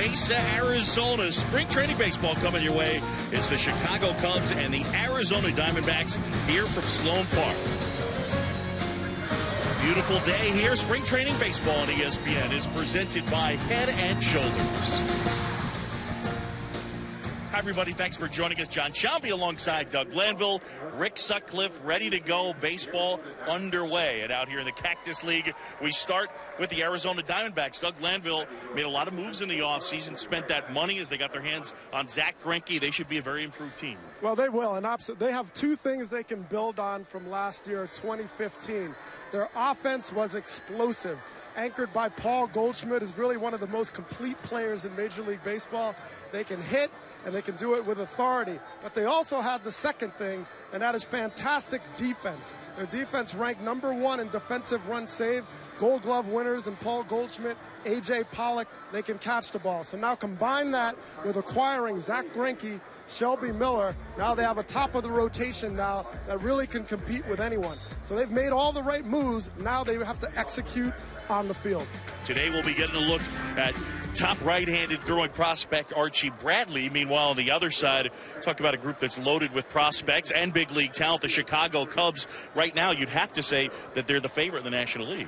Mesa, Arizona. Spring training baseball coming your way. It's the Chicago Cubs and the Arizona Diamondbacks here from Sloan Park. Beautiful day here. Spring training baseball on ESPN is presented by Head and Shoulders. Hi, everybody. Thanks for joining us. John Shambi alongside Doug Glanville. Rick Sutcliffe ready to go. Baseball underway. And out here in the Cactus League, we start with the Arizona Diamondbacks. Doug Glanville made a lot of moves in the offseason, spent that money as they got their hands on Zach Greinke. They should be a very improved team. Well, they will. And they have two things they can build on from last year, 2015. Their offense was explosive. Anchored by Paul Goldschmidt, is really one of the most complete players in Major League Baseball. They can hit, and they can do it with authority. But they also had the second thing, and that is fantastic defense. Their defense ranked #1 in defensive runs saved. Gold Glove winners and Paul Goldschmidt, A.J. Pollock, they can catch the ball. So now combine that with acquiring Zach Greinke, Shelby Miller. Now they have a top of the rotation now that really can compete with anyone. So they've made all the right moves. Now they have to execute on the field. Today we'll be getting a look at top right-handed throwing prospect Archie Bradley. Meanwhile, on the other side, talk about a group that's loaded with prospects and big league talent. The Chicago Cubs, right now, you'd have to say that they're the favorite in the National League.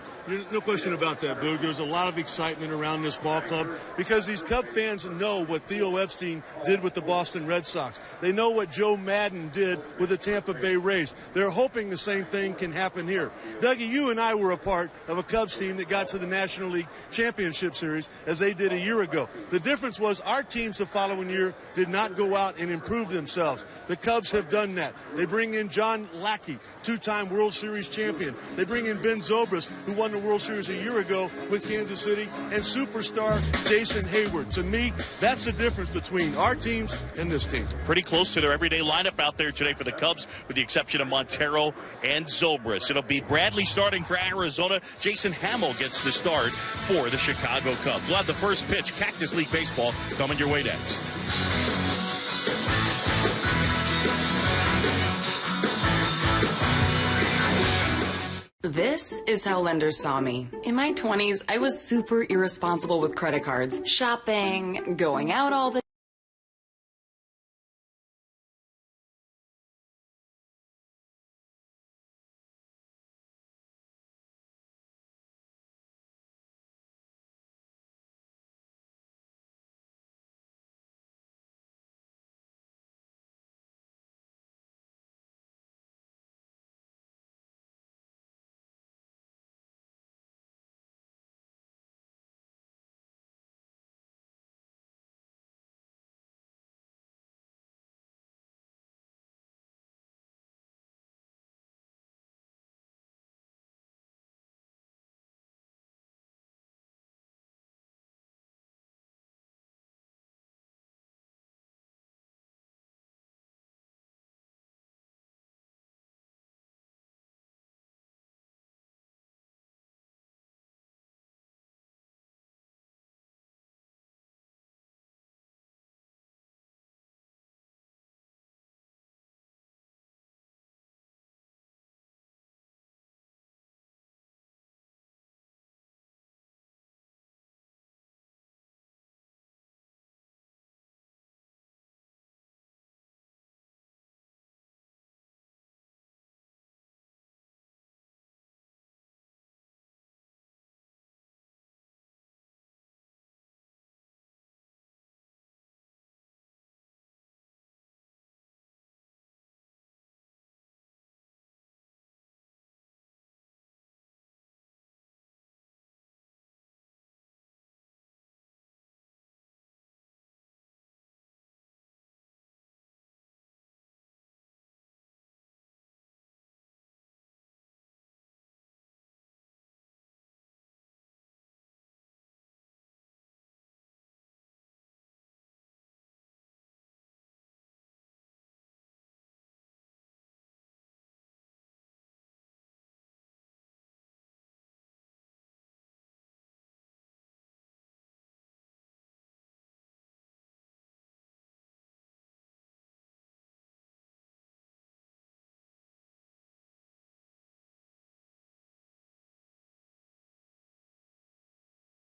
No question about that, Boog. There's a lot of excitement around this ball club because these Cub fans know what Theo Epstein did with the Boston Red Sox. They know what Joe Madden did with the Tampa Bay Rays. They're hoping the same thing can happen here. Dougie, you and I were a part of a Cubs team that got to the National League Championship Series as they did a year ago. The difference was our teams the following year did not go out and improve themselves. The Cubs have done that. They bring in John Lackey, two-time World Series champion. They bring in Ben Zobrist, who won the World Series a year ago with Kansas City, and superstar Jason Hayward. To me, that's the difference between our teams and this team. Pretty close to their everyday lineup out there today for the Cubs, with the exception of Montero and Zobrist. It'll be Bradley starting for Arizona. Jason Hamill gets the start for the Chicago Cubs. We'll have the first pitch, Cactus League Baseball, coming your way next. This is how lenders saw me. In my 20s, I was super irresponsible with credit cards, shopping, going out all the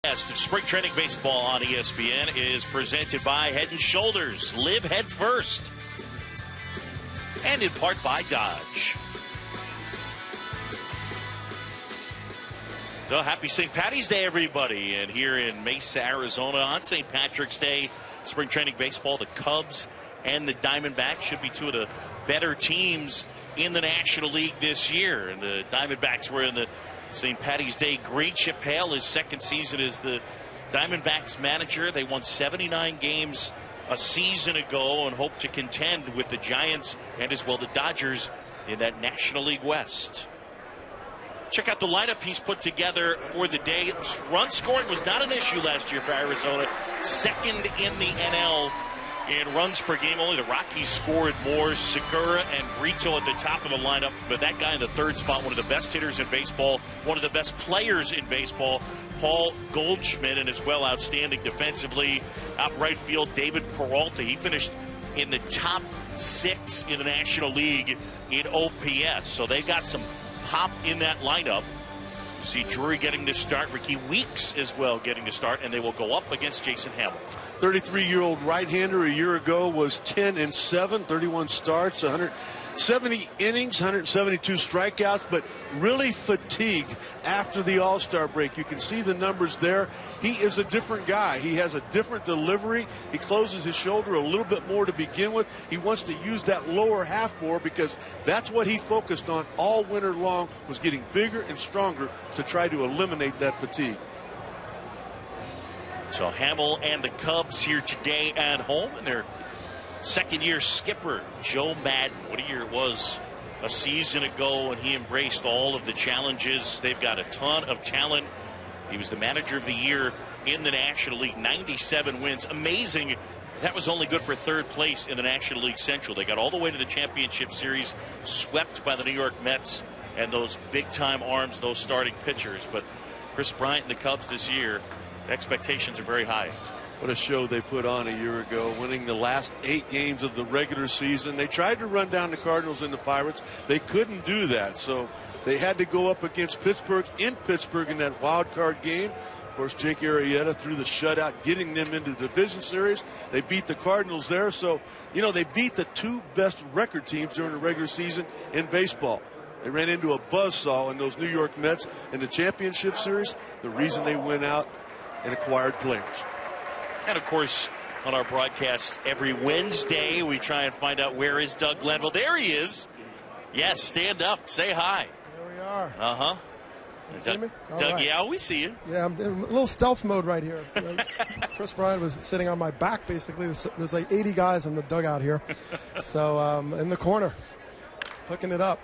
Best of spring training baseball on ESPN is presented by Head & Shoulders. Live head first. And in part by Dodge. So happy St. Patty's Day, everybody. And here in Mesa, Arizona on St. Patrick's Day, spring training baseball, the Cubs and the Diamondbacks should be two of the better teams in the National League this year. And the Diamondbacks were in the St. Patty's Day green chip hail, his second season as the Diamondbacks manager. They won 79 games a season ago and hope to contend with the Giants and as well the Dodgers in that National League West. Check out the lineup he's put together for the day. Run scoring was not an issue last year for Arizona. Second in the NL in runs per game. Only the Rockies scored more. Segura and Brito at the top of the lineup, but that guy in the third spot, one of the best hitters in baseball, one of the best players in baseball, Paul Goldschmidt, and as well outstanding defensively. Out right field, David Peralta. He finished in the top 6 in the National League in OPS. So they got some pop in that lineup. You see Drury getting to start, Ricky Weeks as well getting to start, and they will go up against Jason Hamill. 33-year-old right-hander a year ago was 10-7, 31 starts, 170 innings, 172 strikeouts, but really fatigued after the All-Star break. You can see the numbers there. He is a different guy. He has a different delivery. He closes his shoulder a little bit more to begin with. He wants to use that lower half more because that's what he focused on all winter long, was getting bigger and stronger to try to eliminate that fatigue. So Hamill and the Cubs here today at home, and their second-year skipper, Joe Madden. What a year it was a season ago, and he embraced all of the challenges. They've got a ton of talent. He was the manager of the year in the National League, 97 wins. Amazing. That was only good for third place in the National League Central. They got all the way to the championship series, swept by the New York Mets and those big-time arms, those starting pitchers. But Chris Bryant and the Cubs this year, expectations are very high. What a show they put on a year ago, winning the last 8 games of the regular season. They tried to run down the Cardinals and the Pirates. They couldn't do that, so they had to go up against Pittsburgh in Pittsburgh in that wild card game. Of course, Jake Arrieta threw the shutout, getting them into the division series. They beat the Cardinals there, so, you know, they beat the 2 best record teams during the regular season in baseball. They ran into a buzzsaw in those New York Mets in the championship series. The reason they went out and acquired players. And of course, on our broadcast every Wednesday, we try and find out where is Doug Glenville. There he is. Yes, stand up, say hi. There we are. Uh-huh. See me? Doug, right. yeah, we see you. Yeah, I'm in a little stealth mode right here. Chris Bryant was sitting on my back, basically. There's like 80 guys in the dugout here. So in the corner, hooking it up.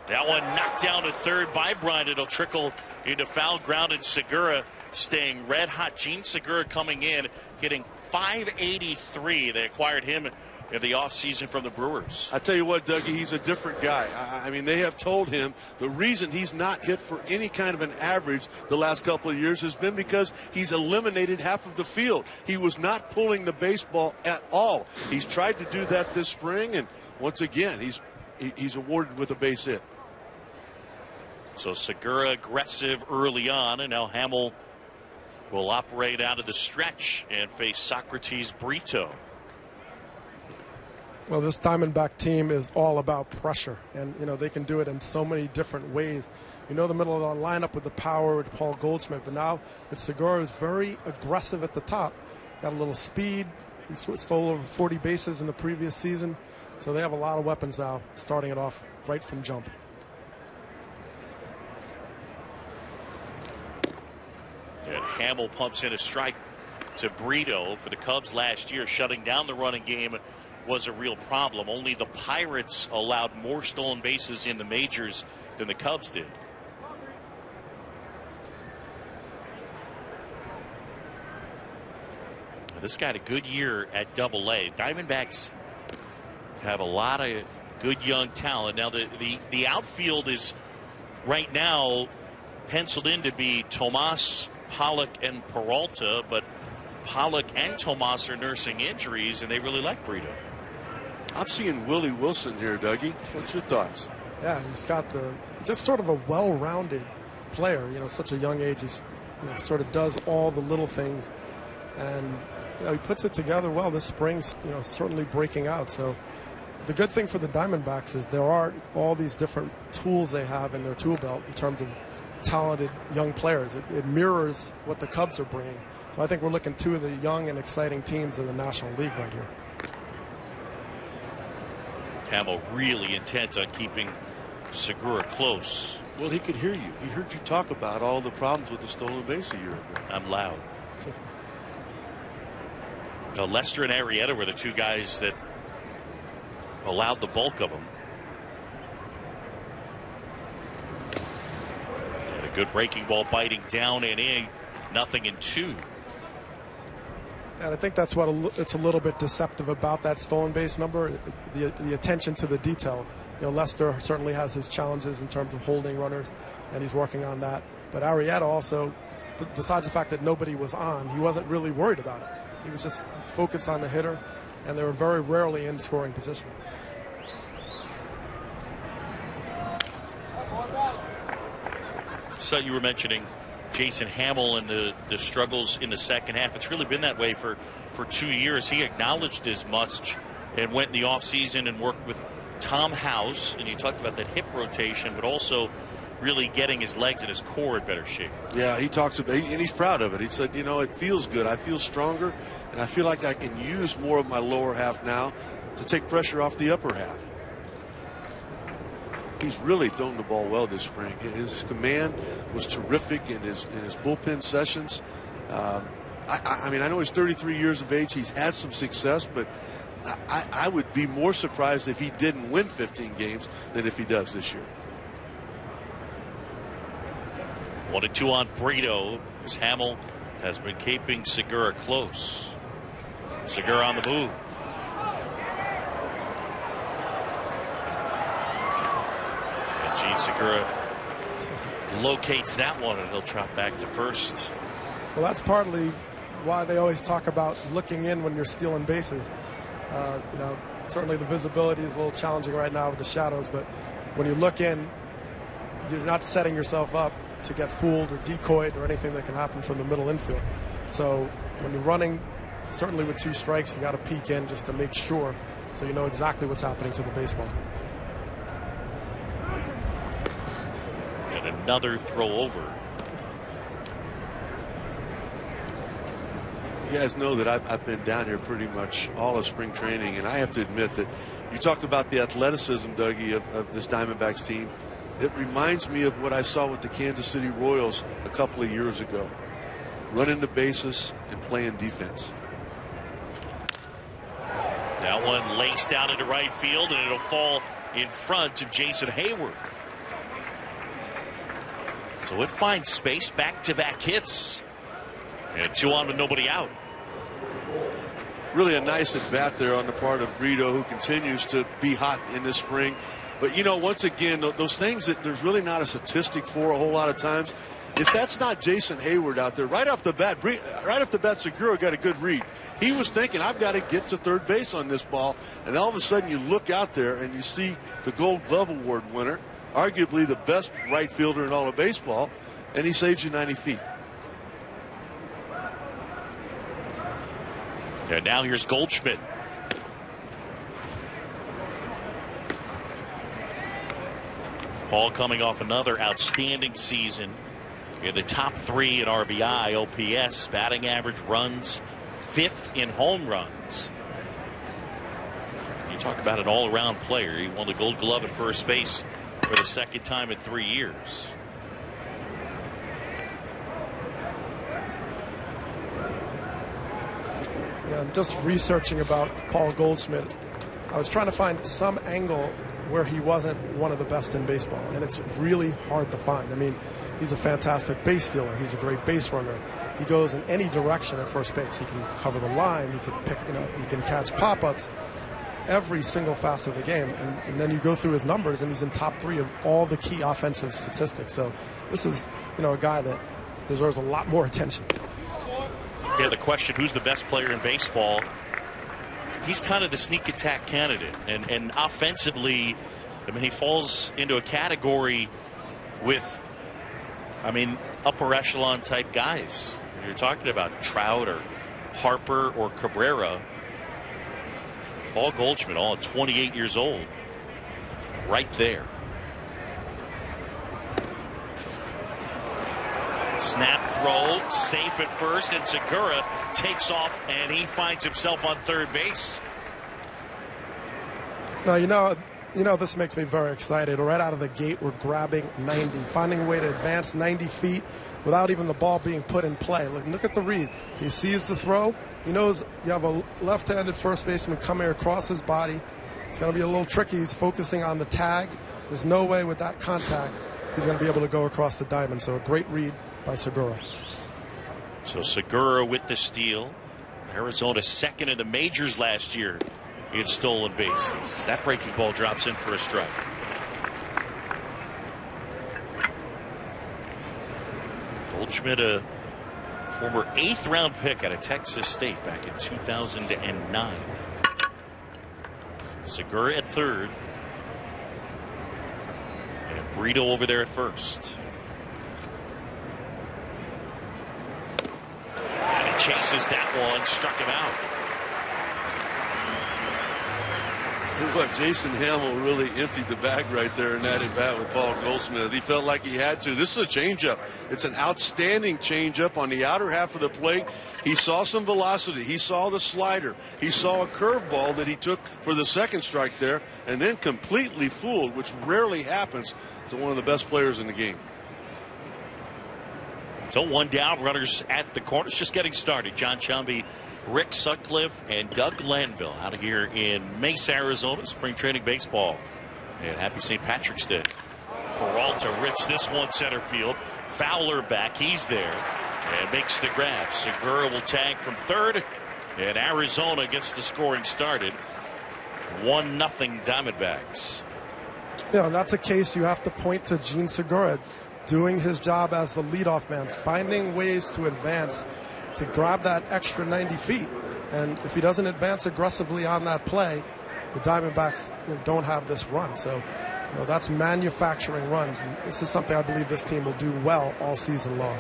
That one knocked down at third by Bryant. It'll trickle into foul ground, and Segura staying red hot. Gene Segura coming in, hitting .583. They acquired him in the offseason from the Brewers. I tell you what, Dougie, he's a different guy. I mean, they have told him the reason he's not hit for any kind of an average the last couple of years has been because he's eliminated half of the field. He was not pulling the baseball at all. He's tried to do that this spring, and once again, he's awarded with a base hit. So Segura aggressive early on, and now Hamill will operate out of the stretch and face Socrates Brito. Well, this Diamondback team is all about pressure, and you know they can do it in so many different ways. You know, the middle of the lineup with the power with Paul Goldschmidt, but now with Segura is very aggressive at the top. Got a little speed. He stole over 40 bases in the previous season, so they have a lot of weapons now, starting it off right from jump. And Hamill pumps in a strike to Brito. For the Cubs last year, shutting down the running game was a real problem. Only the Pirates allowed more stolen bases in the majors than the Cubs did. This guy had a good year at Double-A. Diamondbacks have a lot of good young talent. Now the outfield is right now penciled in to be Tomas, Pollock, and Peralta, but Pollock and Tomas are nursing injuries, and they really like Brito. I'm seeing Willie Wilson here, Dougie. What's your thoughts? Yeah, he's got just sort of a well-rounded player. You know, such a young age. sort of does all the little things, and he puts it together well. This spring's certainly breaking out. So the good thing for the Diamondbacks is there are all these different tools they have in their tool belt in terms of talented young players. It mirrors what the Cubs are bringing. So I think we're looking two of the young and exciting teams in the National League right here. Hamill really intent on keeping Segura close. Well, he could hear you. He heard you talk about all the problems with the stolen base a year ago. I'm loud. So Lester and Arrieta were the two guys that allowed the bulk of them. And a good breaking ball biting down and in, 0-2. And I think that's what it's a little bit deceptive about that stolen base number, the attention to the detail. Lester certainly has his challenges in terms of holding runners, and he's working on that. But Arrieta also, besides the fact that nobody was on, he wasn't really worried about it. He was just focused on the hitter, and they were very rarely in scoring position. So you were mentioning Jason Hamill and the struggles in the second half. It's really been that way for 2 years. He acknowledged as much and went in the offseason and worked with Tom House, and you talked about that hip rotation, but also really getting his legs and his core in better shape. Yeah, he talks about, and he's proud of it. He said, it feels good. I feel stronger, and I feel like I can use more of my lower half now to take pressure off the upper half. He's really thrown the ball well this spring. His command was terrific in his bullpen sessions. I mean, I know he's 33 years of age. He's had some success, but I would be more surprised if he didn't win 15 games than if he does this year. 1-2 on Brito, as Hamill has been keeping Segura close. Segura on the move. And Gene Segura locates that one, and he'll trot back to first. Well, that's partly why they always talk about looking in when you're stealing bases. Certainly the visibility is a little challenging right now with the shadows, but when you look in, you're not setting yourself up to get fooled or decoyed or anything that can happen from the middle infield. So when you're running, certainly with 2 strikes, you got to peek in just to make sure, so you know exactly what's happening to the baseball. And another throw over. You guys know that I've been down here pretty much all of spring training, and I have to admit that you talked about the athleticism, Dougie, of this Diamondbacks team. It reminds me of what I saw with the Kansas City Royals a couple of years ago. Running the bases and playing defense. That one laced down into right field, and it'll fall in front of Jason Hayward. So it finds space, back-to-back hits. And 2 on with nobody out. Really a nice at bat there on the part of Brito, who continues to be hot in this spring. But once again, those things that there's really not a statistic for a whole lot of times. If that's not Jason Hayward out there, right off the bat, Segura got a good read. He was thinking, I've got to get to third base on this ball. And all of a sudden you look out there and you see the Gold Glove Award winner, arguably the best right fielder in all of baseball, and he saves you 90 feet. And now here's Goldschmidt. Paul coming off another outstanding season in the top 3 in RBI, OPS, batting average, runs, 5th in home runs. You talk about an all-around player. He won the Gold Glove at first base for the 2nd time in 3 years. Just researching about Paul Goldschmidt, I was trying to find some angle where he wasn't one of the best in baseball, and it's really hard to find. I mean, he's a fantastic base stealer. He's a great base runner. He goes in any direction at first base. He can cover the line. He can pick, he can catch pop-ups. Every single facet of the game, and then you go through his numbers, and he's in top 3 of all the key offensive statistics. So this is, a guy that deserves a lot more attention. Yeah, the question, who's the best player in baseball? He's kind of the sneak attack candidate. And offensively, I mean, he falls into a category with I mean, upper echelon type guys. You're talking about Trout or Harper or Cabrera. Paul Goldschmidt, all at 28 years old. Right there. Snap throw, safe at first, and Segura takes off, and he finds himself on third base. Now, you know, this makes me very excited. Right out of the gate, we're grabbing 90, finding a way to advance 90 feet without even the ball being put in play. Look at the read. He sees the throw. He knows you have a left-handed first baseman coming across his body. It's going to be a little tricky. He's focusing on the tag. There's no way with that contact he's going to be able to go across the diamond. So a great read by Segura. So Segura with the steal. Arizona second in the majors last year in stolen bases. That breaking ball drops in for a strike. Goldschmidt, a former 8th round pick out of Texas State back in 2009. Segura at third. And Brito over there at first. And he chases that one, struck him out. What, Jason Hamill really emptied the bag right there in that at bat with Paul Goldschmidt. He felt like he had to. This is a changeup. It's an outstanding changeup on the outer half of the plate. He saw some velocity. He saw the slider. He saw a curveball that he took for the second strike there, and then completely fooled, which rarely happens to one of the best players in the game. So one down, runners at the corners, just getting started. John Chumby, Rick Sutcliffe, and Doug Glanville out of here in Mesa, Arizona, spring training baseball. And happy St. Patrick's Day. Peralta rips this one center field. Fowler back, he's there, and makes the grab. Segura will tag from third, and Arizona gets the scoring started. 1-0 Diamondbacks. Yeah, and that's a case you have to point to Gene Segura doing his job as the leadoff man, finding ways to advance to grab that extra 90 feet. And if he doesn't advance aggressively on that play, the Diamondbacks don't have this run. So, that's manufacturing runs. And this is something I believe this team will do well all season long.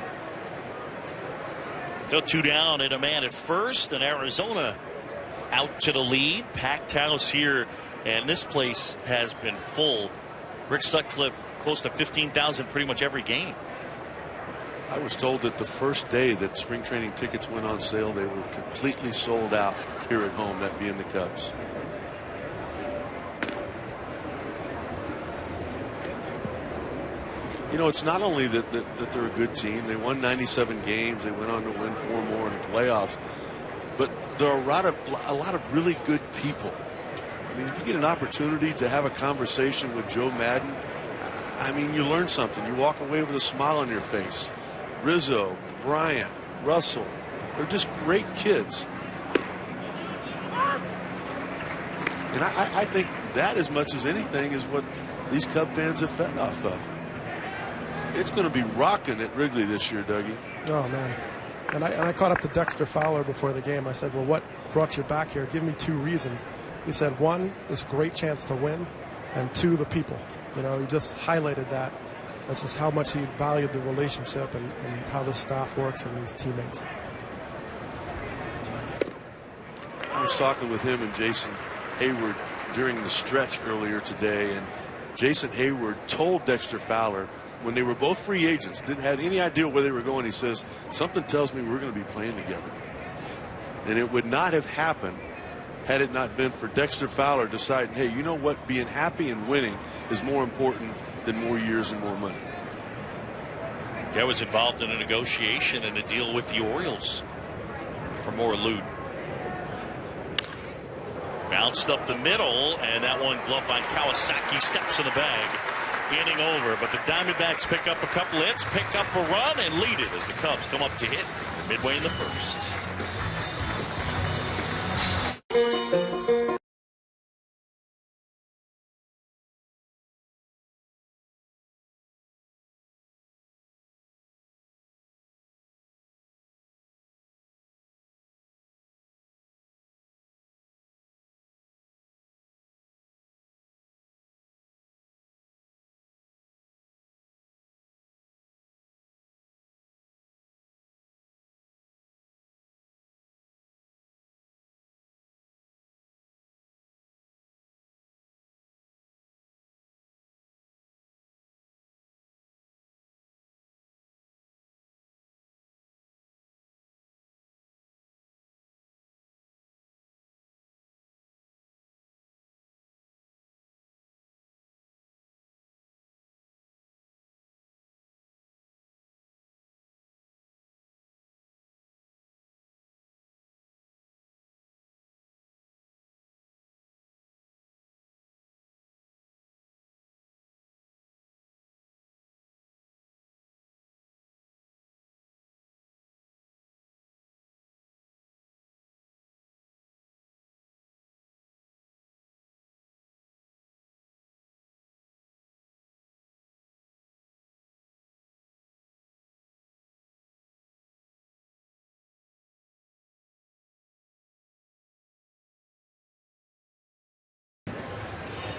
So 2 down and a man at first, and Arizona out to the lead. Packed house here, and this place has been full. Rick Sutcliffe, close to 15,000 pretty much every game. I was told that the first day that spring training tickets went on sale, they were completely sold out here at home, that being the Cubs. It's not only that they're a good team. They won 97 games. They went on to win 4 more in the playoffs. But there are a lot of really good people. I mean, if you get an opportunity to have a conversation with Joe Madden, I mean, you learn something. You walk away with a smile on your face. Rizzo, Bryant, Russell, they're just great kids. And I think that, as much as anything, is what these Cub fans have fed off of. It's going to be rocking at Wrigley this year, Dougie. Oh, man. And I caught up to Dexter Fowler before the game. I said, well, what brought you back here? Give me 2 reasons. He said, 1, this great chance to win, and 2, the people. He just highlighted that. That's just how much he valued the relationship and how the staff works and these teammates. I was talking with him and Jason Hayward during the stretch earlier today, and Jason Hayward told Dexter Fowler, when they were both free agents, didn't have any idea where they were going, he says, something tells me we're going to be playing together. And it would not have happened had it not been for Dexter Fowler deciding, hey, you know what, being happy and winning is more important than more years and more money. That was involved in a negotiation and a deal with the Orioles for more loot. Bounced up the middle, and that one gloved by Kawasaki, steps in the bag. Inning over, but the Diamondbacks pick up a couple hits, pick up a run, and lead it as the Cubs come up to hit midway in the first.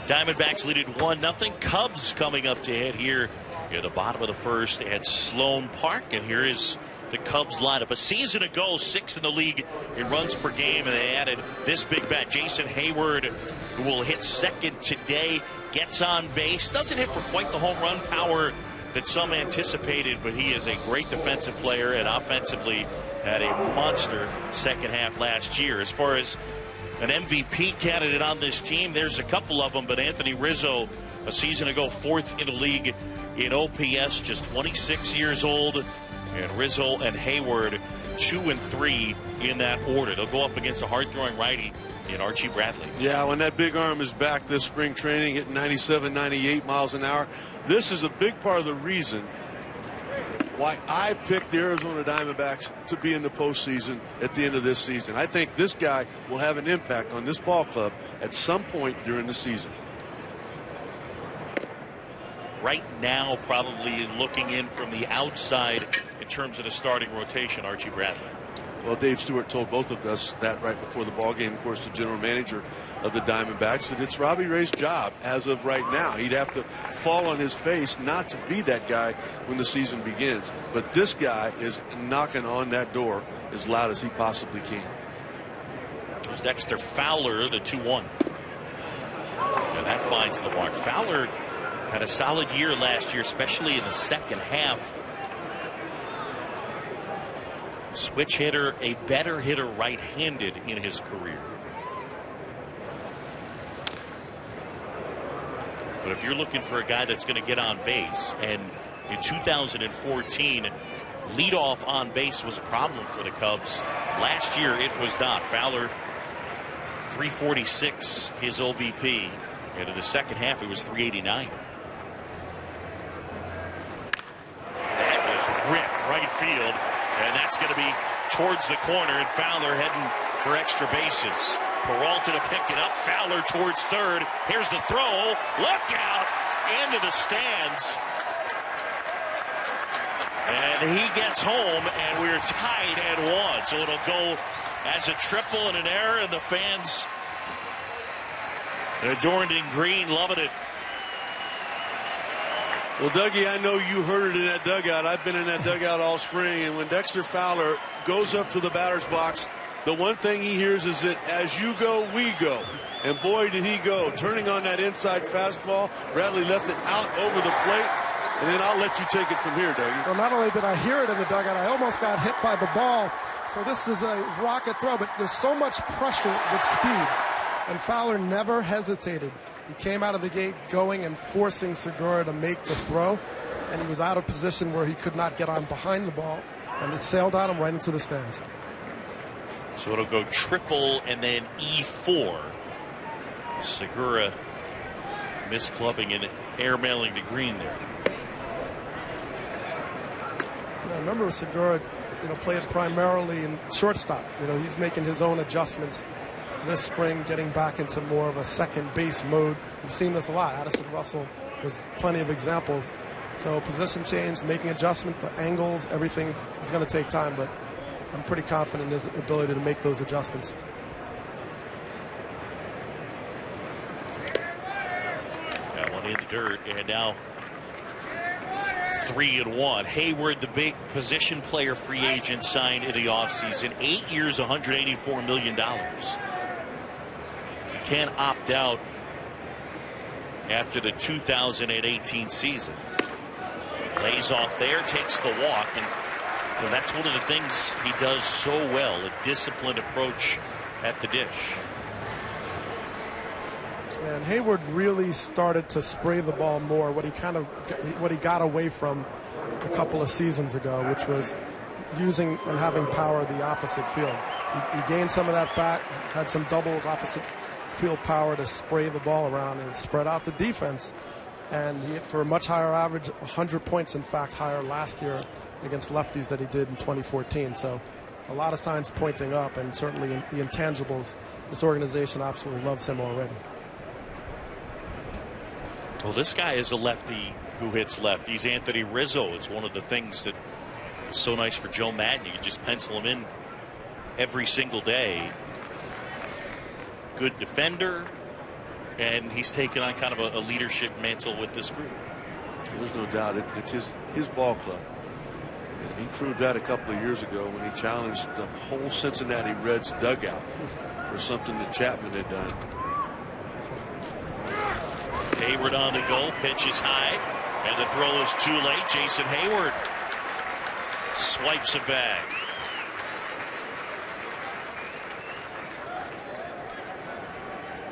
Diamondbacks lead it 1-0. Cubs coming up to hit here in the bottom of the first at Sloan Park. And here is the Cubs lineup. A season ago, 6th in the league in runs per game, and they added this big bat, Jason Hayward, who will hit second today. Gets on base. Doesn't hit for quite the home run power that some anticipated, but he is a great defensive player and offensively had a monster second half last year. As far as an MVP candidate on this team, there's a couple of them, but Anthony Rizzo, a season ago, 4th in the league in OPS, just 26 years old, and Rizzo and Hayward 2 and 3 in that order. They'll go up against a hard-throwing righty in Archie Bradley. Yeah, when that big arm is back this spring training, hitting 97, 98 miles an hour, this is a big part of the reason why I picked the Arizona Diamondbacks to be in the postseason at the end of this season. I think this guy will have an impact on this ball club at some point during the season. Right now, probably looking in from the outside in terms of the starting rotation, Archie Bradley. Well, Dave Stewart told both of us that right before the ball game. Of course, the general manager of the Diamondbacks, that it's Robbie Ray's job as of right now. He'd have to fall on his face not to be that guy when the season begins. But this guy is knocking on that door as loud as he possibly can. There's Dexter Fowler, the 2-1. And that finds the mark. Fowler had a solid year last year, especially in the second half. Switch hitter, a better hitter right-handed in his career. But if you're looking for a guy that's going to get on base, and in 2014, leadoff on base was a problem for the Cubs. Last year, it was not. Fowler, 346, his OBP. And in the second half, it was 389. That was ripped right field. And that's going to be towards the corner, and Fowler heading for extra bases. Peralta to pick it up. Fowler towards third. Here's the throw. Look out! Into the stands. And he gets home, and we're tied at 1. So it'll go as a triple and an error, and the fans adorned in green, loving it. Well, Dougie, I know you heard it in that dugout. I've been in that dugout all spring, and when Dexter Fowler goes up to the batter's box, the one thing he hears is that as you go, we go. And boy, did he go. Turning on that inside fastball, Bradley left it out over the plate, and then I'll let you take it from here, Dougie. Well, not only did I hear it in the dugout, I almost got hit by the ball. So this is a rocket throw, but there's so much pressure with speed, and Fowler never hesitated. He came out of the gate going and forcing Segura to make the throw, and he was out of position where he could not get on behind the ball, and it sailed on him right into the stands. So it'll go triple and then E4. Segura misclubbing and airmailing to green there. Yeah, remember Segura, played primarily in shortstop. He's making his own adjustments this spring, getting back into more of a second base mode. We've seen this a lot. Addison Russell, there's plenty of examples. So position change, making adjustment to angles, everything is going to take time, but I'm pretty confident in his ability to make those adjustments. Got one in the dirt, and now 3-1. Hayward, the big position player free agent, signed in the offseason. 8 years, $184 million. Can't opt out after the 2018 season. Lays off there, takes the walk, and that's one of the things he does so well, a disciplined approach at the dish. And Hayward really started to spray the ball more, what he got away from a couple of seasons ago, which was using and having power the opposite field. He gained some of that back, had some doubles opposite field power to spray the ball around and spread out the defense. And he hit for a much higher average, 100 points, in fact, higher last year against lefties that he did in 2014. So a lot of signs pointing up, and certainly in the intangibles, this organization absolutely loves him already. Well, this guy is a lefty who hits left. He's Anthony Rizzo. It's one of the things that is so nice for Joe Madden. You can just pencil him in every single day. Good defender, and he's taken on kind of a leadership mantle with this group. There's no doubt it's his ball club. And he proved that a couple of years ago when he challenged the whole Cincinnati Reds dugout for something that Chapman had done. Hayward on the go, pitch is high, and the throw is too late. Jason Hayward swipes it back.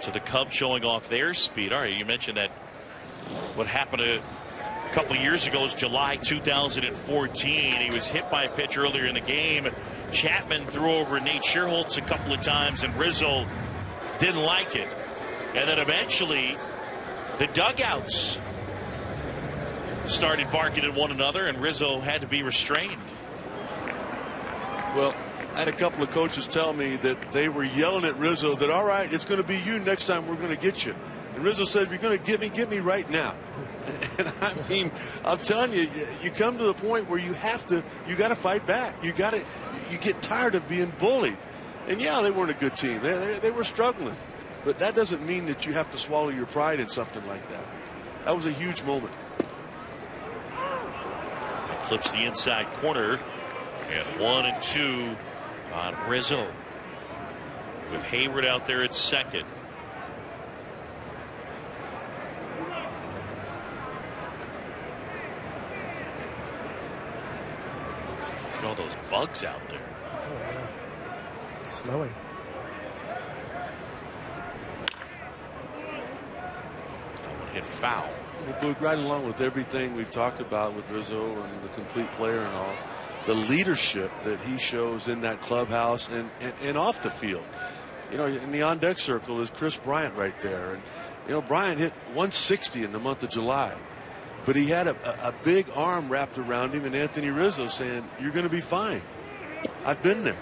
So the Cubs showing off their speed. All right, you mentioned that what happened a couple of years ago is July 2014. He was hit by a pitch earlier in the game. Chapman threw over Nate Scherholtz a couple of times, and Rizzo didn't like it. And then eventually the dugouts started barking at one another, and Rizzo had to be restrained. Well, I had a couple of coaches tell me that they were yelling at Rizzo that, all right, it's going to be you next time, we're going to get you. And Rizzo said, if you're going to get me right now. And I mean, I'm telling you, you come to the point where you got to fight back. You get tired of being bullied. And yeah, they weren't a good team. They were struggling. But that doesn't mean that you have to swallow your pride in something like that. That was a huge moment. Clips the inside corner, and 1-2 on Rizzo, with Hayward out there at second. Look at all those bugs out there. Oh, yeah. It's snowing. Hit foul. Well, right along with everything we've talked about with Rizzo and the complete player and all, the leadership that he shows in that clubhouse and off the field. You know, in the on-deck circle is Chris Bryant right there. And, you know, Bryant hit 160 in the month of July. But he had a big arm wrapped around him, and Anthony Rizzo saying, you're going to be fine. I've been there.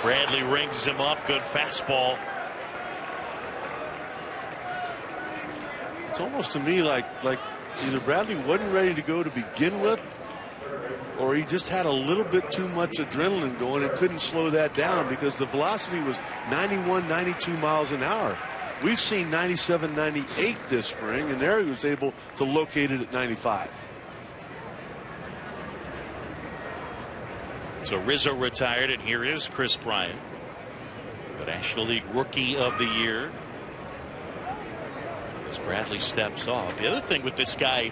Bradley rings him up. Good fastball. It's almost to me like either Bradley wasn't ready to go to begin with, or he just had a little bit too much adrenaline going and couldn't slow that down, because the velocity was 91, 92 miles an hour. We've seen 97, 98 this spring, and there he was able to locate it at 95. So Rizzo retired, and here is Chris Bryant, the National League Rookie of the Year, as Bradley steps off. The other thing with this guy,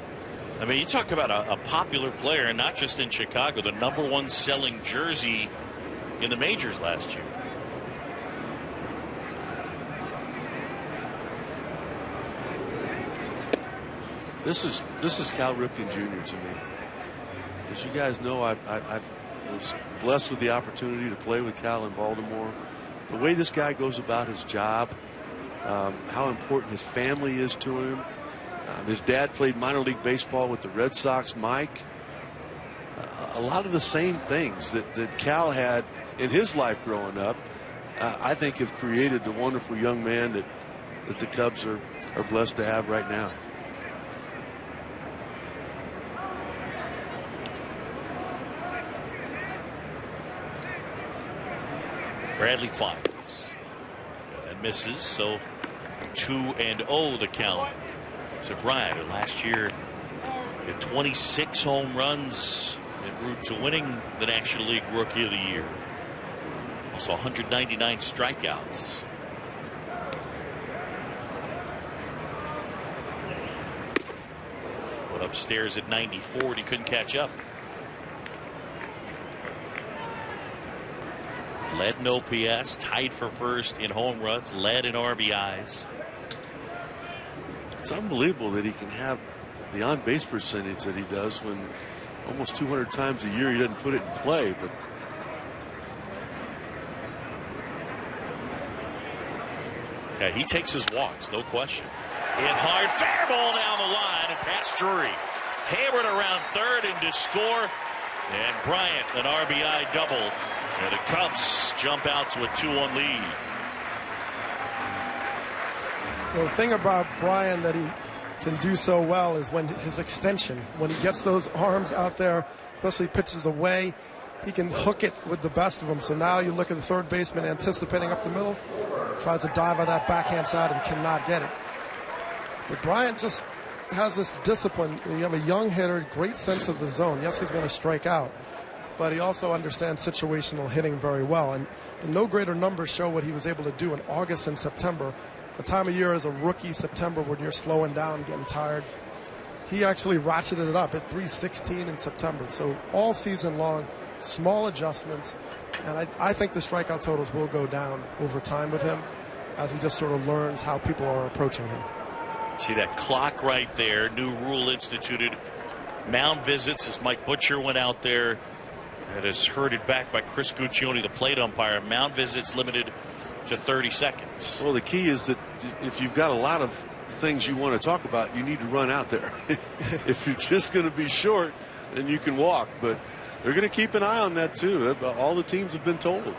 I mean, you talk about a popular player, and not just in Chicago, the #1 selling jersey in the majors last year. This is Cal Ripken Jr. to me. As you guys know, I was blessed with the opportunity to play with Cal in Baltimore. The way this guy goes about his job, how important his family is to him. His dad played minor league baseball with the Red Sox, Mike. A lot of the same things that Cal had in his life growing up, I think have created the wonderful young man that the Cubs are blessed to have right now. Bradley fires and misses, so 2-0 the count to Bryant. Last year, had 26 home runs en route to winning the National League Rookie of the Year. Also 199 strikeouts. Went upstairs at 94, and he couldn't catch up. Led in OPS, tied for first in home runs, led in RBIs. It's unbelievable that he can have the on-base percentage that he does when almost 200 times a year he doesn't put it in play. But yeah, he takes his walks, no question. Hit hard, fair ball down the line and past Drury. Hayward around third and to score, and Bryant an RBI double. And the Cubs jump out to a 2-1 lead. Well, the thing about Brian that he can do so well is when his extension, when he gets those arms out there, especially pitches away, he can hook it with the best of them. So now you look at the third baseman anticipating up the middle. Tries to dive on that backhand side and cannot get it. But Bryant just has this discipline. You have a young hitter, great sense of the zone. Yes, he's going to strike out, but he also understands situational hitting very well. And no greater numbers show what he was able to do in August and September. The time of year as a rookie, September, when you're slowing down, getting tired. He actually ratcheted it up at 316 in September. So all season long, small adjustments. And I think the strikeout totals will go down over time with him as he just sort of learns how people are approaching him. See that clock right there, new rule instituted. Mound visits as Mike Butcher went out there. It is herded back by Chris Guccione, the plate umpire. Mound visits limited to 30 seconds. Well, the key is that if you've got a lot of things you want to talk about, you need to run out there. If you're just going to be short, then you can walk. But they're going to keep an eye on that too. All the teams have been told.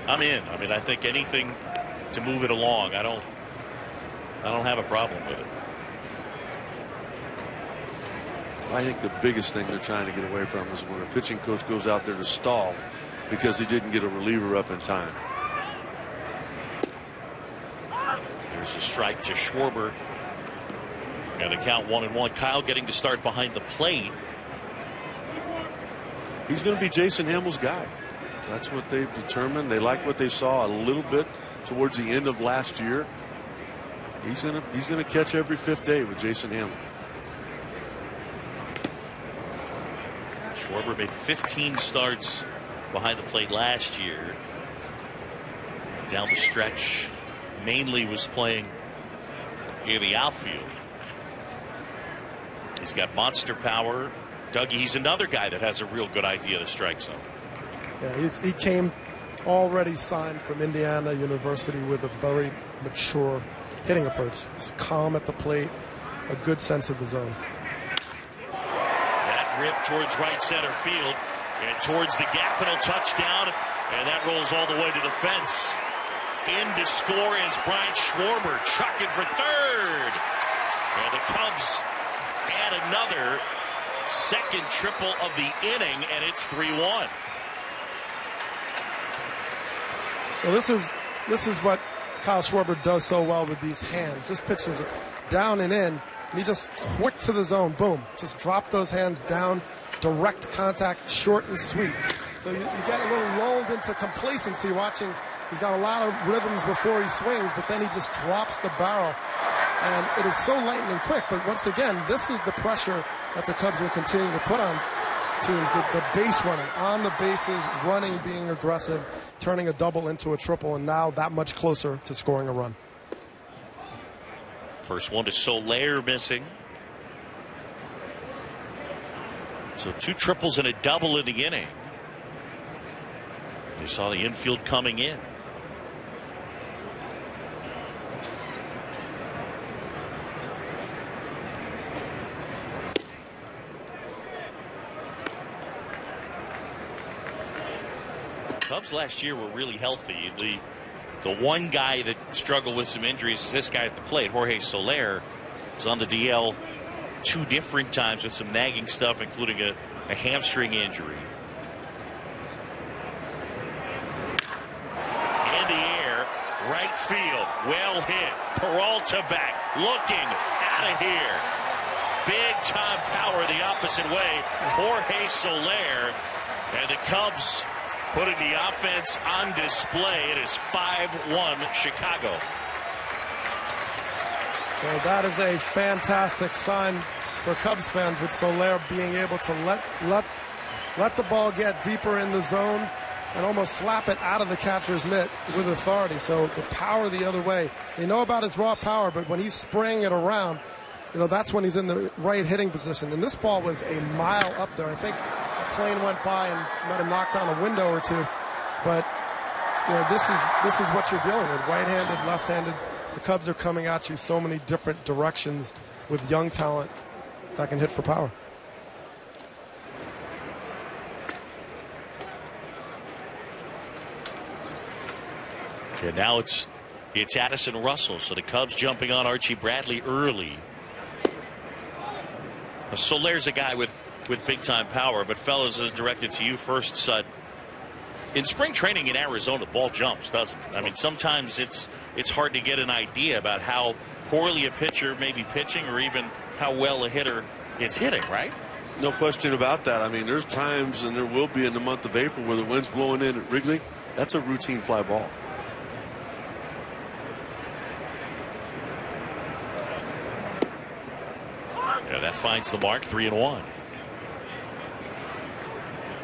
I'm in. I mean, I think anything to move it along. I don't have a problem with it. I think the biggest thing they're trying to get away from is when a pitching coach goes out there to stall because he didn't get a reliever up in time. There's a strike to Schwarber. Got to count 1-1. Kyle getting to start behind the plate. He's going to be Jason Hammel's guy. That's what they've determined. They like what they saw a little bit towards the end of last year. He's gonna catch every fifth day with Jason Hammel. Schwarber made 15 starts behind the plate last year. Down the stretch, mainly was playing in the outfield. He's got monster power. Dougie, he's another guy that has a real good idea of the strike zone. Yeah, he came already signed from Indiana University with a very mature hitting approach. He's calm at the plate, a good sense of the zone. That rip towards right center field and towards the gap, and a touchdown, and that rolls all the way to the fence. In to score is Brian Schwarber, trucking for third. And the Cubs add another second triple of the inning, and it's 3-1. Well, this is what Kyle Schwarber does so well with these hands. Just pitches it down and in, and he just quick to the zone. Boom. Just drop those hands down. Direct contact, short and sweet. So you get a little lulled into complacency watching. He's got a lot of rhythms before he swings, but then he just drops the barrel. And it is so lightning quick. But once again, this is the pressure that the Cubs will continue to put on teams. The base running, on the bases, running, being aggressive, turning a double into a triple, and now that much closer to scoring a run. First one to Soler, missing. So 2 triples and a double in the inning. You saw the infield coming in. Cubs last year were really healthy. The one guy that struggled with some injuries is this guy at the plate, Jorge Soler. Was on the DL 2 different times with some nagging stuff, including a hamstring injury. In the air, right field, well hit. Peralta back, looking out of here. Big time power the opposite way. Jorge Soler, and the Cubs putting the offense on display. It is 5-1 Chicago. Well, that is a fantastic sign for Cubs fans, with Soler being able to let the ball get deeper in the zone and almost slap it out of the catcher's mitt with authority. So the power the other way. They know about his raw power, but when he's spraying it around, that's when he's in the right hitting position. And this ball was a mile up there. I think a plane went by and might have knocked down a window or two. But this is what you're dealing with: right-handed, left-handed. The Cubs are coming at you so many different directions with young talent that can hit for power. Okay, now it's Addison Russell. So the Cubs jumping on Archie Bradley early. Soler's a guy with with big-time power. But, fellas, directed to you first, Sud. In spring training in Arizona, the ball jumps, doesn't it? I mean, sometimes it's hard to get an idea about how poorly a pitcher may be pitching or even how well a hitter is hitting, right? No question about that. I mean, there's times, and there will be in the month of April, where the wind's blowing in at Wrigley. That's a routine fly ball. Yeah, that finds the mark, 3-1.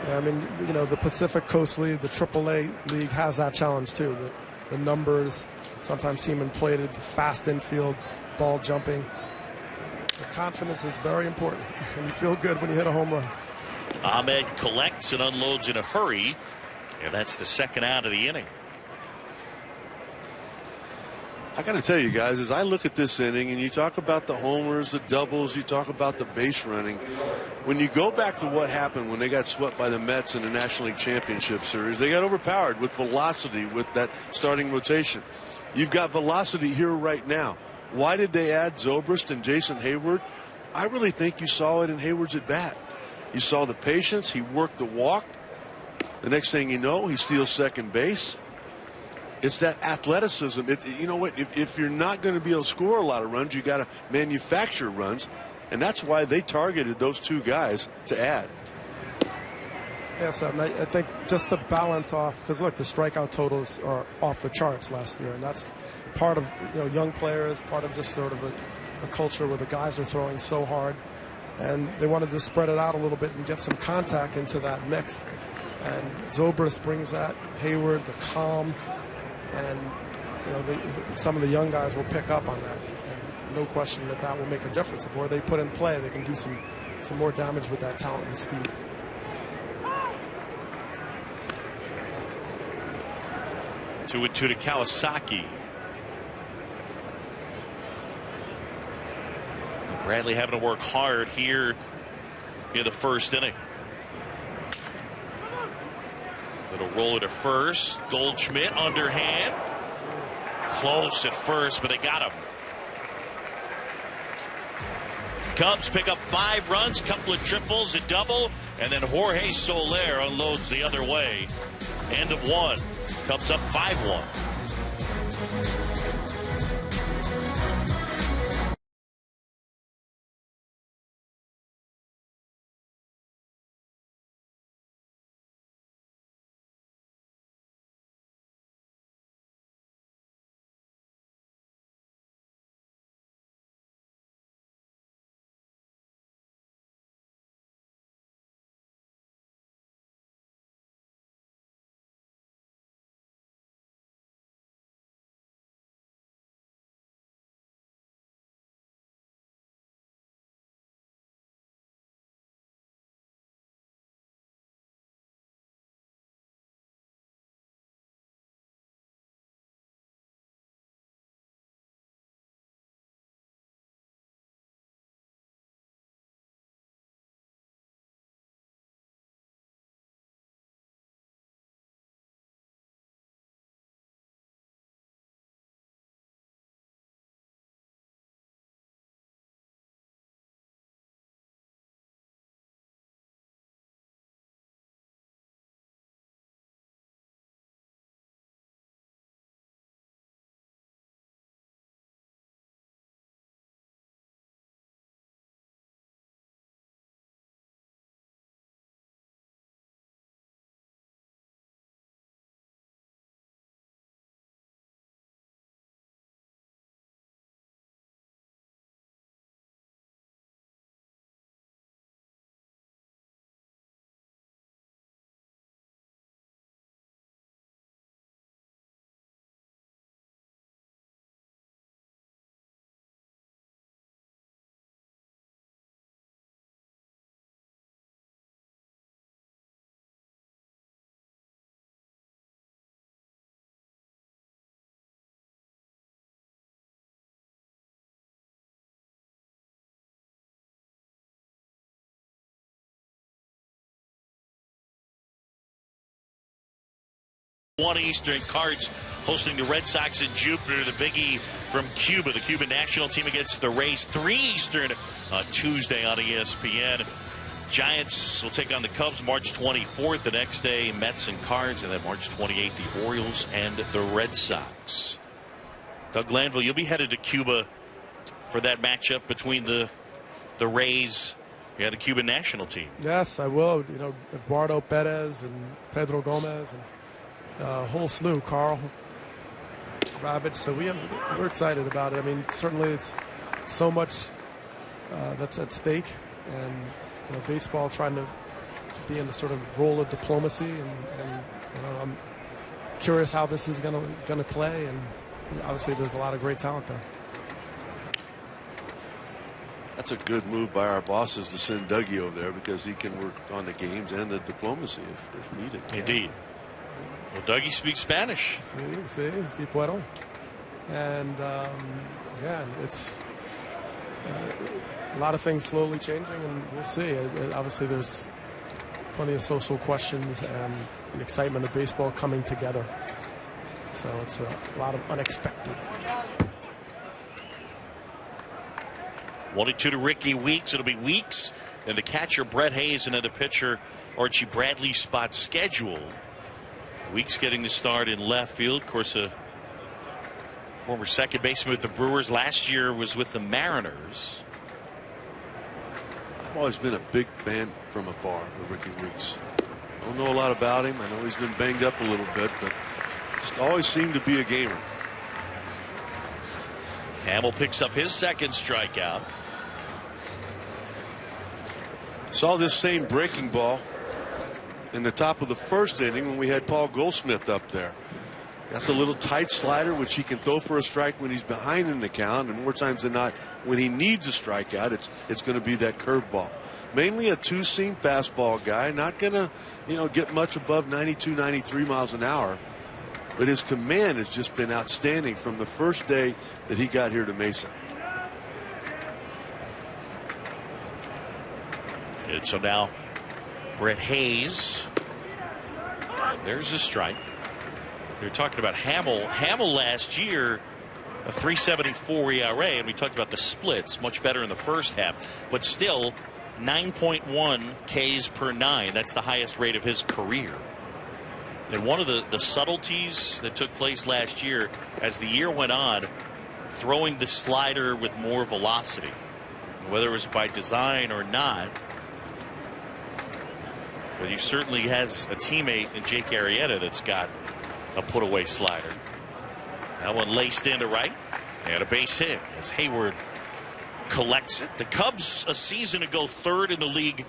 Yeah, I mean, you know, the Pacific Coast League, the AAA League has that challenge too. The numbers sometimes seem inflated, fast infield, ball jumping. The confidence is very important, and you feel good when you hit a home run. Ahmed collects and unloads in a hurry, and that's the second out of the inning. I got to tell you guys, as I look at this inning, and you talk about the homers, the doubles, you talk about the base running, when you go back to what happened when they got swept by the Mets in the National League Championship Series, they got overpowered with velocity with that starting rotation. You've got velocity here right now. Why did they add Zobrist and Jason Hayward? I really think you saw it in Hayward's at bat. You saw the patience. He worked the walk. The next thing you know, he steals second base. It's that athleticism. You know what? If you're not going to be able to score a lot of runs, you got to manufacture runs, and that's why they targeted those two guys to add. Yes, I think just to balance off, because look, the strikeout totals are off the charts last year, and that's part of, you know, young players, part of just sort of a culture where the guys are throwing so hard, and they wanted to spread it out a little bit and get some contact into that mix. And Zobrist brings that, Hayward, the calm. And, you know, some of the young guys will pick up on that. And no question that will make a difference. The more they put in play, they can do some more damage with that talent and speed. Two and two to Kawasaki. Bradley having to work hard here in the first inning. Little roller to first. Goldschmidt underhand. Close at first, but they got him. Cubs pick up 5 runs, couple of triples, a double, and then Jorge Soler unloads the other way. End of 1. Cubs up 5-1. One Eastern, Cards hosting the Red Sox in Jupiter, the biggie from Cuba, the Cuban national team against the Rays. 3 Eastern Tuesday on ESPN. Giants will take on the Cubs March 24th. The next day, Mets and Cards, and then March 28th, the Orioles and the Red Sox. Doug Glanville, you'll be headed to Cuba for that matchup between the Rays and the Cuban national team. Yes, I will. You know, Eduardo Perez and Pedro Gomez and a whole slew, Carl Ravitch. So we're excited about it. I mean, certainly it's so much that's at stake, and you know, baseball trying to be in the sort of role of diplomacy, and you know, I'm curious how this is going to play, and obviously there's a lot of great talent there. That's a good move by our bosses to send Dougie over there, because he can work on the games and the diplomacy if needed. Indeed. Well, Dougie speaks Spanish. Sí puedo. And yeah, it's a lot of things slowly changing, and we'll see. Obviously, there's plenty of social questions and the excitement of baseball coming together. So it's a lot of unexpected. 1-2 to Ricky Weeks. It'll be Weeks and the catcher Brett Hayes, and then the pitcher Archie Bradley spot scheduled. Weeks getting the start in left field. Of course, a former second baseman with the Brewers. Last year was with the Mariners. I've always been a big fan from afar of Ricky Weeks. I don't know a lot about him. I know he's been banged up a little bit, but just always seemed to be a gamer. Hamill picks up his second strikeout. Saw this same breaking ball in the top of the first inning when we had Paul Goldschmidt up there. Got the little tight slider, which he can throw for a strike when he's behind in the count, and more times than not, when he needs a strikeout, it's going to be that curveball. Mainly a two-seam fastball guy, not going to, you know, get much above 92, 93 miles an hour. But his command has just been outstanding from the first day that he got here to Mesa. And so now Brett Hayes. There's a strike. They're talking about Hamill. Hamill last year, a 3.74 ERA, and we talked about the splits, much better in the first half, but still 9.1 Ks per 9. That's the highest rate of his career. And one of the subtleties that took place last year, as the year went on, throwing the slider with more velocity, whether it was by design or not. But he certainly has a teammate in Jake Arrieta that's got a put-away slider. That one laced into right, and a base hit as Hayward collects it. The Cubs a season ago third in the league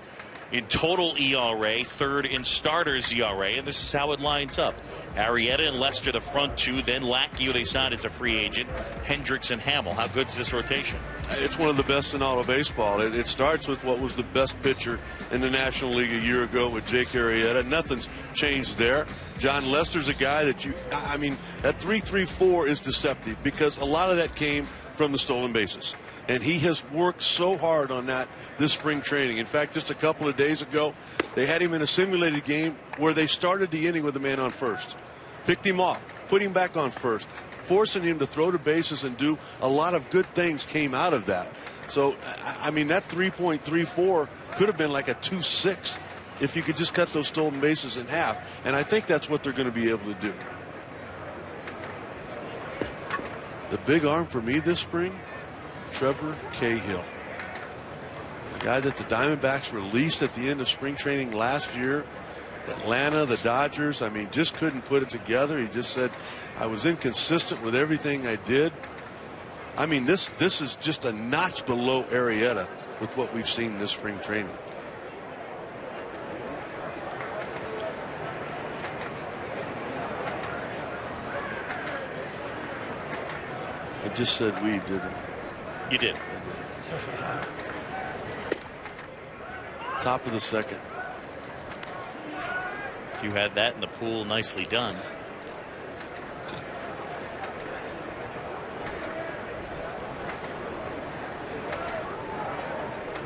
in total ERA, third in starters ERA, and this is how it lines up. Arrieta and Lester the front two, then Lackey, who they signed as a free agent, Hendricks and Hamill. How good's this rotation? It's one of the best in all of baseball. It starts with what was the best pitcher in the National League a year ago with Jake Arrieta. Nothing's changed there. John Lester's a guy that that 3.34 is deceptive, because a lot of that came from the stolen bases. And he has worked so hard on that this spring training. In fact, just a couple of days ago, they had him in a simulated game where they started the inning with a man on first. Picked him off, put him back on first, forcing him to throw the bases and do a lot of good things came out of that. So, I mean, that 3.34 could have been like a 2.6 if you could just cut those stolen bases in half. And I think that's what they're going to be able to do. The big arm for me this spring, Trevor Cahill. The guy that the Diamondbacks released at the end of spring training last year. Atlanta, the Dodgers, I mean, just couldn't put it together. He just said, I was inconsistent with everything I did. I mean, this is just a notch below Arrieta with what we've seen this spring training. I just said we, didn't I? You did. Top of the second. If you had that in the pool, nicely done.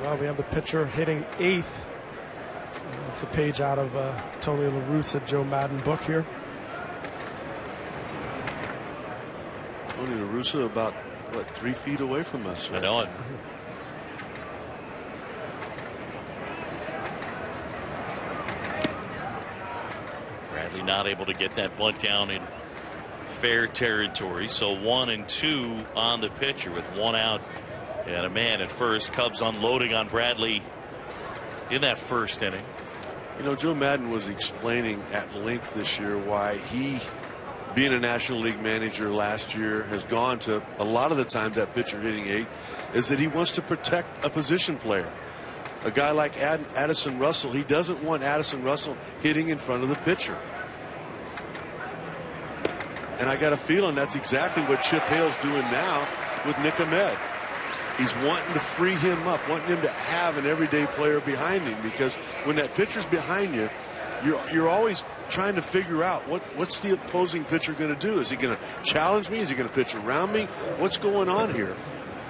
Well, we have the pitcher hitting eighth. It's a page out of Tony La Russa, Joe Madden book here. Tony La Russa about, what, 3 feet away from us? I know it. Bradley not able to get that bunt down in fair territory. So 1 and 2 on the pitcher with 1 out and a man at first. Cubs unloading on Bradley in that first inning. You know, Joe Maddon was explaining at length this year why he, being a National League manager last year, has gone to a lot of the times that pitcher hitting 8 is that he wants to protect a position player. A guy like Addison Russell, he doesn't want Addison Russell hitting in front of the pitcher. And I got a feeling that's exactly what Chip Hale's doing now with Nick Ahmed. He's wanting to free him up, wanting him to have an everyday player behind him, because when that pitcher's behind you, you're always trying to figure out what's the opposing pitcher going to do. Is he going to challenge me? Is he going to pitch around me? What's going on here?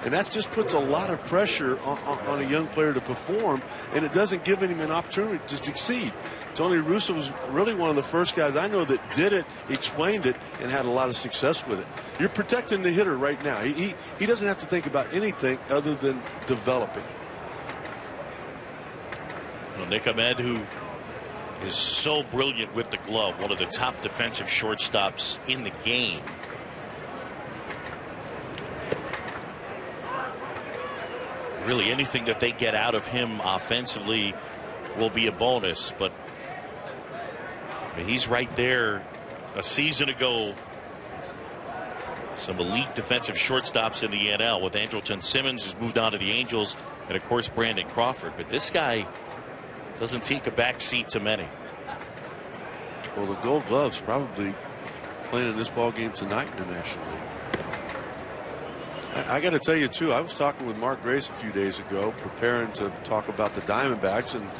And that just puts a lot of pressure on a young player to perform, and it doesn't give him an opportunity to succeed. Tony Russo was really one of the first guys I know that did it, explained it, and had a lot of success with it. You're protecting the hitter right now. He doesn't have to think about anything other than developing. Well, Nick Ahmed, who is so brilliant with the glove, one of the top defensive shortstops in the game. Really, anything that they get out of him offensively will be a bonus, but I mean, he's right there. A season ago, some elite defensive shortstops in the NL with Andrelton Simmons, who's moved on to the Angels, and of course Brandon Crawford. But this guy doesn't take a back seat to many. Well, the Gold Glove's probably playing in this ball game tonight in the National League. I got to tell you too, I was talking with Mark Grace a few days ago, preparing to talk about the Diamondbacks, and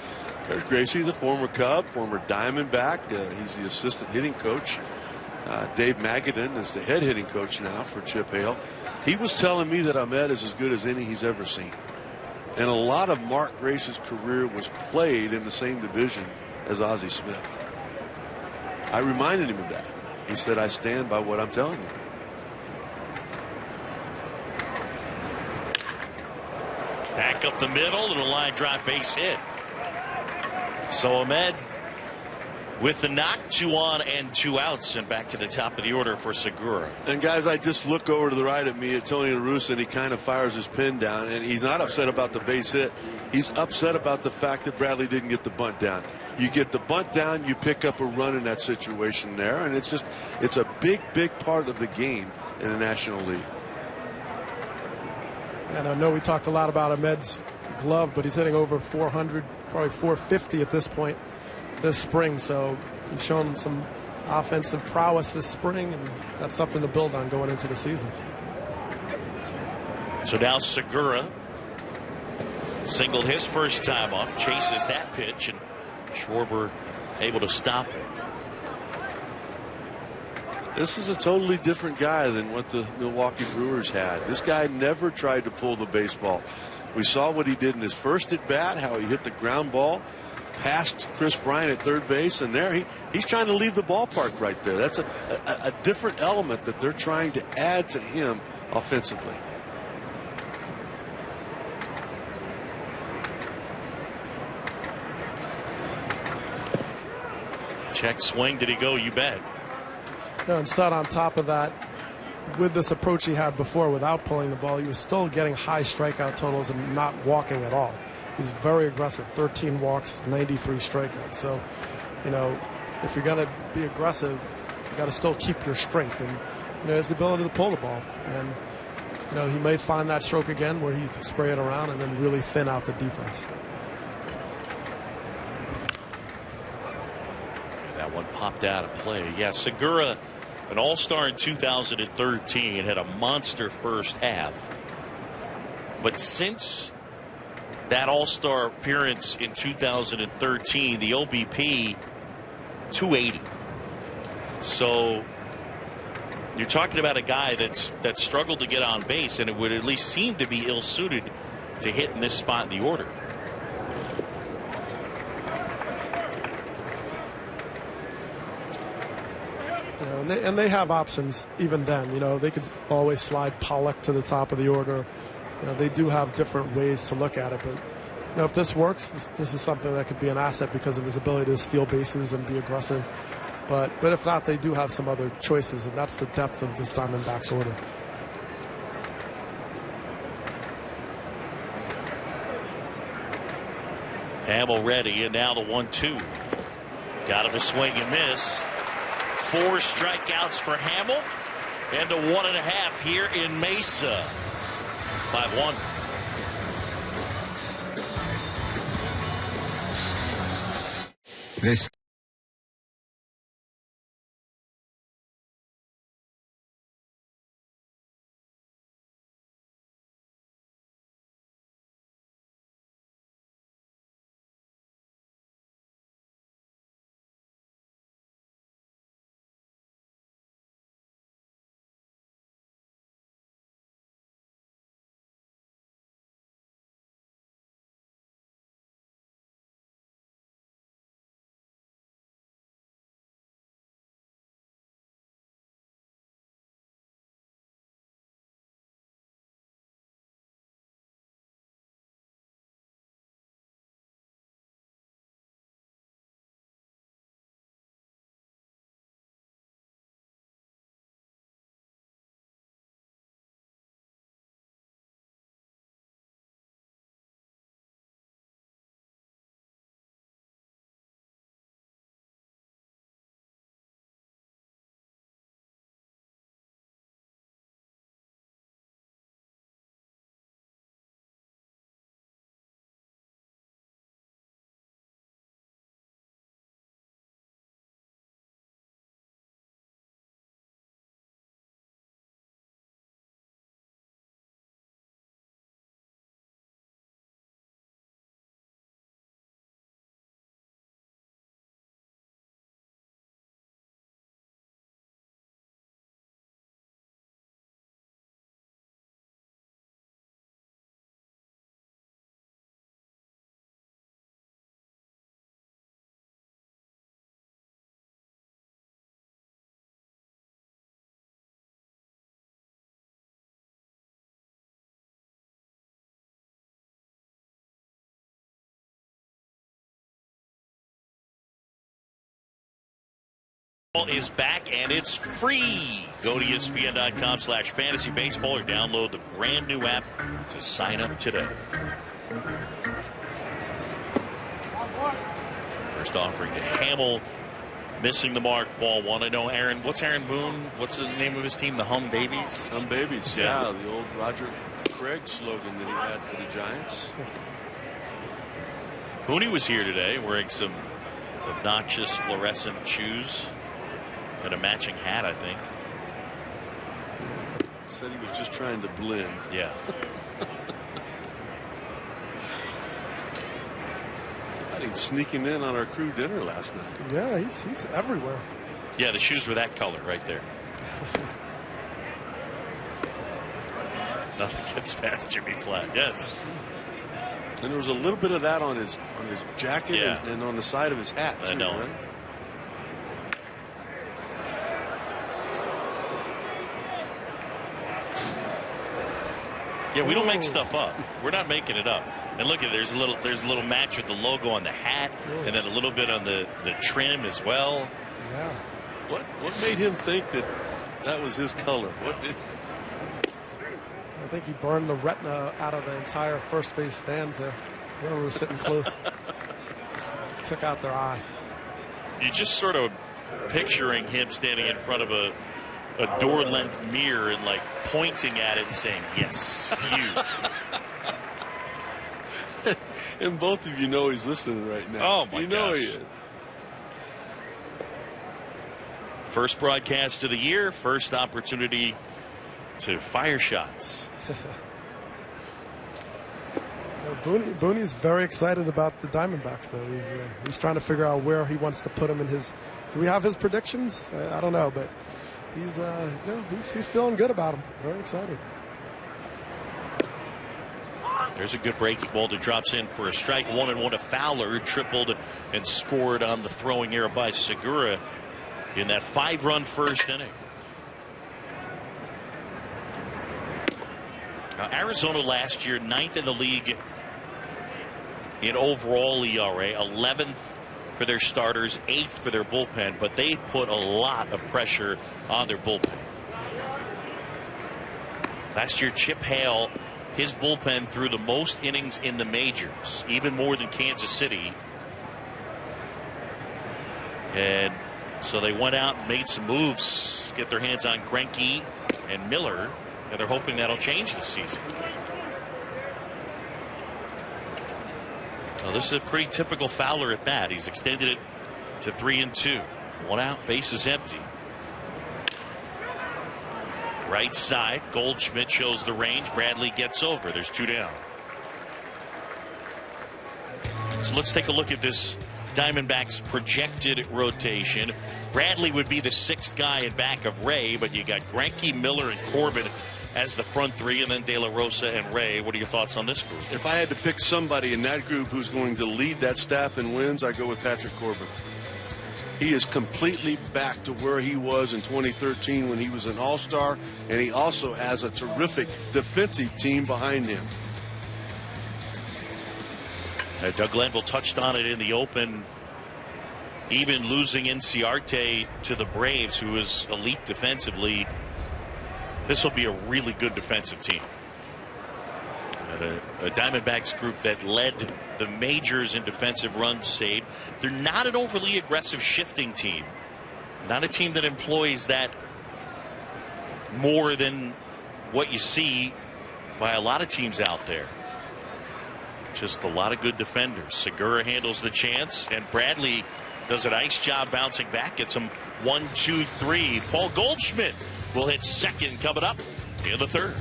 there's Gracie, the former Cub, former Diamondback. He's the assistant hitting coach. Dave Magadan is the head hitting coach now for Chip Hale. He was telling me that Ahmed is as good as any he's ever seen. And a lot of Mark Grace's career was played in the same division as Ozzie Smith. I reminded him of that. He said, I stand by what I'm telling you. Back up the middle and a line drive base hit. So Ahmed with the knock, 2 on and 2 outs, and back to the top of the order for Segura. And guys, I just look over to the right at me at Tony La Russa, and he kind of fires his pin down, and he's not upset about the base hit. He's upset about the fact that Bradley didn't get the bunt down. You get the bunt down, you pick up a run in that situation there, and it's a big part of the game in the National League. And I know we talked a lot about Ahmed's glove, but he's hitting over 400, probably 450 at this point this spring. So he's shown some offensive prowess this spring, and that's something to build on going into the season. So now Segura singled his first time up, chases that pitch, and Schwarber able to stop it. This is a totally different guy than what the Milwaukee Brewers had. This guy never tried to pull the baseball. We saw what he did in his first at bat, how he hit the ground ball past Chris Bryant at third base, and there he's trying to leave the ballpark right there. That's a different element that they're trying to add to him offensively. Check swing. Did he go? You bet. Yeah, and set on top of that, with this approach he had before without pulling the ball, he was still getting high strikeout totals and not walking at all. He's very aggressive, 13 walks, 93 strikeouts. So, you know, if you're going to be aggressive, you got to still keep your strength. And, you know, he has the ability to pull the ball. And, you know, he may find that stroke again where he can spray it around and then really thin out the defense. That one popped out of play. Yeah, Segura, an all-star in 2013, had a monster first half. But since that all-star appearance in 2013, the OBP 280. So you're talking about a guy that struggled to get on base, and it would at least seem to be ill-suited to hit in this spot in the order. And they have options even then. You know, they could always slide Pollock to the top of the order. You know, they do have different ways to look at it. But, you know, if this works, this is something that could be an asset because of his ability to steal bases and be aggressive. But if not, they do have some other choices, and that's the depth of this Diamondbacks order. Hamill ready, and now the 1-2. Got him a swing and miss. 4 strikeouts for Hamill, and a 1.5 here in Mesa. 5-1. This Is back, and it's free. Go to ESPN.com/fantasy-baseball or download the brand new app to sign up today. First offering to Hamill, missing the mark, ball 1. I know Aaron. What's Aaron Boone? What's the name of his team? The Hum Babies? Hum Babies, yeah. The old Roger Craig slogan that he had for the Giants. Booney was here today wearing some obnoxious fluorescent shoes and a matching hat, I think. Said he was just trying to blend. Yeah. I think sneaking in on our crew dinner last night. Yeah, he's everywhere. Yeah, the shoes were that color right there. Nothing gets past Jimmy Flatt. Yes. And there was a little bit of that on his jacket, yeah, and on the side of his hat too. I know. Right? Yeah, we don't make stuff up. We're not making it up. And look at there's a little match with the logo on the hat, and then a little bit on the trim as well. Yeah. What made him think that was his color? What did? I think he burned the retina out of the entire first base stands there. Whoever was sitting close. Took out their eye. You're just sort of picturing him standing in front of a door-length mirror and like pointing at it and saying, "Yes, you." And both of you know he's listening right now. Oh my gosh. You know he is. First broadcast of the year, first opportunity to fire shots. Booney's very excited about the Diamondbacks, though. He's trying to figure out where he wants to put them in his. Do we have his predictions? I don't know, but he's feeling good about them. Very excited. There's a good breaking ball that drops in for a strike. 1-1 to Fowler, tripled and scored on the throwing error by Segura in that 5-run first inning. Now, Arizona last year 9th in the league in overall ERA, 11th for their starters, 8th for their bullpen, but they put a lot of pressure on their bullpen. Last year, Chip Hale, his bullpen threw the most innings in the majors, even more than Kansas City. And so they went out and made some moves, get their hands on Greinke and Miller, and they're hoping that'll change this season. Well, this is a pretty typical Fowler at bat. He's extended it to 3-2. 1 out, bases empty. Right side, Goldschmidt shows the range. Bradley gets over. There's 2 down. So let's take a look at this Diamondbacks projected rotation. Bradley would be the 6th guy in back of Ray, but you got Greinke, Miller, and Corbin as the front 3, and then De La Rosa and Ray. What are your thoughts on this group? If I had to pick somebody in that group who's going to lead that staff in wins, I go with Patrick Corbin. He is completely back to where he was in 2013 when he was an all-star, and he also has a terrific defensive team behind him. Doug Glanville touched on it in the open. Even losing Inciarte to the Braves, who is elite defensively, this will be a really good defensive team. A Diamondbacks group that led the majors in defensive runs saved. They're not an overly aggressive shifting team. Not a team that employs that more than what you see by a lot of teams out there. Just a lot of good defenders. Segura handles the chance, and Bradley does a nice job bouncing back. Gets him 1, 2, 3. Paul Goldschmidt will hit second coming up in the 3rd.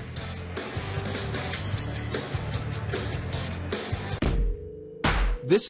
This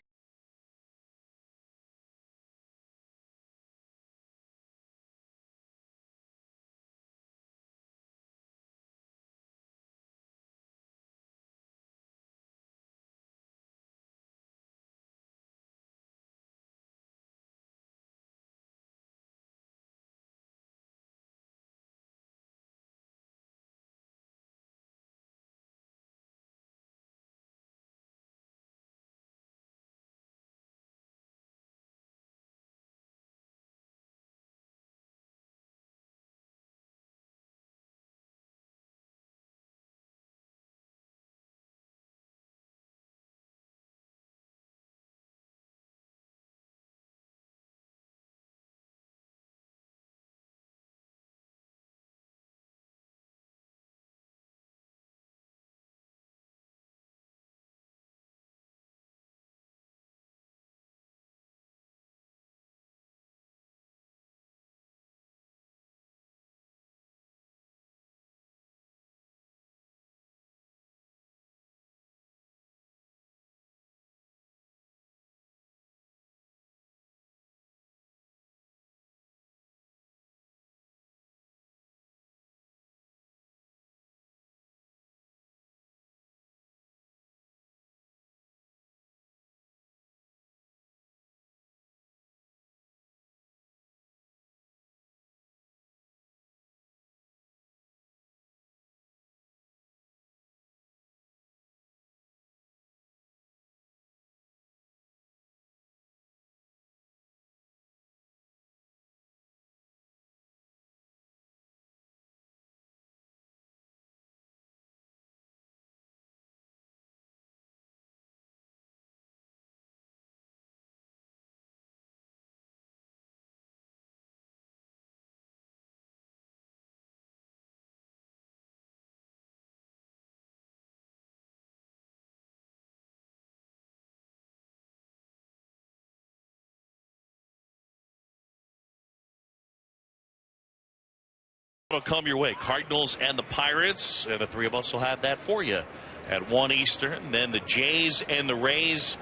will come your way. Cardinals and the Pirates, and the 3 of us will have that for you at 1 Eastern. Then the Jays and the Rays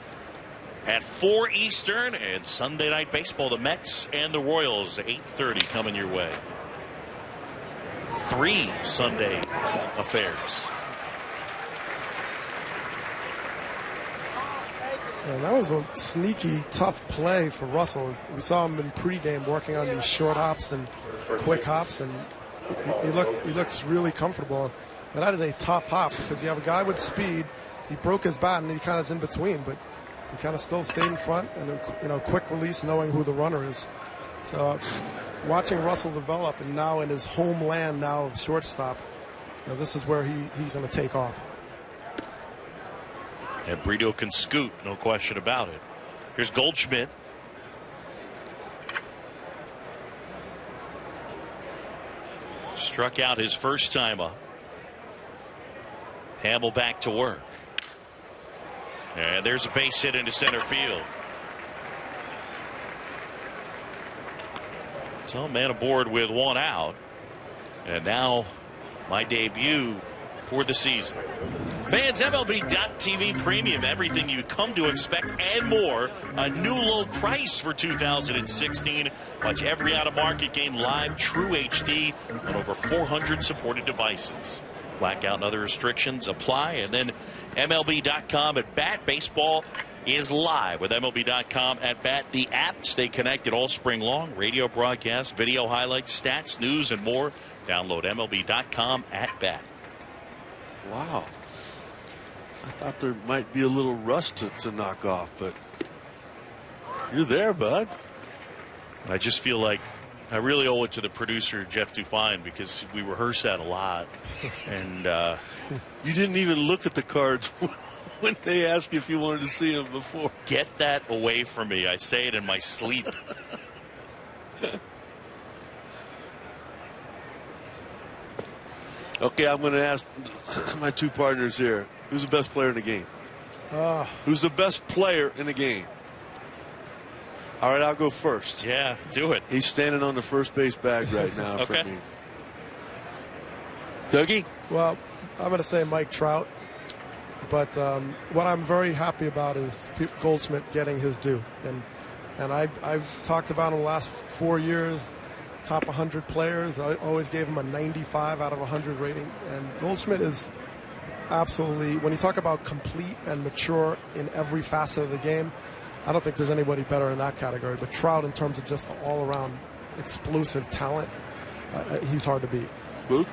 at 4 Eastern, and Sunday Night Baseball, the Mets and the Royals, 8:30 coming your way. 3 Sunday affairs. Yeah, that was a sneaky, tough play for Russell. We saw him in pregame working on these short hops and quick hops, and he looks really comfortable. And that is a tough hop because you have a guy with speed. He broke his bat and he kind of is in between, but he kind of still stayed in front and quick release, knowing who the runner is. So watching Russell develop, and now in his homeland now of shortstop, this is where he's going to take off. And Brito can scoot, no question about it. Here's Goldschmidt. Struck out his first time up. Hamill back to work. And there's a base hit into center field. So man aboard with one out. And now my debut for the season. Fans, MLB.TV Premium, everything you come to expect and more. A new low price for 2016. Watch every out-of-market game live, true HD, on over 400 supported devices. Blackout and other restrictions apply. And then MLB.com at bat. Baseball is live with MLB.com at bat. The app. Stay connected all spring long. Radio broadcasts, video highlights, stats, news, and more. Download MLB.com at bat. Wow. I thought there might be a little rust to knock off, but you're there, bud. I just feel like I really owe it to the producer, Jeff Dufine, because we rehearse that a lot. And you didn't even look at the cards when they asked you if you wanted to see them before. Get that away from me. I say it in my sleep. Okay, I'm going to ask my two partners here. Who's the best player in the game? Who's the best player in the game? All right, I'll go first. Yeah, do it. He's standing on the first base bag right now okay. for me. Dougie? Well, I'm going to say Mike Trout. But what I'm very happy about is Goldschmidt getting his due. And I've talked about him the last 4 years. Top 100 players. I always gave him a 95 out of 100 rating. And Goldschmidt is absolutely, when you talk about complete and mature in every facet of the game, I don't think there's anybody better in that category. But Trout, in terms of just the all-around explosive talent, he's hard to beat. Boop.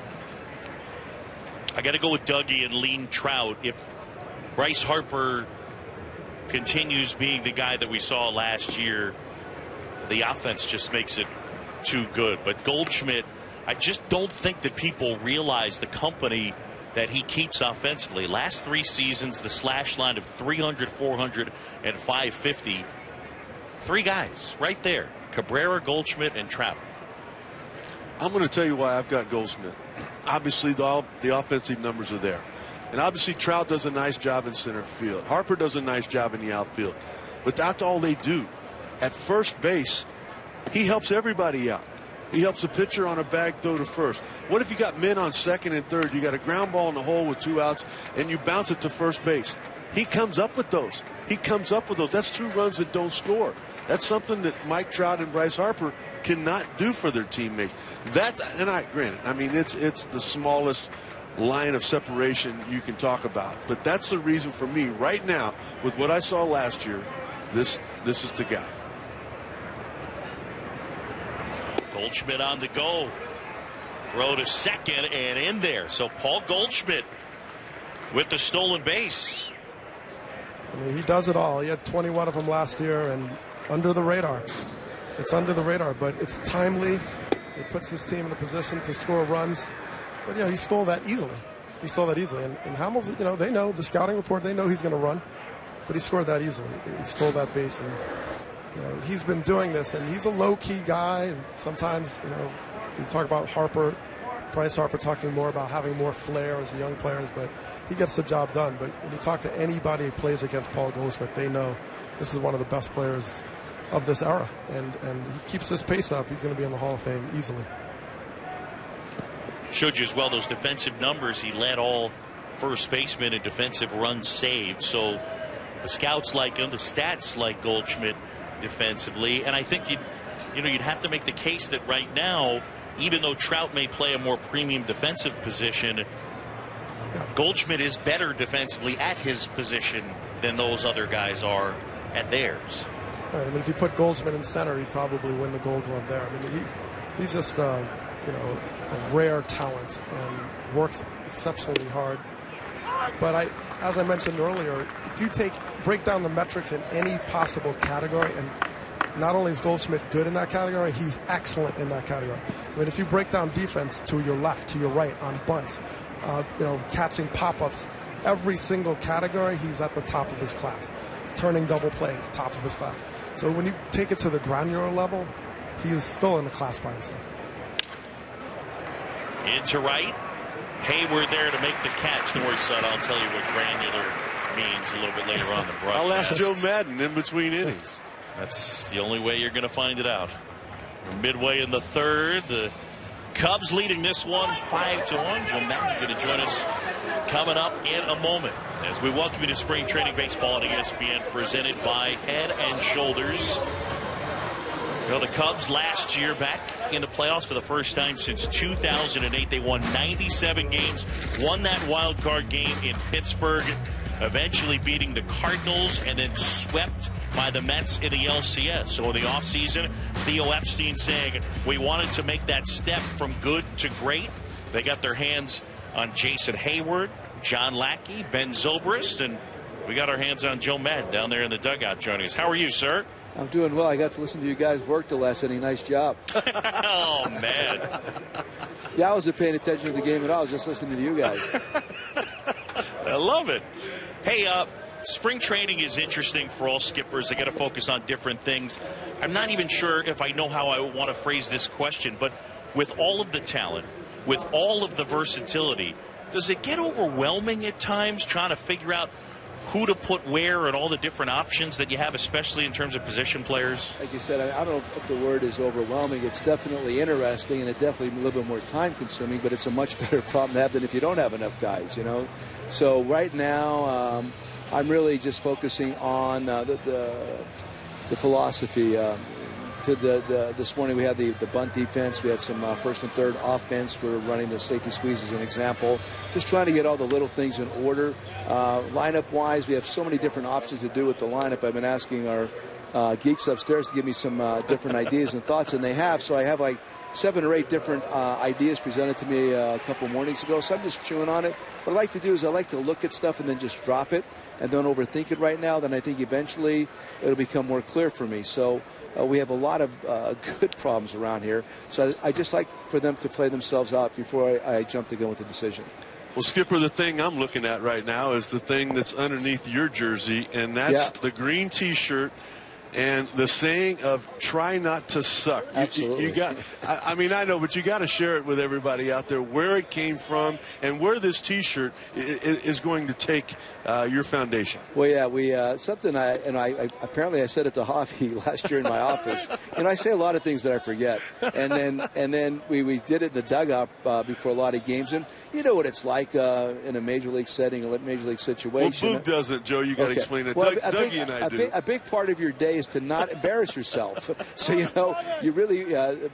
I got to go with Dougie and lean Trout. If Bryce Harper continues being the guy that we saw last year, the offense just makes it too good. But Goldschmidt, I just don't think that people realize the company that he keeps offensively. Last 3 seasons, the slash line of 300, 400, and 550. 3 guys right there: Cabrera, Goldschmidt, and Trout. I'm going to tell you why I've got Goldschmidt. Obviously, the offensive numbers are there. And obviously, Trout does a nice job in center field. Harper does a nice job in the outfield. But that's all they do. At first base, he helps everybody out. He helps the pitcher on a bag throw to first. What if you got men on second and third? You got a ground ball in the hole with 2 outs, and you bounce it to first base. He comes up with those. That's 2 runs that don't score. That's something that Mike Trout and Bryce Harper cannot do for their teammates. Granted, I mean, it's the smallest line of separation you can talk about. But that's the reason for me right now, with what I saw last year, this is the guy. Goldschmidt on the go. Throw to second and in there. So Paul Goldschmidt with the stolen base. I mean, he does it all. He had 21 of them last year, and under the radar. It's under the radar, but it's timely. It puts this team in a position to score runs. But, he stole that easily. And Hamill's, they know, the scouting report, they know he's going to run. But he scored that easily. He stole that base. And, he's been doing this. And he's a low-key guy. And sometimes, you talk about Harper, Bryce Harper talking more about having more flair as young players. But he gets the job done. But when you talk to anybody who plays against Paul Goldschmidt, they know this is one of the best players of this era. And he keeps this pace up. He's going to be in the Hall of Fame easily. Showed you as well those defensive numbers. He led all first basemen in defensive runs saved. So the scouts like him, the stats like Goldschmidt defensively. And I think you'd have to make the case that right now, even though Trout may play a more premium defensive position, Goldschmidt is better defensively at his position than those other guys are at theirs. Right. I mean, if you put Goldschmidt in center, he'd probably win the Gold Glove there. I mean, he's just a rare talent and works exceptionally hard. But as I mentioned earlier, if you break down the metrics in any possible category, and not only is Goldschmidt good in that category, he's excellent in that category. I mean, if you break down defense to your left, to your right, on bunts, catching pop-ups, every single category, he's at the top of his class. Turning double plays, top of his class. So when you take it to the granular level, he is still in the class by himself. Into right. Hayward there to make the catch. Don't worry, son. I'll tell you what granular means a little bit later on the broadcast. I'll ask Joe Madden in between innings. That's the only way you're going to find it out. We're midway in the third. The Cubs leading this one 5-1. Joe Madden going to join us coming up in a moment as we welcome you to Spring Training Baseball on ESPN, presented by Head and Shoulders. The Cubs last year back in the playoffs for the first time since 2008. They won 97 games, won that wild card game in Pittsburgh, eventually beating the Cardinals and then swept by the Mets in the LCS. So in the offseason, Theo Epstein saying we wanted to make that step from good to great. They got their hands on Jason Hayward, John Lackey, Ben Zobrist, and we got our hands on Joe Madden down there in the dugout joining us. How are you, sir? I'm doing well. I got to listen to you guys work the last inning. Nice job. Oh, man. Yeah, I wasn't paying attention to the game at all. I was just listening to you guys. I love it. Hey, spring training is interesting for all skippers. They got to focus on different things. I'm not even sure if I know how I want to phrase this question, but with all of the talent, with all of the versatility, does it get overwhelming at times trying to figure out who to put where and all the different options that you have, especially in terms of position players? Like you said, I don't know if the word is overwhelming. It's definitely interesting, and it's definitely a little bit more time consuming, but it's a much better problem to have than if you don't have enough guys, you know. So right now, I'm really just focusing on the philosophy. This morning we had the bunt defense. We had some first and third offense. We're running the safety squeeze as an example. Just trying to get all the little things in order. Lineup-wise, we have so many different options to do with the lineup. I've been asking our geeks upstairs to give me some different ideas and thoughts, and they have. So I have like 7 or 8 different ideas presented to me a couple mornings ago. So I'm just chewing on it. What I like to do is I like to look at stuff and then just drop it and don't overthink it right now. Then I think eventually it'll become more clear for me. So we have a lot of good problems around here. So I just like for them to play themselves out before I jump the gun with the decision. Well, Skipper, the thing I'm looking at right now is the thing that's underneath your jersey, and that's the green T-shirt and the saying of "try not to suck." Absolutely. You got. I mean, I know, but you got to share it with everybody out there where it came from and where this T-shirt is going to take your foundation. Well, yeah, we something I apparently I said it to Javi last year in my office. And I say a lot of things that I forget. And then we did it in the dugout before a lot of games. And you know what it's like in a major league setting, a major league situation. Well, Boog doesn't, Joe. You got to explain it. Well, Dougie and I do. A big part of your day is to not embarrass yourself. So, you know, you really,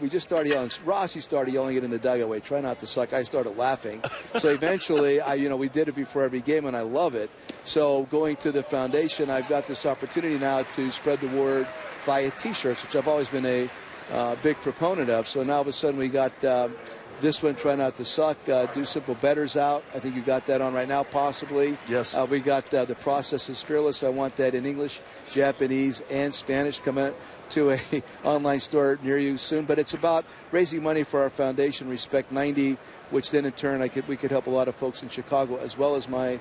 we just started yelling. Rossi started yelling it in the dugout. Wait, try not to suck. I started laughing. So eventually, we did it before every game, and I love it. So going to the foundation, I've got this opportunity now to spread the word via T-shirts, which I've always been a big proponent of. So now all of a sudden we got this one, try not to suck, do simple betters out. I think you got that on right now, possibly. Yes. We got the process is fearless. I want that in English, Japanese, and Spanish. Come out to a online store near you soon. But it's about raising money for our foundation, Respect 90, which then in turn we could help a lot of folks in Chicago, as well as my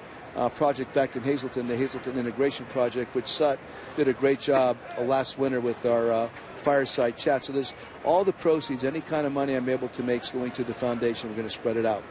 project back in Hazleton, the Hazleton Integration Project, which Sut did a great job last winter with our fireside chat. So there's all the proceeds, any kind of money I'm able to make is going to the foundation. We're going to spread it out.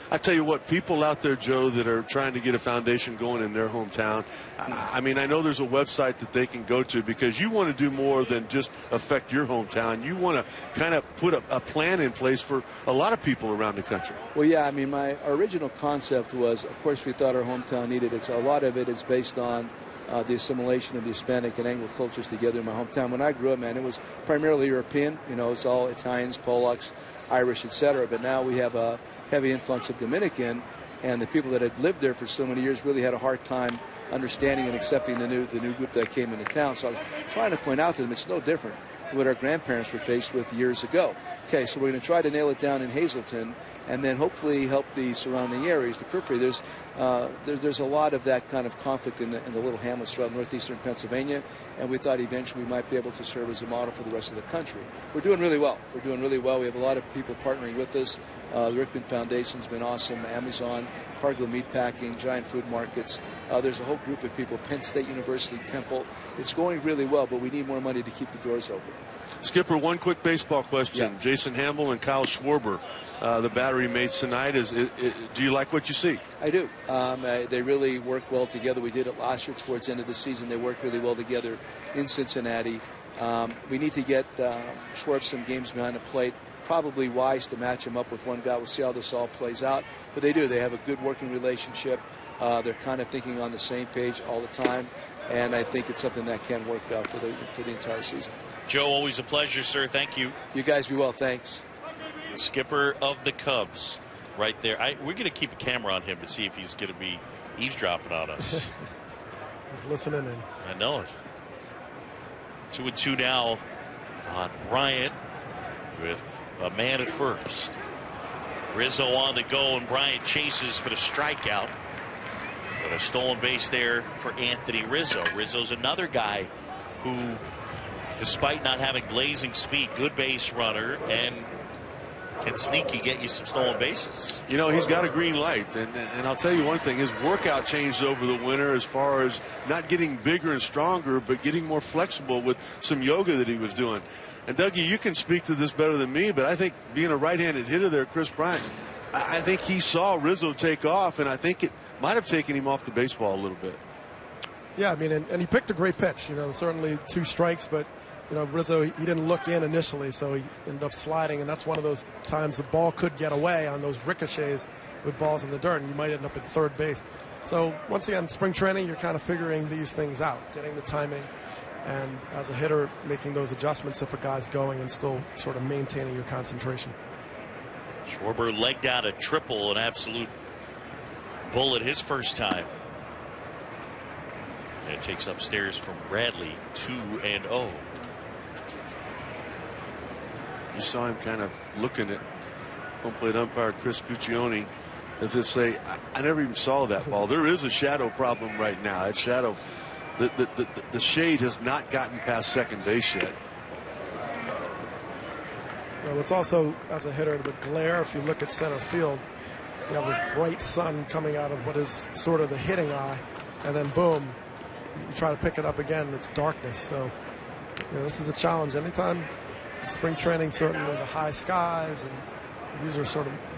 I tell you what, people out there, Joe, that are trying to get a foundation going in their hometown, I mean, I know there's a website that they can go to because you want to do more than just affect your hometown. You want to kind of put a plan in place for a lot of people around the country. Well, yeah, I mean, my original concept was, of course, we thought our hometown needed it. So a lot of it is based on the assimilation of the Hispanic and Anglo cultures together in my hometown. When I grew up, man, it was primarily European. You know, it's all Italians, Polacks, Irish, etc. But now we have a heavy influx of Dominican, and the people that had lived there for so many years really had a hard time understanding and accepting the new group that came into town. So I was trying to point out to them it's no different than what our grandparents were faced with years ago. Okay, so we're going to try to nail it down in Hazleton, and then hopefully help the surrounding areas, the periphery. There's a lot of that kind of conflict in the little hamlets throughout northeastern Pennsylvania, and we thought eventually we might be able to serve as a model for the rest of the country. We're doing really well. We're doing really well. We have a lot of people partnering with us. The Rickman Foundation's been awesome. Amazon, Cargill Meatpacking, Giant Food Markets. There's a whole group of people. Penn State University, Temple. It's going really well, but we need more money to keep the doors open. Skipper, one quick baseball question. Yeah. Jason Hamble and Kyle Schwarber, the battery mates tonight. Do you like what you see? I do. They really work well together. We did it last year towards the end of the season. They worked really well together in Cincinnati. We need to get Schwarber some games behind the plate. Probably wise to match him up with one guy. We'll see how this all plays out. But they do. They have a good working relationship. They're kind of thinking on the same page all the time. And I think it's something that can work out for the entire season. Joe, always a pleasure, sir. Thank you. You guys be well. Thanks. The skipper of the Cubs right there. We're going to keep a camera on him to see if he's going to be eavesdropping on us. He's listening in. I know it. 2-2 now on Bryant with a man at first. Rizzo on the go, and Bryant chases for the strikeout. But a stolen base there for Anthony Rizzo. Rizzo's another guy who, despite not having blazing speed, good base runner, and can sneaky get you some stolen bases. You know, he's got a green light, and I'll tell you one thing, his workout changed over the winter as far as not getting bigger and stronger, but getting more flexible with some yoga that he was doing. And Dougie, you can speak to this better than me, but I think being a right-handed hitter there, Chris Bryant, I think he saw Rizzo take off, and I think it might have taken him off the baseball a little bit. Yeah, I mean, and he picked a great pitch. You know, certainly 2 strikes, but you know, Rizzo, he didn't look in initially, so he ended up sliding, and that's one of those times the ball could get away on those ricochets with balls in the dirt, and you might end up at third base. So once again, spring training, you're kind of figuring these things out, getting the timing, and as a hitter, making those adjustments if a guy's going and still sort of maintaining your concentration. Schwarber legged out a triple, an absolute bullet his first time. And it takes upstairs from Bradley, 2-0. You saw him kind of looking at home plate umpire Chris Guccione as if say, I never even saw that ball. There is a shadow problem right now. That shadow, the shade has not gotten past second base yet. Well, it's also, as a hitter, the glare. If you look at center field, you have this bright sun coming out of what is sort of the hitting eye, and then boom, you try to pick it up again, and it's darkness. So, you know, this is a challenge. Anytime spring training, certainly the high skies, and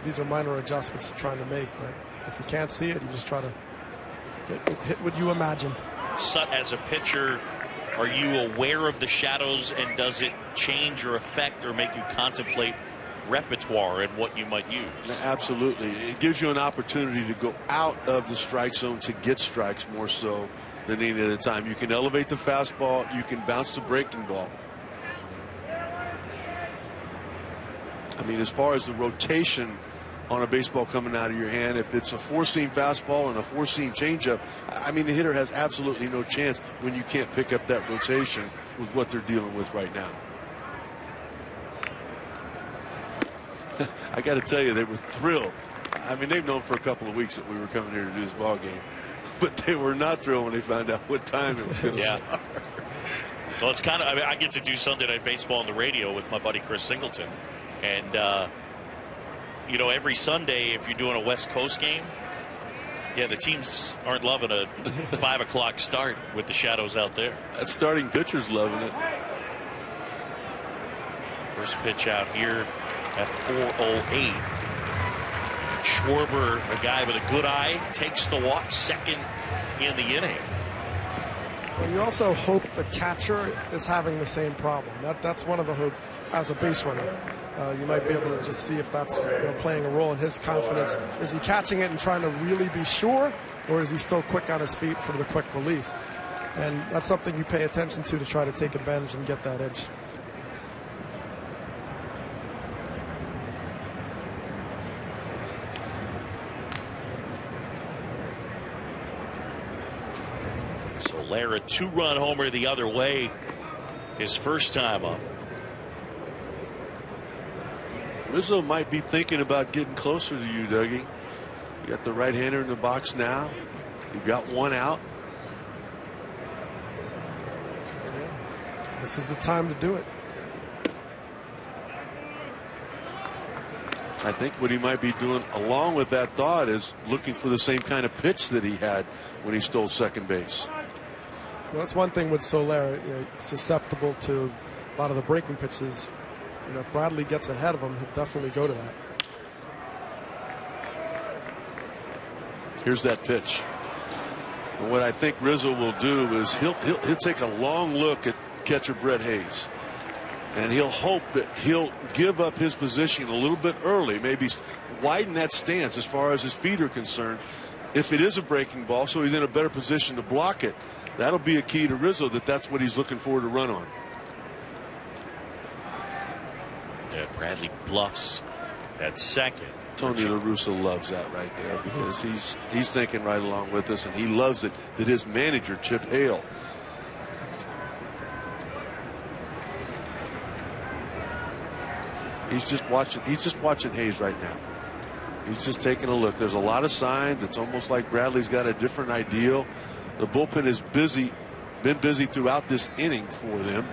these are minor adjustments you're trying to make. But if you can't see it, you just try to hit what you imagine. Sut, as a pitcher, are you aware of the shadows, and does it change or affect or make you contemplate repertoire and what you might use? Absolutely. It gives you an opportunity to go out of the strike zone to get strikes more so than any other time. You can elevate the fastball. You can bounce the breaking ball. I mean, as far as the rotation on a baseball coming out of your hand, if it's a 4-seam fastball and a 4-seam changeup, I mean, the hitter has absolutely no chance when you can't pick up that rotation with what they're dealing with right now. I got to tell you, they were thrilled. I mean, they've known for a couple of weeks that we were coming here to do this ball game, but they were not thrilled when they found out what time it was going to start. Well, it's kind of, I mean, I get to do Sunday Night Baseball on the radio with my buddy Chris Singleton, and you know, every Sunday, if you're doing a West Coast game, yeah, the teams aren't loving a 5 o'clock start with the shadows out there. That starting pitcher's loving it. First pitch out here at 4:08. Schwarber, a guy with a good eye, takes the walk, second in the inning. Well, you also hope the catcher is having the same problem. That's one of the hope as a base runner. You might be able to just see if that's playing a role in his confidence. Is he catching it and trying to really be sure, or is he still quick on his feet for the quick release? And that's something you pay attention to try to take advantage and get that edge. So Lara, 2-run homer the other way, his first time up. Rizzo might be thinking about getting closer to you, Dougie. You got the right-hander in the box now. You've got one out. Yeah. This is the time to do it. I think what he might be doing along with that thought is looking for the same kind of pitch that he had when he stole second base. Well, that's one thing with Soler. You know, susceptible to a lot of the breaking pitches. You know, if Bradley gets ahead of him, he'll definitely go to that. Here's that pitch. And what I think Rizzo will do is he'll take a long look at catcher Brett Hayes. And he'll hope that he'll give up his position a little bit early, maybe widen that stance as far as his feet are concerned. If it is a breaking ball, so he's in a better position to block it, that'll be a key to Rizzo, that's what he's looking for to run on. Yeah, Bradley bluffs at second. Tony La Russa loves that right there because he's thinking right along with us, and he loves it that his manager, Chip Hale, He's just watching Hayes right now. He's just taking a look. There's a lot of signs. It's almost like Bradley's got a different ideal. The bullpen is been busy throughout this inning for them.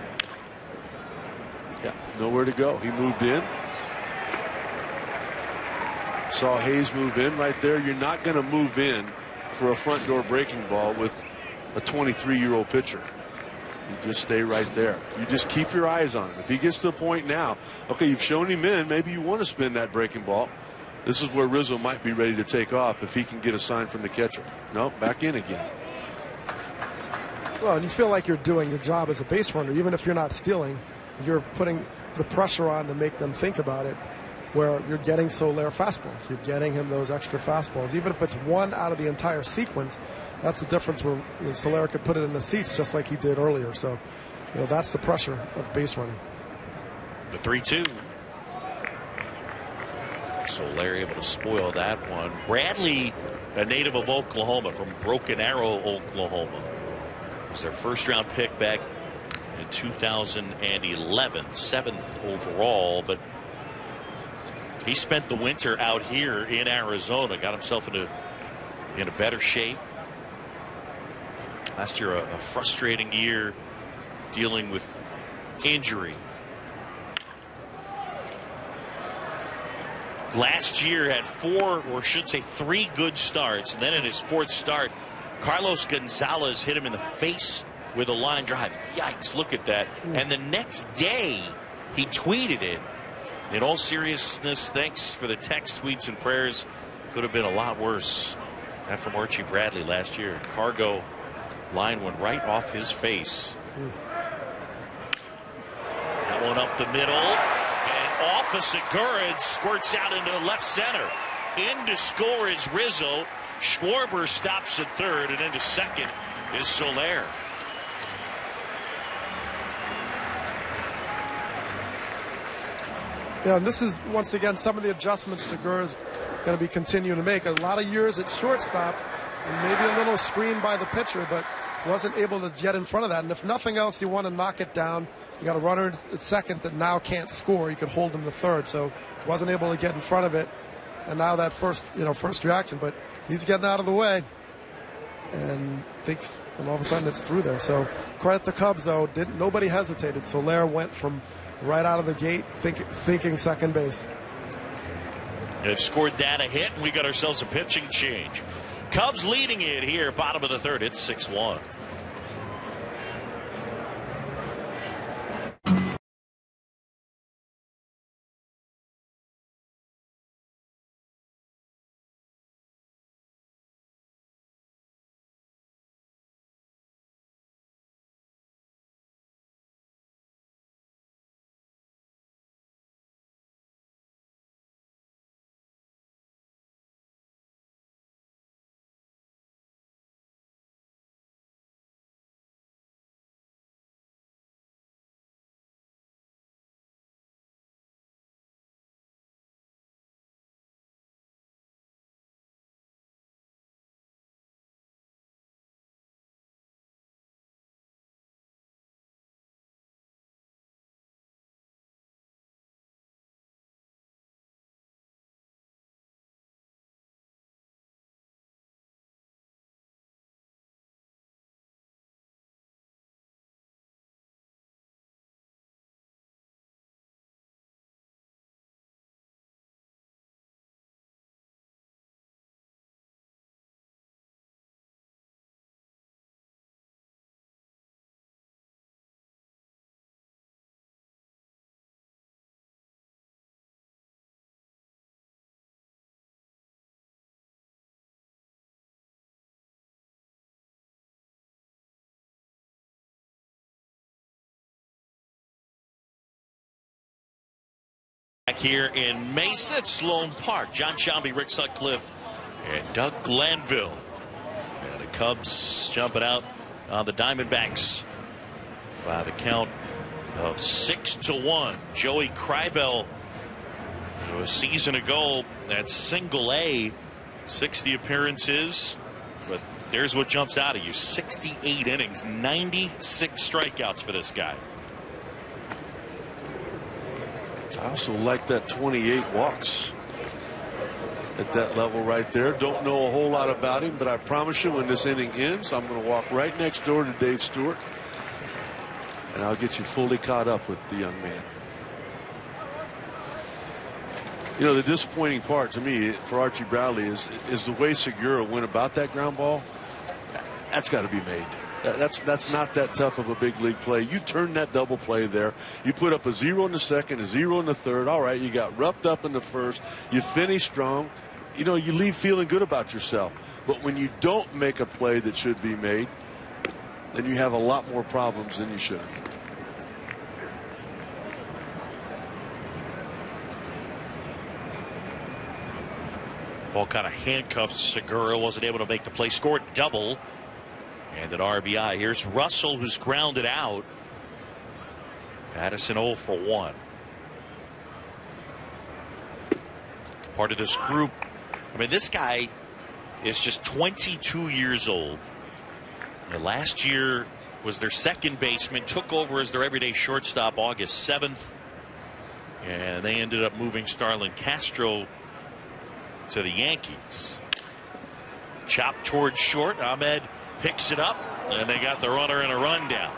Yeah, nowhere to go. He moved in. Saw Hayes move in right there. You're not going to move in for a front door breaking ball with a 23-year-old pitcher. You just stay right there. You just keep your eyes on him. If he gets to the point now, okay, you've shown him in, maybe you want to spin that breaking ball. This is where Rizzo might be ready to take off if he can get a sign from the catcher. No, back in again. Well, and you feel like you're doing your job as a base runner, even if you're not stealing, you're putting the pressure on to make them think about it, where you're getting Soler fastballs. You're getting him those extra fastballs. Even if it's one out of the entire sequence, that's the difference where Soler could put it in the seats just like he did earlier. So, that's the pressure of base running. The 3-2. Soler able to spoil that one. Bradley, a native of Oklahoma, from Broken Arrow, Oklahoma. Was their first-round pick back in 2011, 7th overall, but he spent the winter out here in Arizona, got himself in a better shape. Last year, a frustrating year dealing with injury. Last year had 3 good starts, and then in his 4th start, Carlos Gonzalez hit him in the face with a line drive. Yikes, look at that. And the next day, he tweeted it. In all seriousness, thanks for the text, tweets, and prayers. Could have been a lot worse. That from Archie Bradley last year. Cargo line went right off his face. That one up the middle. And off of Segura, squirts out into left center. In to score is Rizzo. Schwarber stops at third, and into second is Soler. Yeah, and this is, once again, some of the adjustments Segura's going to be continuing to make. A lot of years at shortstop, and maybe a little screen by the pitcher, but wasn't able to get in front of that. And if nothing else, you want to knock it down. You got a runner at second that now can't score. You could hold him to third, so wasn't able to get in front of it. And now that first reaction, but he's getting out of the way, and thinks, and all of a sudden it's through there. So credit the Cubs, though. Nobody hesitated. Soler went from right out of the gate thinking second base. They've scored that a hit, and we got ourselves a pitching change. Cubs leading it here, bottom of the third. It's 6-1. Back here in Mesa at Sloan Park. John Shelby, Rick Sutcliffe, and Doug Glanville. And the Cubs jumping out on the Diamondbacks by the count of 6-1. Joey Kribel, a season ago at Single A, 60 appearances. But there's what jumps out at you: 68 innings, 96 strikeouts for this guy. I also like that 28 walks at that level right there. Don't know a whole lot about him, but I promise you when this inning ends, I'm going to walk right next door to Dave Stewart, and I'll get you fully caught up with the young man. You know, the disappointing part to me for Archie Bradley is the way Segura went about that ground ball. That's got to be made. That's not that tough of a big league play. You turn that double play there. You put up a 0 in the second, a 0 in the third. All right, you got roughed up in the first. You finish strong. You know, you leave feeling good about yourself. But when you don't make a play that should be made, then you have a lot more problems than you should have. Ball kind of handcuffed Segura. Wasn't able to make the play. Scored double. And an RBI. Here's Russell, who's grounded out. Addison 0 for 1. Part of this group. I mean, this guy is just 22 years old. And last year was their second baseman. Took over as their everyday shortstop August 7th. And they ended up moving Starlin Castro to the Yankees. Chopped towards short. Ahmed picks it up, and they got the runner in a rundown.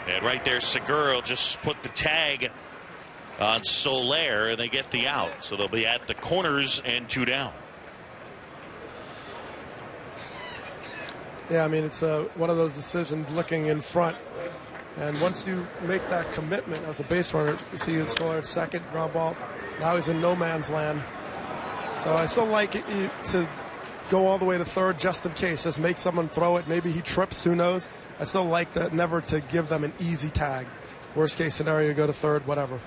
And right there, Segura just put the tag on Soler, and they get the out. So they'll be at the corners and 2 down. Yeah, I mean, it's one of those decisions looking in front. And once you make that commitment as a base runner, you see Soler second, ground ball. Now he's in no man's land. So I still like it to go all the way to third just in case. Just make someone throw it. Maybe he trips. Who knows? I still like that. Never to give them an easy tag. Worst case scenario, go to third, whatever.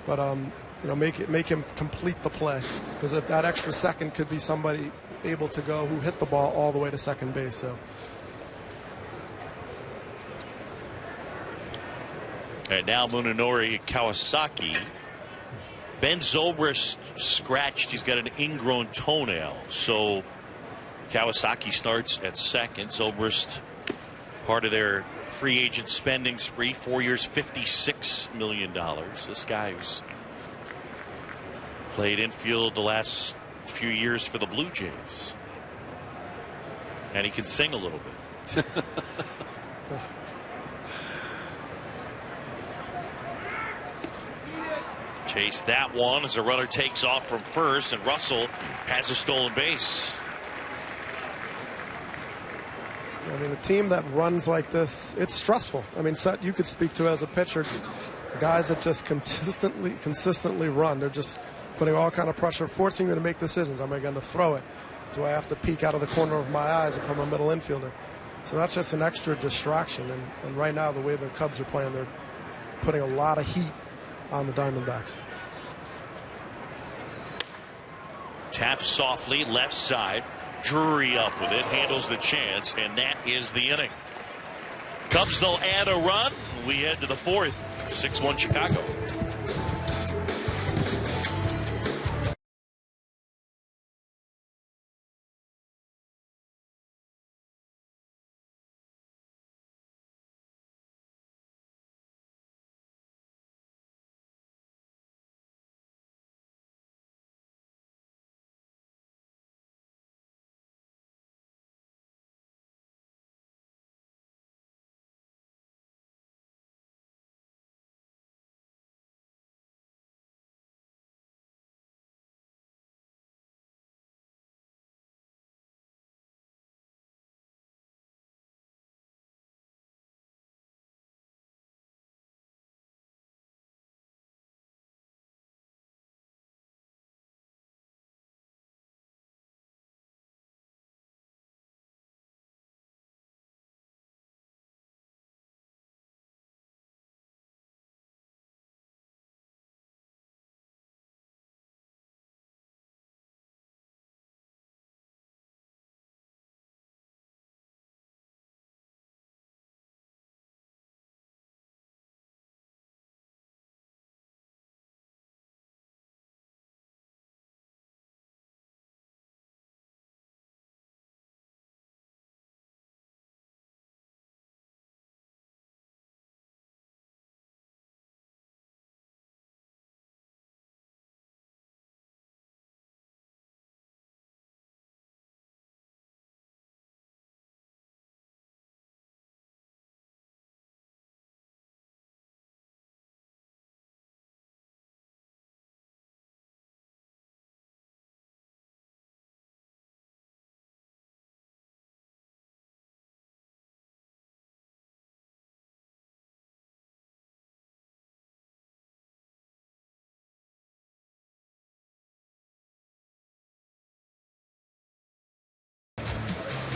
But you know, make him complete the play, because that extra second could be somebody able to go who hit the ball all the way to second base. So. And now Munenori Kawasaki. Ben Zobrist scratched. He's got an ingrown toenail. So Kawasaki starts at second. Zobrist, part of their free agent spending spree, 4 years, $56 million. This guy who's played infield the last few years for the Blue Jays. And he can sing a little bit. Chase that one as a runner takes off from first, and Russell has a stolen base. I mean, a team that runs like this, it's stressful. I mean, you could speak to as a pitcher, guys that just consistently run. They're just putting all kind of pressure, forcing you to make decisions. Am I going to throw it? Do I have to peek out of the corner of my eyes if I'm a middle infielder? So that's just an extra distraction. And right now, the way the Cubs are playing, they're putting a lot of heat on the Diamondbacks. Taps softly, left side. Drury up with it, handles the chance, and that is the inning. Cubs, they'll add a run. We head to the fourth. 6-1 Chicago.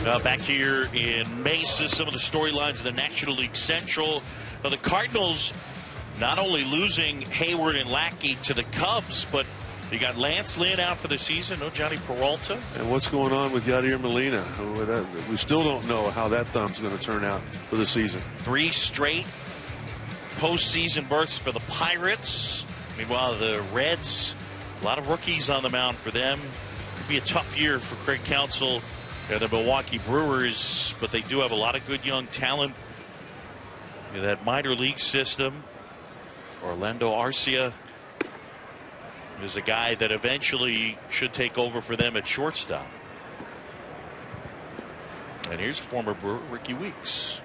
Back here in Mesa, some of the storylines of the National League Central. The Cardinals not only losing Hayward and Lackey to the Cubs, but you got Lance Lynn out for the season. No Johnny Peralta. And what's going on with Yadier Molina? We still don't know how that thumb's going to turn out for the season. 3 straight postseason berths for the Pirates. Meanwhile, the Reds, a lot of rookies on the mound for them. Could be a tough year for Craig Counsell and the Milwaukee Brewers, but they do have a lot of good young talent in that minor league system. Orlando Arcia is a guy that eventually should take over for them at shortstop. And here's former Brewer Ricky Weeks.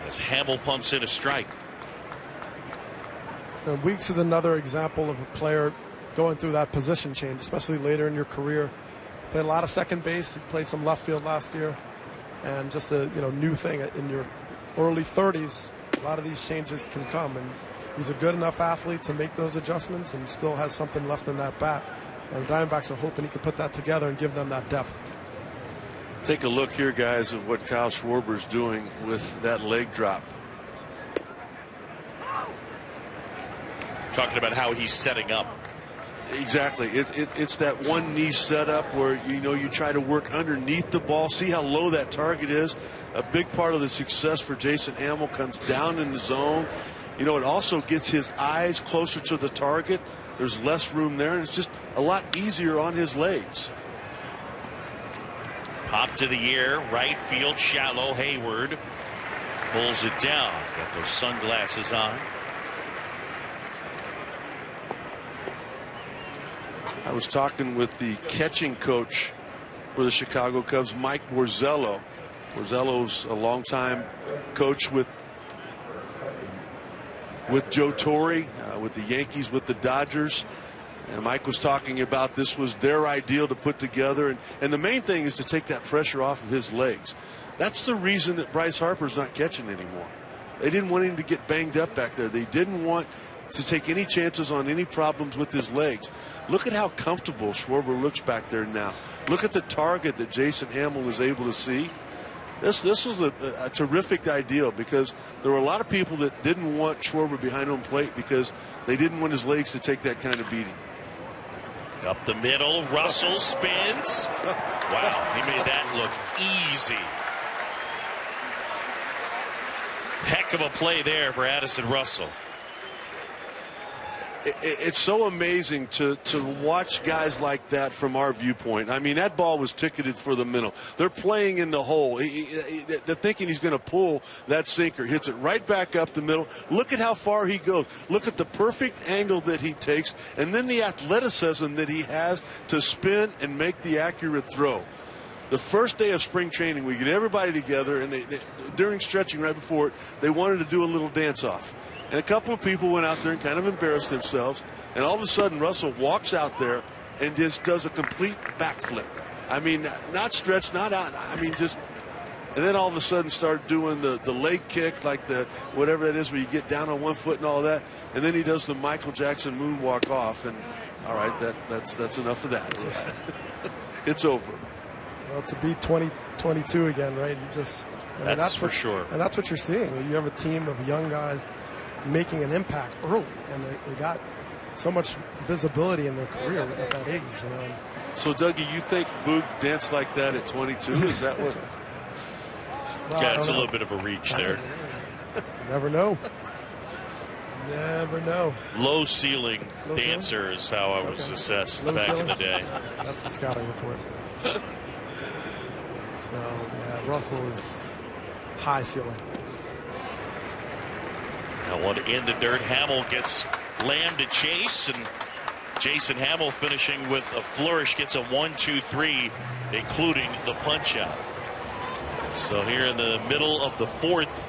As Hamill pumps in a strike. Weeks is another example of a player going through that position change, especially later in your career. Played a lot of second base. He played some left field last year, and just a new thing in your early 30s. A lot of these changes can come, and he's a good enough athlete to make those adjustments, and still has something left in that bat. And the Diamondbacks are hoping he can put that together and give them that depth. Take a look here, guys, at what Kyle Schwarber's doing with that leg drop. Talking about how he's setting up. Exactly. It's that one knee setup where you try to work underneath the ball. See how low that target is. A big part of the success for Jason Hamill comes down in the zone. It also gets his eyes closer to the target. There's less room there, and it's just a lot easier on his legs. Pop to the air, right field, shallow. Hayward pulls it down. Got those sunglasses on. I was talking with the catching coach for the Chicago Cubs, Mike Borzello. Borzello's a longtime coach with Joe Torre, with the Yankees, with the Dodgers. And Mike was talking about this was their ideal to put together. And the main thing is to take that pressure off of his legs. That's the reason that Bryce Harper's not catching anymore. They didn't want him to get banged up back there. They didn't want to take any chances on any problems with his legs. Look at how comfortable Schwarber looks back there now. Look at the target that Jason Hamill was able to see. This was a terrific idea, because there were a lot of people that didn't want Schwarber behind home plate because they didn't want his legs to take that kind of beating. Up the middle, Russell spins. Wow, he made that look easy. Heck of a play there for Addison Russell. It's so amazing to watch guys like that from our viewpoint. I mean, that ball was ticketed for the middle. They're playing in the hole. They're thinking he's going to pull that sinker. Hits it right back up the middle. Look at how far he goes. Look at the perfect angle that he takes, and then the athleticism that he has to spin and make the accurate throw. The first day of spring training, we get everybody together, and during stretching right before it, they wanted to do a little dance-off. And a couple of people went out there and kind of embarrassed themselves. And all of a sudden, Russell walks out there and just does a complete backflip. I mean, not stretched, not out. I mean, just. And then all of a sudden start doing the leg kick, like the whatever that is, where you get down on one foot and all that. And then he does the Michael Jackson moonwalk off. And all right, that's enough of that. It's over. Well, to be 2022 again, right? That's for sure. And that's what you're seeing. You have a team of young guys making an impact early, and they got so much visibility in their career at that age. So, Dougie, you think Boog danced like that at 22? Is that what? Well, yeah, it's a little bit of a reach there. Never know. Never know. Low ceiling dancer is how I was assessed back in the day. That's the scouting report. So, yeah, Russell is high ceiling. Now one in the dirt. Hamill gets Lamb to chase, and Jason Hamill finishing with a flourish gets a 1-2-3, including the punch out. So here in the middle of the fourth,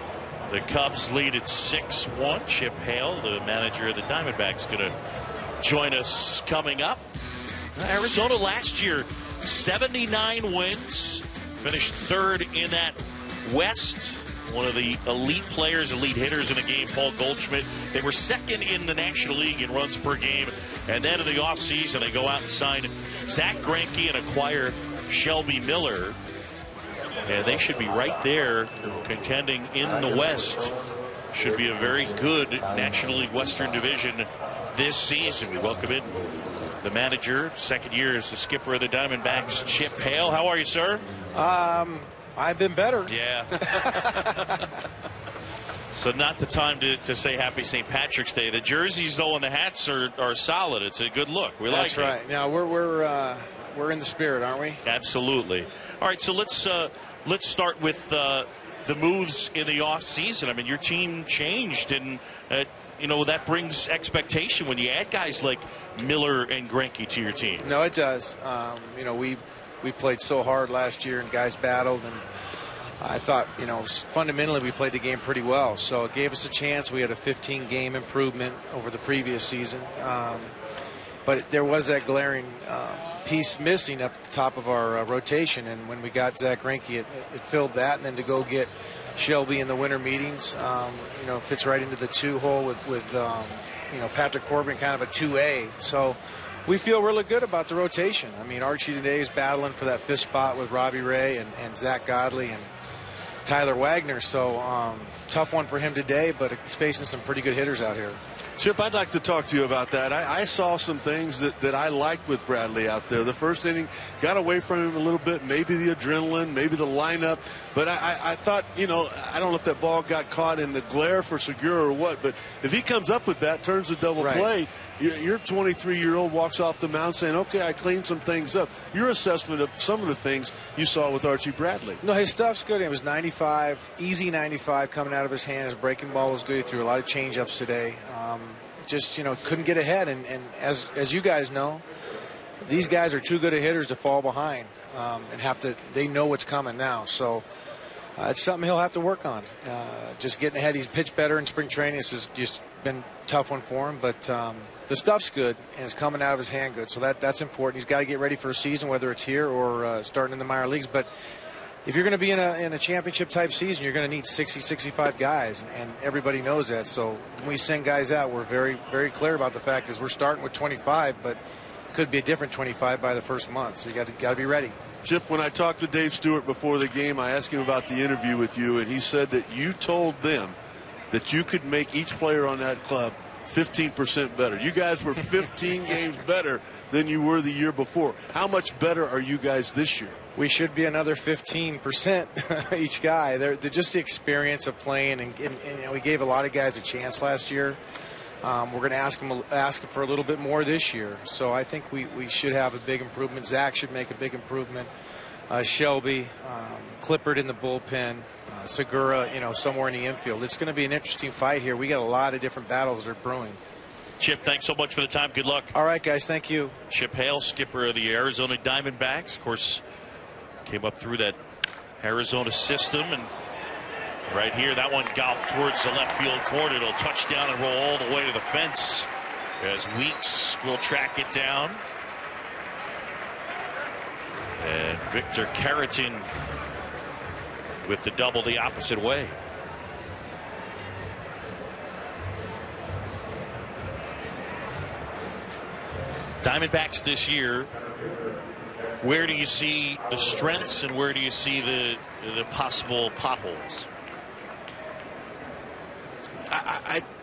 the Cubs lead at 6-1. Chip Hale, the manager of the Diamondbacks, going to join us coming up. Arizona last year, 79 wins, finished third in that West. one of the elite players, elite hitters in the game, Paul Goldschmidt. They were second in the National League in runs per game. And then in the offseason, they go out and sign Zach Greinke and acquire Shelby Miller. And they should be right there contending in the West. Should be a very good National League Western Division this season. We welcome in the manager, second year as the skipper of the Diamondbacks, Chip Hale. How are you, sir? I've been better. Yeah. So not the time to say Happy St. Patrick's Day. The jerseys, though, and the hats are solid. It's a good look. We like it. That's right. Now we're in the spirit, aren't we? Absolutely. All right, so let's start with the moves in the off season. I mean, your team changed, and that brings expectation when you add guys like Miller and Greinke to your team. No, it does. We played so hard last year, and guys battled, and I thought, fundamentally we played the game pretty well. So it gave us a chance. We had a 15-game improvement over the previous season. But there was that glaring piece missing up at the top of our rotation. And when we got Zach Greinke, it filled that. And then to go get Shelby in the winter meetings, fits right into the 2-hole with Patrick Corbin, kind of a 2A. So we feel really good about the rotation. I mean, Archie today is battling for that 5th spot with Robbie Ray and Zach Godley and Tyler Wagner. So tough one for him today, but he's facing some pretty good hitters out here. Chip, I'd like to talk to you about that. I saw some things that I liked with Bradley out there. The first inning got away from him a little bit, maybe the adrenaline, maybe the lineup. But I thought, I don't know if that ball got caught in the glare for Segura or what, but if he comes up with that, turns the double play, your 23-year-old walks off the mound saying, okay, I cleaned some things up. Your assessment of some of the things you saw with Archie Bradley. No, his stuff's good. It was 95, easy 95 coming out of his hand. His breaking ball was good. He threw a lot of change-ups today. Couldn't get ahead. And as you guys know, these guys are too good of hitters to fall behind and they know what's coming now. So it's something he'll have to work on. Just getting ahead. He's pitched better in spring training. This has just been a tough one for him. But the stuff's good, and it's coming out of his hand good. So that's important. He's got to get ready for a season, whether it's here or starting in the minor leagues. But if you're going to be in a championship-type season, you're going to need 60, 65 guys, and everybody knows that. So when we send guys out, we're very, very clear about the fact is we're starting with 25, but it could be a different 25 by the first month. So you got to be ready. Chip, when I talked to Dave Stewart before the game, I asked him about the interview with you, and he said that you told them that you could make each player on that club 15% better. You guys were 15 games better than you were the year before. How much better are you guys this year? We should be another 15% each guy. They're just the experience of playing, and we gave a lot of guys a chance last year. We're going to ask them for a little bit more this year. So I think we should have a big improvement. Zach should make a big improvement. Shelby, Clippard in the bullpen, Segura, somewhere in the infield. It's going to be an interesting fight here. We got a lot of different battles that are brewing. Chip, thanks so much for the time. Good luck. All right, guys. Thank you. Chip Hale, skipper of the Arizona Diamondbacks. Of course, came up through that Arizona system, and right here, that one golfed towards the left field corner. It'll touch down and roll all the way to the fence as Weeks will track it down. And Victor Carreton with the double the opposite way. Diamondbacks this year, where do you see the strengths and where do you see the possible potholes?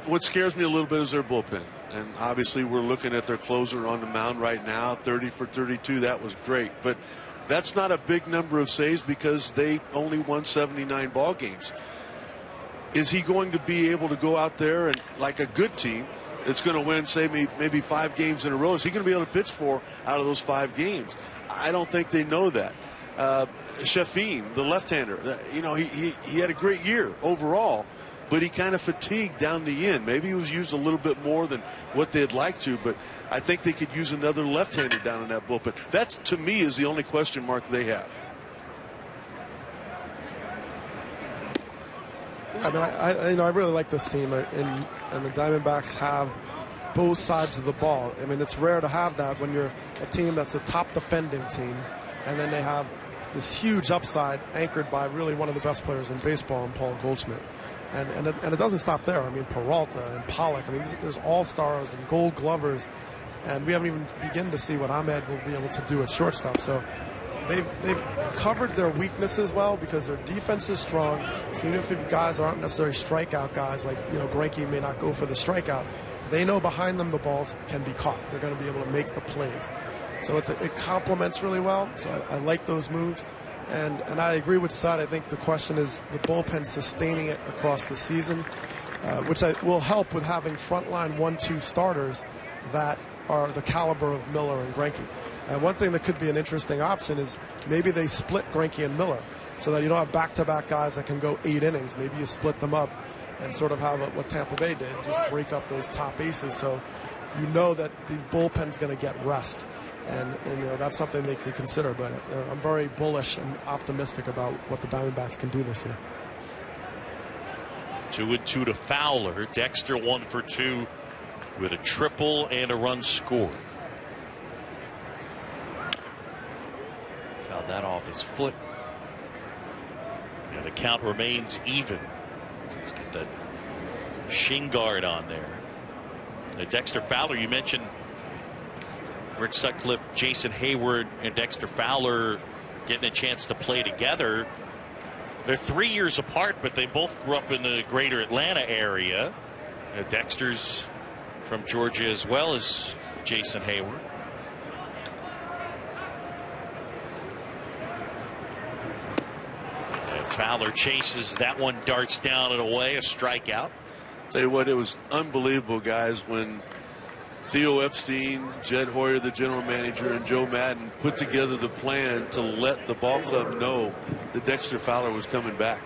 What scares me a little bit is their bullpen. And obviously we're looking at their closer on the mound right now, 30 for 32. That was great. But that's not a big number of saves because they only won 79 ball games. Is he going to be able to go out there and, like a good team, it's going to win, say, maybe 5 games in a row? Is he going to be able to pitch 4 out of those 5 games? I don't think they know that. Sheffin, the left-hander, he had a great year overall, but he kind of fatigued down the end. Maybe he was used a little bit more than what they'd like to, but I think they could use another left-hander down in that bullpen. That, to me, is the only question mark they have. I mean, I really like this team, and the Diamondbacks have both sides of the ball. I mean, it's rare to have that when you're a team that's a top defending team, and then they have this huge upside anchored by really one of the best players in baseball, in Paul Goldschmidt. And it doesn't stop there. I mean, Peralta and Pollock. I mean, there's all-stars and Gold Glovers, and we haven't even begun to see what Ahmed will be able to do at shortstop. So they've covered their weaknesses well because their defense is strong. So even if guys aren't necessarily strikeout guys, like, you know, Greinke may not go for the strikeout, they know behind them the balls can be caught. They're going to be able to make the plays. So it complements really well. So I like those moves. And I agree with Sud. I think the question is the bullpen sustaining it across the season, which will help with having frontline 1-2 starters that are the caliber of Miller and Greinke. And one thing that could be an interesting option is maybe they split Greinke and Miller so that you don't have back-to-back guys that can go 8 innings. Maybe you split them up and sort of have what Tampa Bay did, just break up those top aces so you know that the bullpen's going to get rest. And you know, that's something they can consider. But I'm very bullish and optimistic about what the Diamondbacks can do this year. 2-2 to Fowler. Dexter 1 for 2 with a triple and a run scored. Fouled that off his foot. And the count remains even. He's got that shin guard on there. Now, Dexter Fowler, you mentioned Rick Sutcliffe, Jason Hayward, and Dexter Fowler getting a chance to play together. They're 3 years apart, but they both grew up in the greater Atlanta area. Dexter's from Georgia as well as Jason Hayward. And Fowler chases that one, darts down and away, a strikeout. Tell you what, it was unbelievable, guys, when Theo Epstein, Jed Hoyer, the general manager, and Joe Madden put together the plan to let the ball club know that Dexter Fowler was coming back.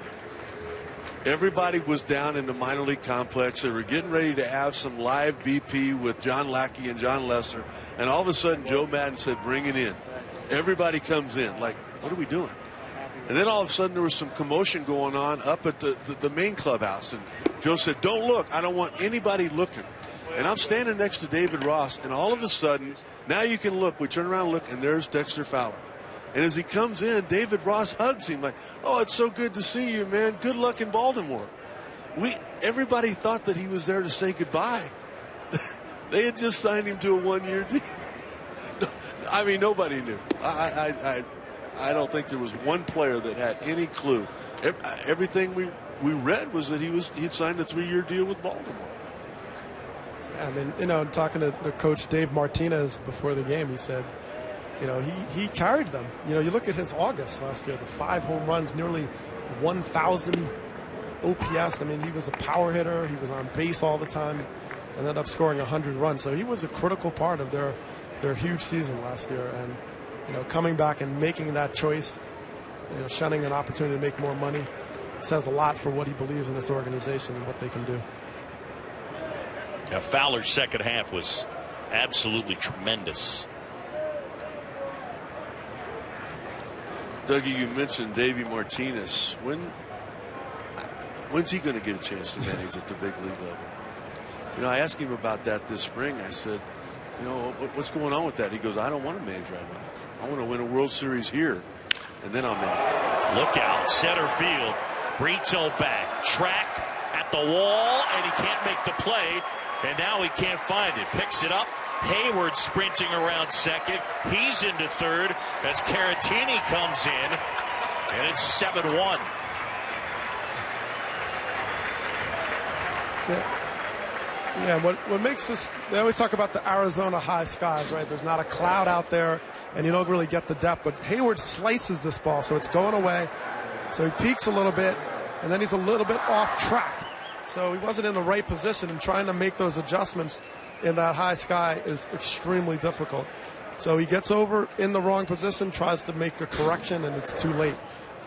Everybody was down in the minor league complex. They were getting ready to have some live BP with John Lackey and John Lester, and all of a sudden Joe Madden said, bring it in. Everybody comes in. Like, what are we doing? And then all of a sudden there was some commotion going on up at the main clubhouse, and Joe said, don't look. I don't want anybody looking. And I'm standing next to David Ross, and all of a sudden, now you can look. We turn around and look, and there's Dexter Fowler. And as he comes in, David Ross hugs him like, oh, it's so good to see you, man. Good luck in Baltimore. Everybody thought that he was there to say goodbye. They had just signed him to a 1-year deal. I mean, nobody knew. I don't think there was one player that had any clue. Everything we read was that he'd signed a 3-year deal with Baltimore. I mean, you know, talking to the coach Dave Martinez before the game, he said, you know, he carried them. You know, you look at his August last year, the 5 home runs, nearly 1,000 OPS. I mean, he was a power hitter. He was on base all the time, and ended up scoring 100 runs. So he was a critical part of their huge season last year. And, you know, coming back and making that choice, you know, shunning an opportunity to make more money, says a lot for what he believes in this organization and what they can do. Now, Fowler's second half was absolutely tremendous. Dougie, you mentioned Davey Martinez. When's he going to get a chance to manage at the big league level? You know, I asked him about that this spring. I said, you know, what's going on with that? He goes, I don't want to manage right now. I want to win a World Series here, and then I'll manage. Look out, center field. Brito back, track at the wall, and he can't make the play. And now he can't find it. Picks it up. Hayward sprinting around second. He's into third as Caratini comes in. And it's 7-1. Yeah, what makes this, they always talk about the Arizona high skies, right? There's not a cloud out there, and you don't really get the depth. But Hayward slices this ball, so it's going away. So he peaks a little bit, and then he's a little bit off track. So he wasn't in the right position, and trying to make those adjustments in that high sky is extremely difficult. So he gets over in the wrong position, tries to make a correction, and it's too late.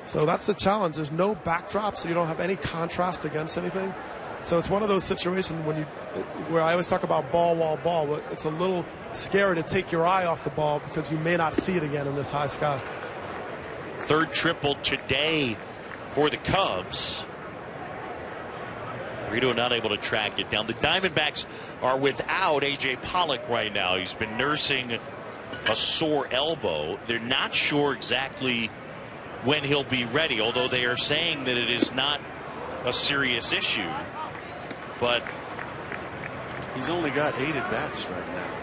So that's the challenge. There's no backdrop, so you don't have any contrast against anything. So it's one of those situations where I always talk about ball, wall, ball, but it's a little scary to take your eye off the ball because you may not see it again in this high sky. Third triple today for the Cubs. Brito not able to track it down. The Diamondbacks are without A.J. Pollock right now. He's been nursing a sore elbow. They're not sure exactly when he'll be ready, although they are saying that it is not a serious issue. But he's only got 8 at-bats right now.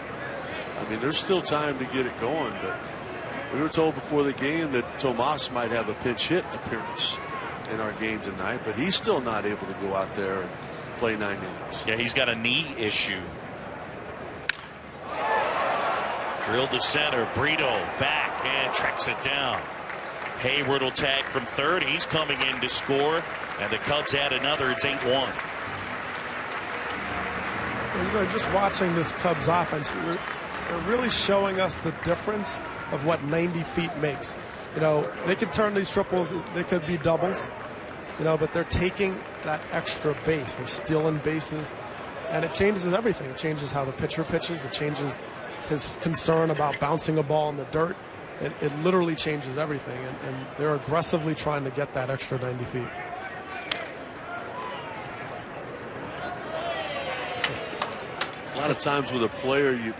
I mean, there's still time to get it going, but we were told before the game that Tomas might have a pinch hit appearance in our game tonight, but he's still not able to go out there and play 9 innings. Yeah, he's got a knee issue. Drilled to center. Brito back and tracks it down. Hayward will tag from third. He's coming in to score, and the Cubs add another. It's 8-1. You know, just watching this Cubs offense, they're really showing us the difference of what 90 feet makes. You know, they could turn these triples, they could be doubles, you know, but they're taking that extra base. They're stealing bases, and it changes everything. It changes how the pitcher pitches. It changes his concern about bouncing a ball in the dirt. It literally changes everything, and they're aggressively trying to get that extra 90 feet. A lot of times with a player, you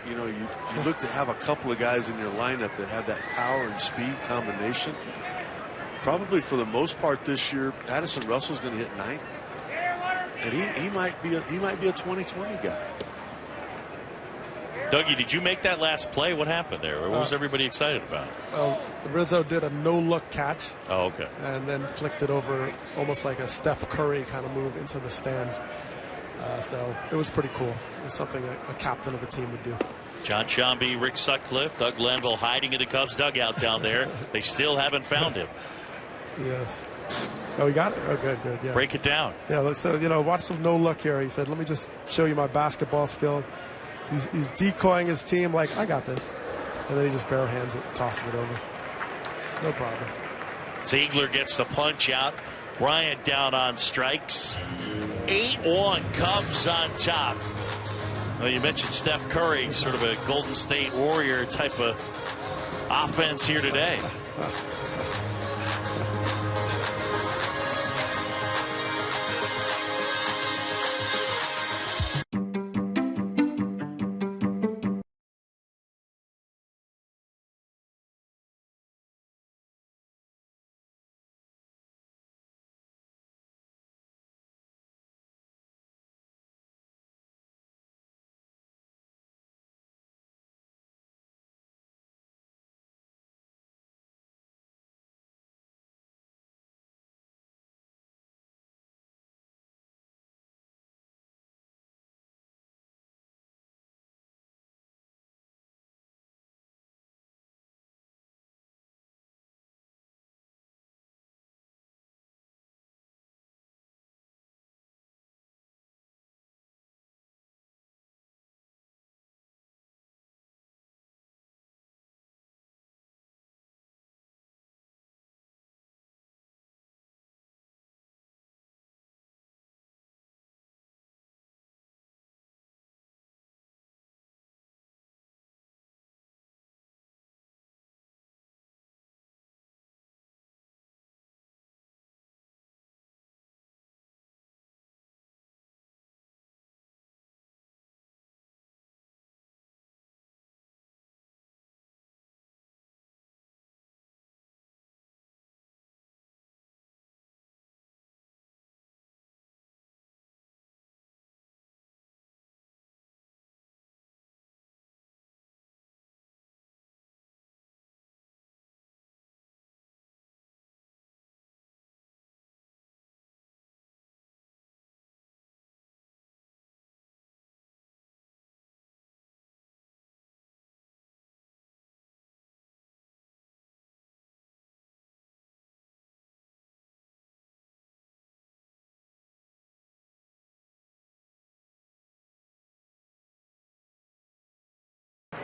look to have a couple of guys in your lineup that have that power and speed combination. Probably for the most part this year, Addison Russell's going to hit 9th, and he might be a 20-20 guy. Dougie, did you make that last play? What happened there? What was everybody excited about? Rizzo did a no-look catch. Oh, okay. And then flicked it over almost like a Steph Curry kind of move into the stands. So it was pretty cool. It was something a captain of a team would do. John Sciambi, Rick Sutcliffe, Doug Glanville hiding in the Cubs dugout down there. They still haven't found him. Yes. Oh, we got it? Oh, good. Yeah. Break it down. Yeah, so, you know, watch some no-look here. He said, let me just show you my basketball skill. He's decoying his team like, I got this. And then he just bare hands it, tosses it over. No problem. Ziegler gets the punch out. Bryant down on strikes. 8-1, Cubs on top. Well, you mentioned Steph Curry, sort of a Golden State Warrior type of offense here today.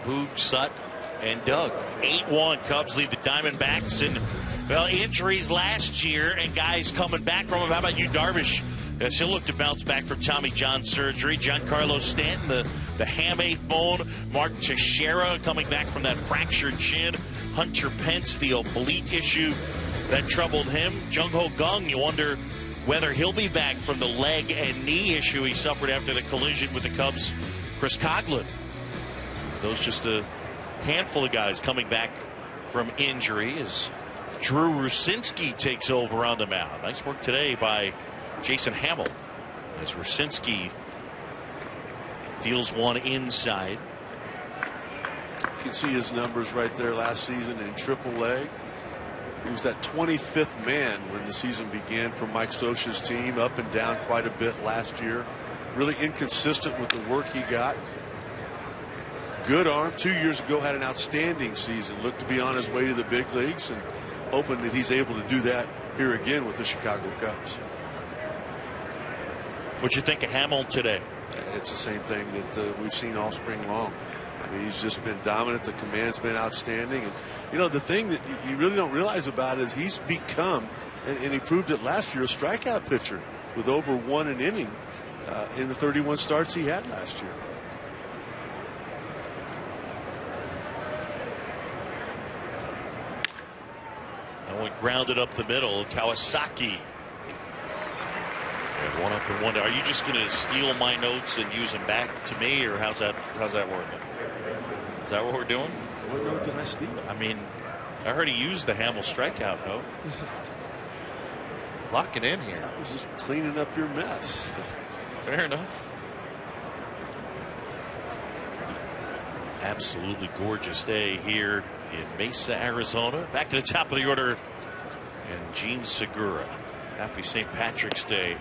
Boog, Sut, and Doug. 8-1. Cubs lead the Diamondbacks. And, well, injuries last year and guys coming back from them. How about you, Darvish? He'll look to bounce back from Tommy John surgery. Giancarlo Stanton, the hamate bone. Mark Teixeira coming back from that fractured chin. Hunter Pence, the oblique issue that troubled him. Jung-Ho Kang, you wonder whether he'll be back from the leg and knee issue he suffered after the collision with the Cubs' Chris Coghlan. Those just a handful of guys coming back from injury as Drew Rucinski takes over on the mound. Nice work today by Jason Hamill as Rucinski deals one inside. You can see his numbers right there last season in AAA. He was that 25th man when the season began for Mike Scioscia's team, up and down quite a bit last year. Really inconsistent with the work he got. Good arm. 2 years ago had an outstanding season. Looked to be on his way to the big leagues, and hoping that he's able to do that here again with the Chicago Cubs. What you think of Hamill today? It's the same thing that we've seen all spring long. I mean, he's just been dominant. The command's been outstanding. And, you know, the thing that you really don't realize about it is he's become, and he proved it last year, a strikeout pitcher with over 1 an inning in the 31 starts he had last year. That one grounded up the middle. Kawasaki. And 1 up and 1 down. Are you just going to steal my notes and use them back to me, or how's that working? Is that what we're doing? What note did I steal? I mean, I heard he used the Hamill strikeout note. Lock it in here. I was just cleaning up your mess. Fair enough. Absolutely gorgeous day here in Mesa, Arizona. Back to the top of the order, and Gene Segura. Happy St. Patrick's Day.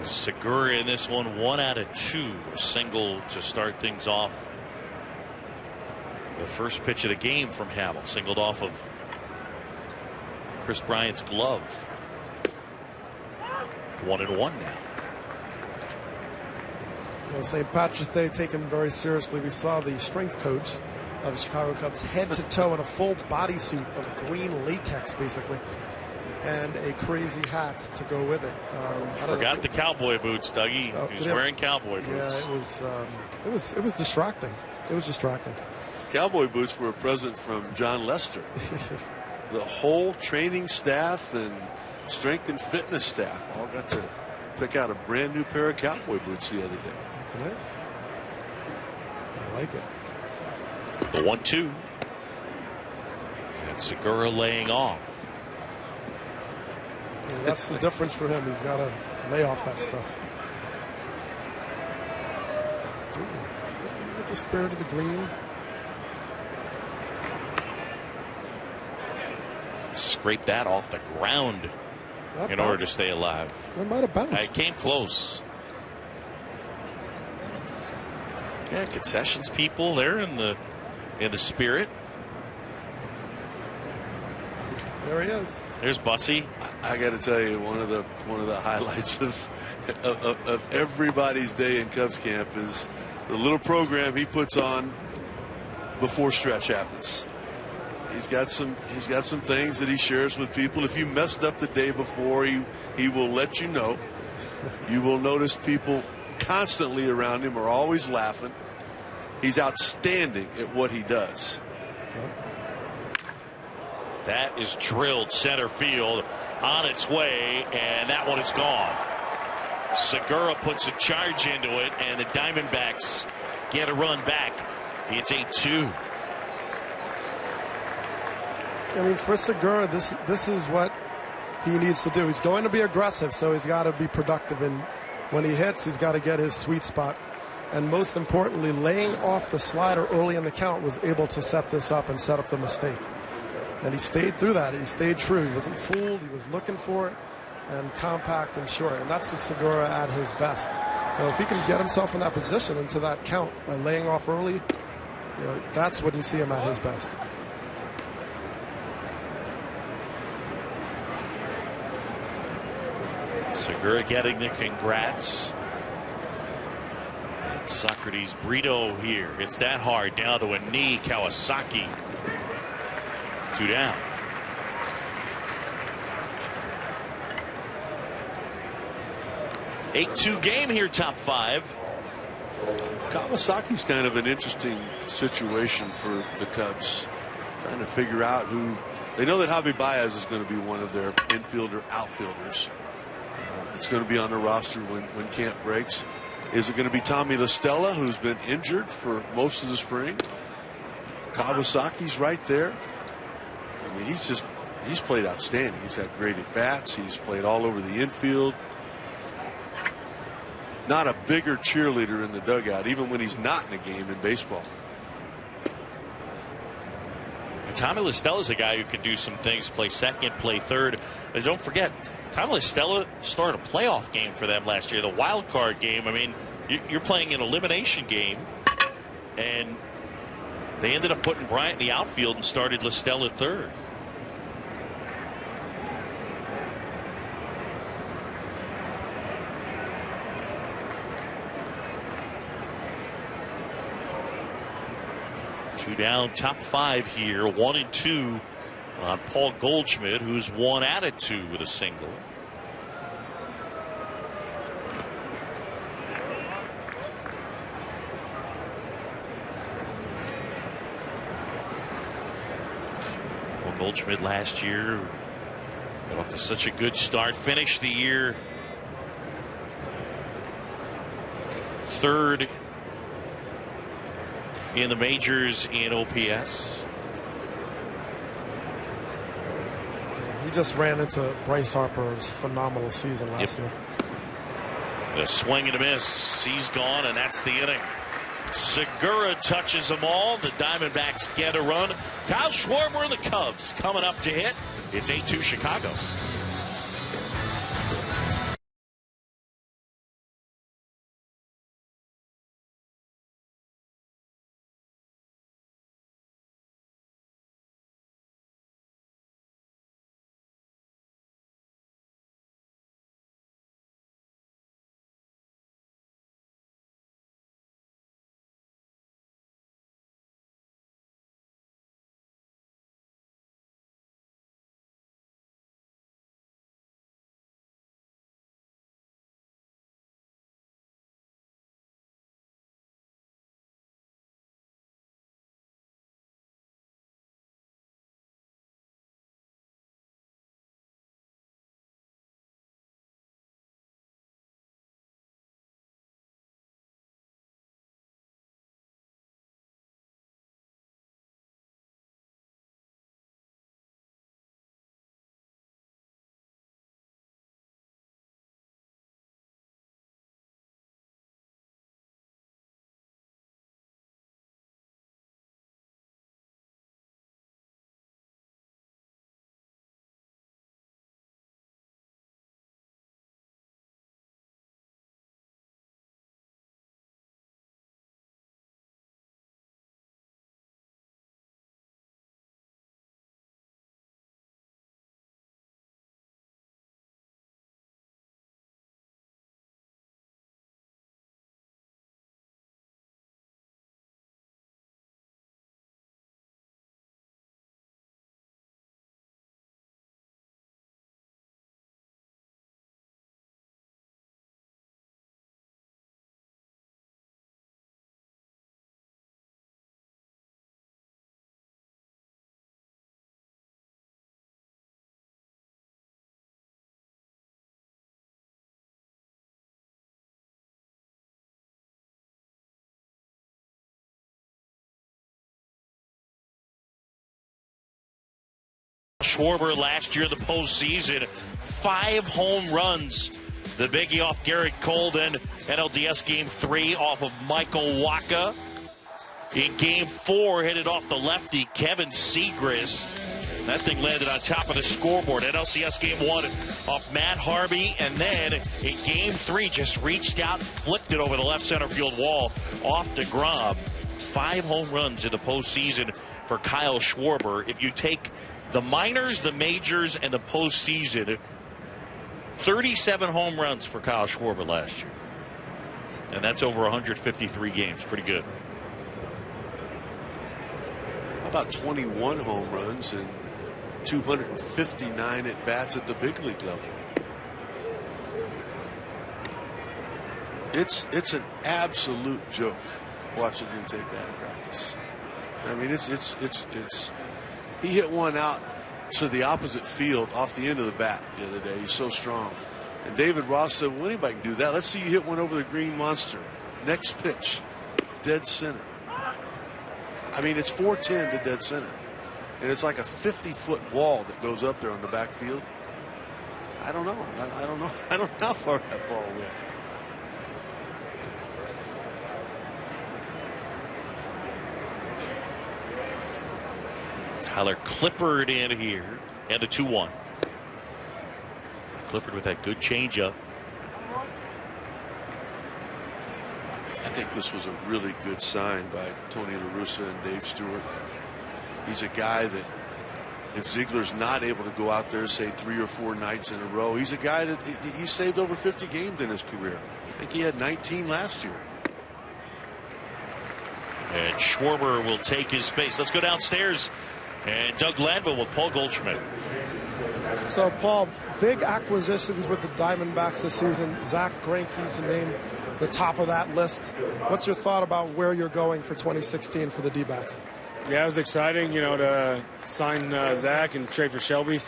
Segura in this one, 1 out of 2, single to start things off. The first pitch of the game from Hamill, singled off of Chris Bryant's glove. 1-1 now. Well, St. Patrick's Day taken very seriously. We saw the strength coach of the Chicago Cubs head to toe in a full bodysuit of green latex, basically, and a crazy hat to go with it. Forgot the cowboy boots, Dougie. He was wearing cowboy boots. Yeah, it was distracting. It was distracting. Cowboy boots were a present from John Lester. The whole training staff and strength and fitness staff all got to pick out a brand new pair of cowboy boots the other day. That's nice. I like it. The 1-2. And Segura laying off. Yeah, that's the difference for him. He's got to lay off that stuff. Ooh, get the spirit of the green. Scrape that off the ground in order to stay alive. That might have bounced. It came close. Yeah, concessions people, they're in the spirit. There he is. There's Bussy. I got to tell you, one of the highlights of everybody's day in Cubs camp is the little program he puts on before stretch happens. He's got some things that he shares with people. If you messed up the day before, he will let you know. You will notice people constantly around him are always laughing. He's outstanding at what he does. That is drilled center field on its way, and that one is gone. Segura puts a charge into it, and the Diamondbacks get a run back. It's 8-2. I mean, for Segura, this is what he needs to do. He's going to be aggressive, so he's got to be productive. And when he hits, he's got to get his sweet spot. And most importantly, laying off the slider early in the count was able to set this up and set up the mistake. And he stayed through that. He stayed true. He wasn't fooled. He was looking for it, and compact and short. And that's the Segura at his best. So if he can get himself in that position into that count by laying off early, you know, that's when you see him at his best. Segura getting the congrats. And Socrates Brito here. It's that hard down to a knee. Kawasaki. 2 down. (8-2) game here, top 5. Kawasaki's kind of an interesting situation for the Cubs, trying to figure out who. They know that Javi Baez is going to be one of their infielder outfielders. It's going to be on the roster when camp breaks. Is it going to be Tommy La Stella, who's been injured for most of the spring? Kawasaki's right there. I mean, he's played outstanding. He's had great at bats. He's played all over the infield. Not a bigger cheerleader in the dugout, even when he's not in the game in baseball. Tommy La Stella's a guy who can do some things, play second, play third. But don't forget, Tommy La Stella started a playoff game for them last year, the wild card game. I mean, you're playing an elimination game, and they ended up putting Bryant in the outfield and started La Stella at third. Two down, top five here. 1 and 2 on Paul Goldschmidt, who's 1 out of 2 with a single. Paul Goldschmidt last year got off to such a good start. Finished the year third in the majors in OPS. He just ran into Bryce Harper's phenomenal season last year. The swing and a miss. He's gone, and that's the inning. Segura touches them all. The Diamondbacks get a run. Kyle Schwarber and the Cubs coming up to hit. It's 8-2 Chicago. Schwarber last year in the postseason, 5 home runs. The biggie off Garrett Colden. NLDS Game 3 off of Michael Wacha. In Game 4, hit it off the lefty Kevin Segris. That thing landed on top of the scoreboard. NLCS Game 1 off Matt Harvey. And then in Game 3, just reached out, flipped it over the left center field wall off DeGrom. 5 home runs in the postseason for Kyle Schwarber. If you take the minors, the majors, and the postseason, 37 home runs for Kyle Schwarber last year. And that's over 153 games. Pretty good. How about 21 home runs and 259 at bats at the big league level? It's an absolute joke watching him take that in practice. I mean, it's he hit one out to the opposite field off the end of the bat the other day. He's so strong. And David Ross said, well, anybody can do that. Let's see you hit one over the green monster. Next pitch, dead center. I mean, it's 410 to dead center. And it's like a 50-foot wall that goes up there on the backfield. I don't know. I don't know. I don't know how far that ball went. Tyler Clippard in here, and a 2-1. Clippard with that good changeup. I think this was a really good sign by Tony La Russa and Dave Stewart. He's a guy that, if Ziegler's not able to go out there, say 3 or 4 nights in a row, he's a guy that he saved over 50 games in his career. I think he had 19 last year. And Schwarber will take his space. Let's go downstairs. And Doug Glanville with Paul Goldschmidt. So, Paul, big acquisitions with the Diamondbacks this season. Zach Greinke to name the top of that list. What's your thought about where you're going for 2016 for the D-backs? Yeah, it was exciting, to sign Zach and trade for Shelby.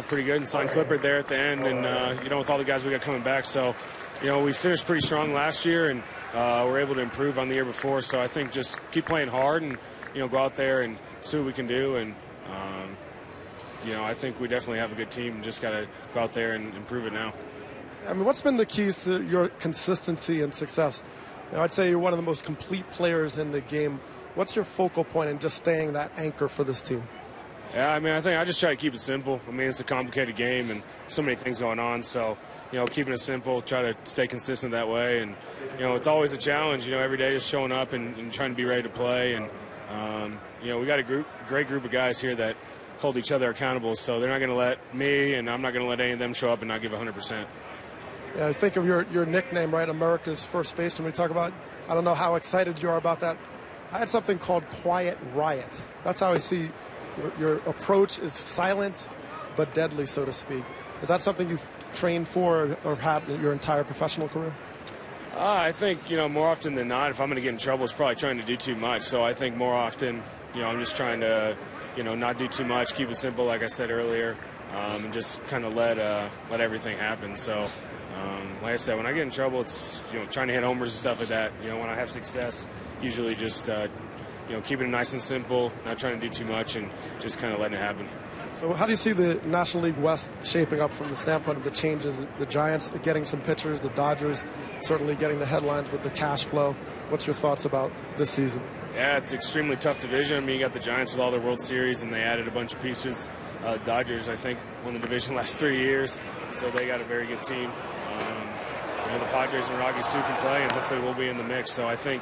Pretty good, and sign Clippard there at the end. And, with all the guys we got coming back. So, we finished pretty strong last year, and we're able to improve on the year before. So I think just keep playing hard and, go out there and see what we can do. And, I think we definitely have a good team and just got to go out there and improve it now. I mean, what's been the keys to your consistency and success? I'd say you're one of the most complete players in the game. What's your focal point in just staying that anchor for this team? Yeah, I think I just try to keep it simple. It's a complicated game and so many things going on. So, keeping it simple, try to stay consistent that way. And, it's always a challenge, every day just showing up and trying to be ready to play. And, we got a great group of guys here that hold each other accountable. So they're not going to let me, and I'm not going to let any of them show up and not give 100%. Yeah, I think of your nickname, right? America's first baseman. We talk about, I don't know how excited you are about that. I had something called Quiet Riot. That's how I see your approach is silent but deadly, so to speak. Is that something you've trained for or had your entire professional career? I think, more often than not, if I'm going to get in trouble, it's probably trying to do too much. So I think more often, I'm just trying to, not do too much, keep it simple, like I said earlier, and just kind of let everything happen. So, like I said, when I get in trouble, it's, trying to hit homers and stuff like that. When I have success, usually just, keeping it nice and simple, not trying to do too much, and just kind of letting it happen. So how do you see the National League West shaping up from the standpoint of the changes? The Giants getting some pitchers, the Dodgers certainly getting the headlines with the cash flow. What's your thoughts about this season? Yeah, it's an extremely tough division. You got the Giants with all their World Series, and they added a bunch of pieces. Dodgers, I think, won the division the last 3 years, so they got a very good team. The Padres and Rockies, too, can play, and hopefully we'll be in the mix. So I think,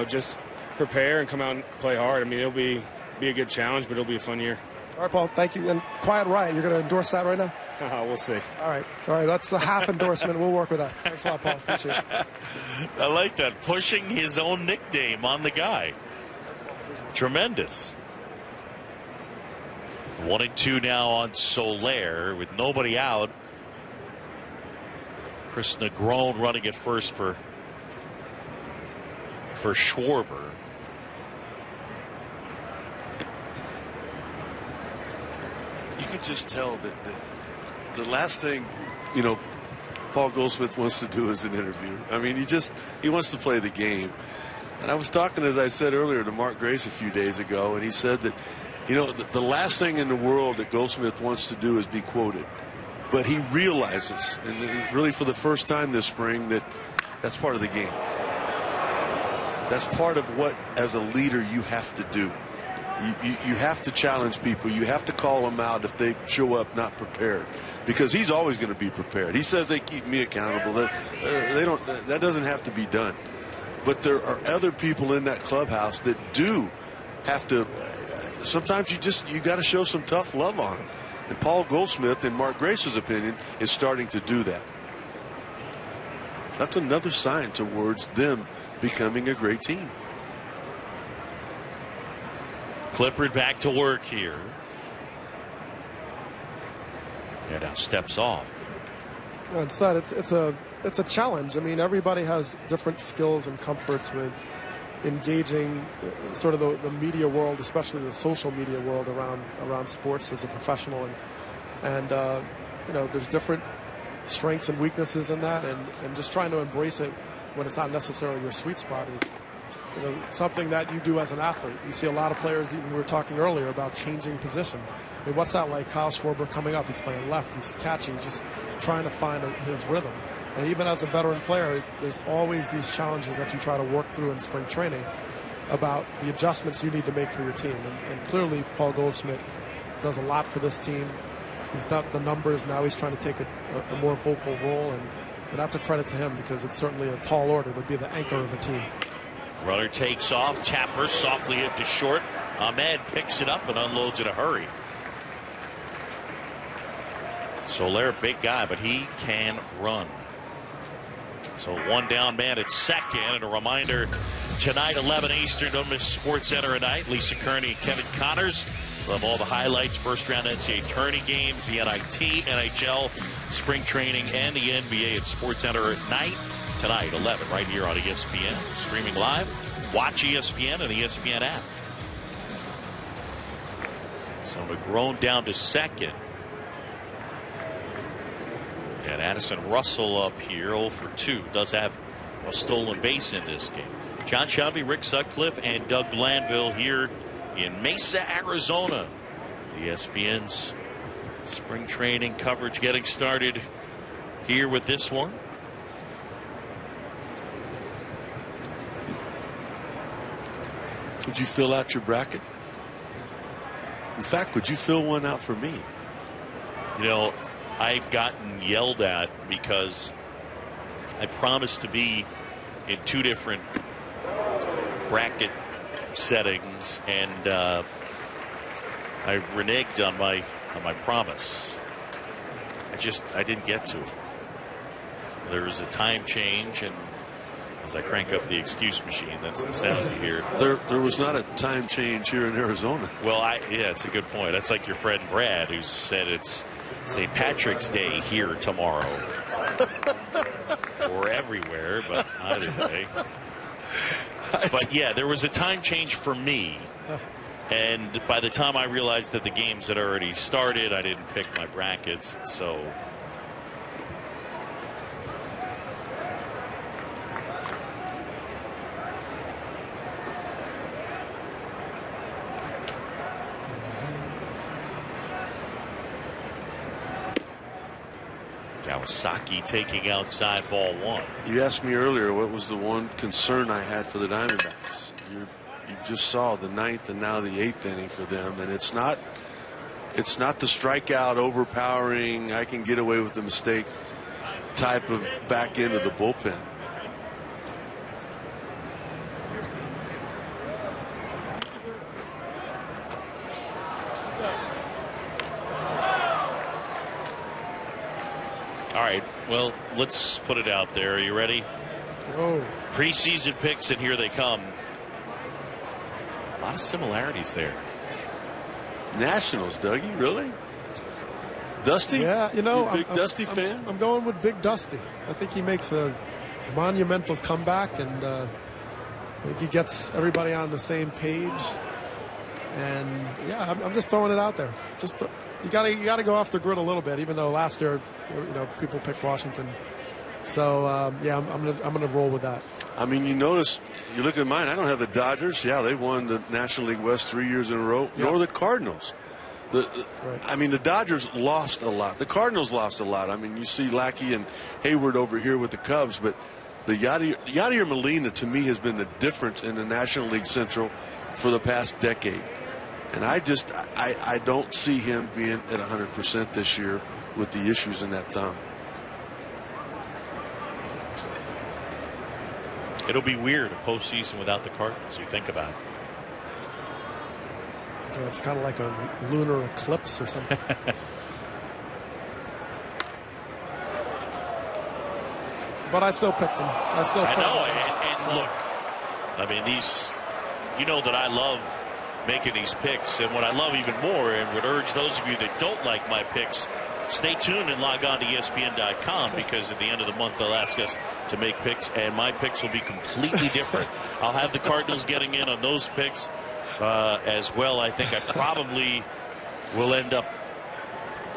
just prepare and come out and play hard. It'll be a good challenge, but it'll be a fun year. All right, Paul, thank you. And Quiet Riot, you're going to endorse that right now? We'll see. All right, that's the half endorsement. We'll work with that. Thanks a lot, Paul. Appreciate it. I like that. Pushing his own nickname on the guy. Tremendous. 1-2 now on Soler with nobody out. Chris Negron running at first for Schwarber. You can just tell that the last thing, Paul Goldschmidt wants to do is an interview. He wants to play the game. And I was talking, as I said earlier, to Mark Grace a few days ago, and he said that, the last thing in the world that Goldschmidt wants to do is be quoted. But he realizes, and really for the first time this spring, that that's part of the game. That's part of what, as a leader, you have to do. You have to challenge people. You have to call them out if they show up not prepared, because he's always going to be prepared. He says they keep me accountable. That doesn't have to be done. But there are other people in that clubhouse that do have to. Sometimes you got to show some tough love on them. And Paul Goldschmidt, in Mark Grace's opinion, is starting to do that. That's another sign towards them becoming a great team. Clippard back to work here. And now steps off. It's a challenge. Everybody has different skills and comforts with engaging sort of the media world, especially the social media world around sports as a professional, and there's different strengths and weaknesses in that, and just trying to embrace it when it's not necessarily your sweet spot something that you do as an athlete. You see a lot of players, even we were talking earlier about changing positions. I mean, what's that like? Kyle Schwarber coming up, he's playing left, he's catching, he's just trying to find his rhythm. And even as a veteran player, there's always these challenges that you try to work through in spring training about the adjustments you need to make for your team. And clearly, Paul Goldschmidt does a lot for this team. He's got the numbers. Now he's trying to take a more vocal role, and that's a credit to him because it's certainly a tall order to be the anchor of a team. Runner takes off. Tapper softly into short. Ahmed picks it up and unloads in a hurry. Soler, big guy, but he can run. So one down man at second, and a reminder tonight 11 Eastern, don't miss Sports Center at night. Lisa Kearney, Kevin Connors will have all the highlights, first round NCAA tourney games, the NIT, NHL, spring training, and the NBA at Sports Center at night tonight 11 right here on ESPN, streaming live. Watch ESPN and the ESPN app. So McGrone down to second. And Addison Russell up here, 0 for 2. Does have a stolen base in this game. John Shelby, Rick Sutcliffe, and Doug Glanville here in Mesa, Arizona. ESPN's spring training coverage getting started here with this one. Would you fill out your bracket? In fact, would you fill one out for me? I've gotten yelled at because I promised to be in 2 different bracket settings, and I reneged on my promise. I didn't get to it. There was a time change, and as I crank up the excuse machine, that's the sound you hear. There was not a time change here in Arizona. Well, yeah, it's a good point. That's like your friend Brad, who said it's St. Patrick's Day here tomorrow. Or everywhere, but either way. But yeah, there was a time change for me. And by the time I realized that the games had already started, I didn't pick my brackets. So Kawasaki taking outside ball 1. You asked me earlier what was the one concern I had for the Diamondbacks. You just saw the 9th and now the 8th inning for them, and it's not the strikeout, overpowering, I can get away with the mistake type of back end of the bullpen. All right, well, let's put it out there. Are you ready? Oh. Preseason picks, and here they come. A lot of similarities there. Nationals, Dougie, really? Dusty? Yeah, big Dusty fan? I'm going with Big Dusty. I think he makes a monumental comeback, and I think he gets everybody on the same page. And yeah, I'm just throwing it out there. You gotta go off the grid a little bit, even though last year, people picked Washington. So yeah, I'm gonna roll with that. I mean, you notice, you look at mine, I don't have the Dodgers. Yeah, they won the National League West 3 years in a row, nor the Cardinals. Right. I mean, the Dodgers lost a lot. The Cardinals lost a lot. I mean, you see Lackey and Hayward over here with the Cubs, but the Yadier Molina, to me, has been the difference in the National League Central for the past decade. And I don't see him being at 100% this year with the issues in that thumb. It'll be weird, a postseason without the Cardinals. You think about it. Yeah, it's kind of like a lunar eclipse or something. But I still picked them. I know, and look, I mean, that I love making these picks, and what I love even more, and would urge those of you that don't like my picks, stay tuned and log on to ESPN.com, because at the end of the month they'll ask us to make picks, and my picks will be completely different. I'll have the Cardinals getting in on those picks as well. I think I probably will end up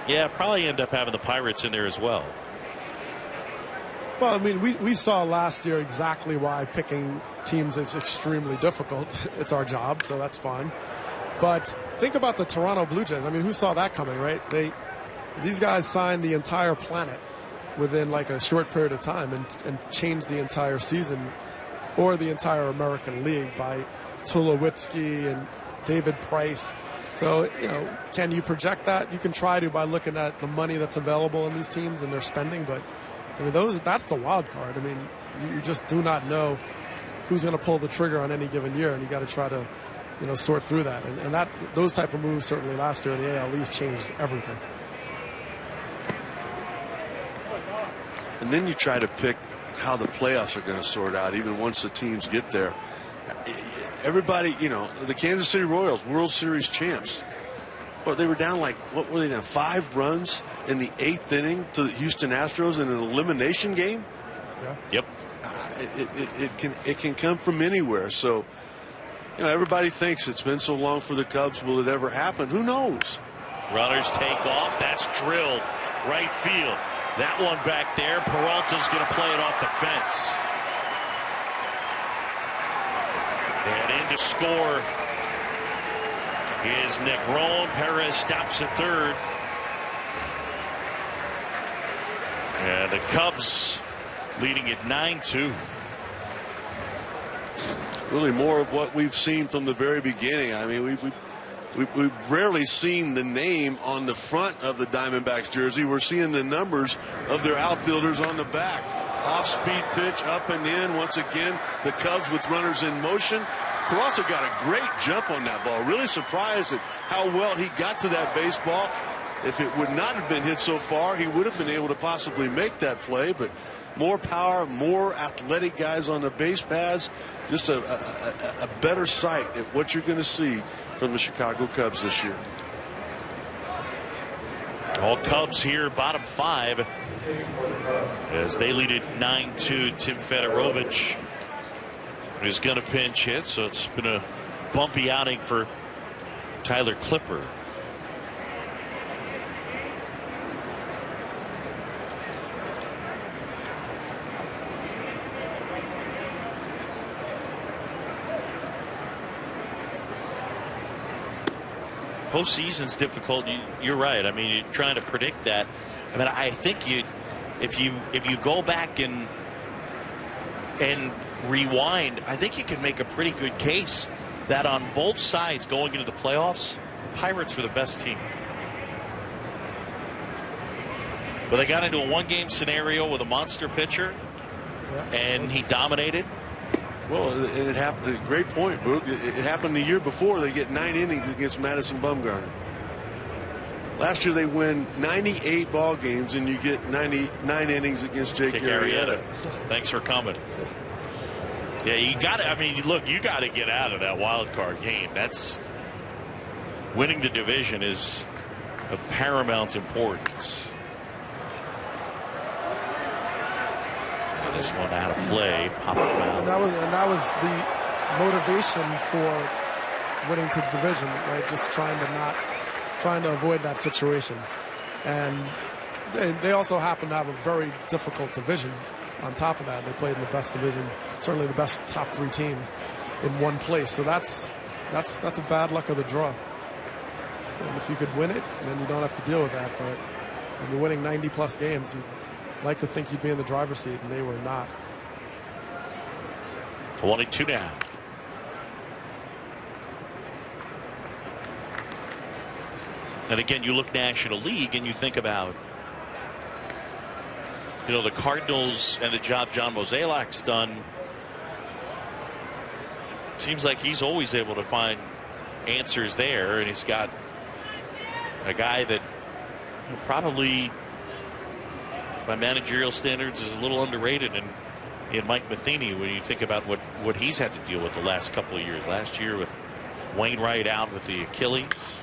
having the Pirates in there as well. Well, I mean, we saw last year exactly why picking teams is extremely difficult. It's our job, so that's fine. But think about the Toronto Blue Jays. I mean, who saw that coming, right? These guys signed the entire planet within like a short period of time and changed the entire season or the entire American League by Tulowitzki and David Price. So, can you project that? You can try to by looking at the money that's available in these teams and their spending, but I mean, that's the wild card. I mean, you just do not know who's going to pull the trigger on any given year, and you got to try to, sort through that. And those type of moves certainly last year in the AL East changed everything. And then you try to pick how the playoffs are going to sort out, even once the teams get there. Everybody, the Kansas City Royals, World Series champs. Well, they were down what were they down? 5 runs in the 8th inning to the Houston Astros in an elimination game. Yeah. Yep. It can come from anywhere. So, everybody thinks it's been so long for the Cubs. Will it ever happen? Who knows? Runners take off. That's drilled right field. That one back there. Peralta's going to play it off the fence. And in to score is Negron. Perez stops at third. And the Cubs leading at 9-2. Really more of what we've seen from the very beginning. I mean, we've rarely seen the name on the front of the Diamondbacks jersey. We're seeing the numbers of their outfielders on the back. Off-speed pitch, up and in. Once again, the Cubs with runners in motion. Peralta got a great jump on that ball. Really surprised at how well he got to that baseball. If it would not have been hit so far, he would have been able to possibly make that play. But more power, more athletic guys on the base paths. Just a better sight at what you're going to see from the Chicago Cubs this year. All Cubs here, bottom 5, as they lead it 9-2. Tim Federovich is going to pinch hit, so it's been a bumpy outing for Tyler Clipper. Postseason's difficult. You're right. I mean, you're trying to predict that. I mean, I think if you go back and rewind, I think you can make a pretty good case that on both sides going into the playoffs, the Pirates were the best team. But they got into a one-game scenario with a monster pitcher, and he dominated. Well, and it happened. Great point, Boog. It happened the year before. They get 9 innings against Madison Bumgarner. Last year they win 98 ball games, and you get 99 innings against Jake Arrieta. Thanks for coming. Yeah, you got to. I mean, look, you got to get out of that wild card game. That's winning the division is of paramount importance. This one out of play. Pop foul. And that was the motivation for winning the division, right? Just trying to avoid that situation. And they also happen to have a very difficult division. On top of that, they played in the best division, certainly the best top 3 teams in one place. So that's a bad luck of the draw. And if you could win it, then you don't have to deal with that. But when you're winning 90-plus games, you'd like to think you'd be in the driver's seat, and they were not. 1-2 now. And again, you look National League and you think about, the Cardinals and the job John Mozeliak's done. It seems like he's always able to find answers there, and he's got a guy that probably by managerial standards is a little underrated in Mike Matheny when you think about what he's had to deal with the last couple of years. Last year with Wainwright out with the Achilles.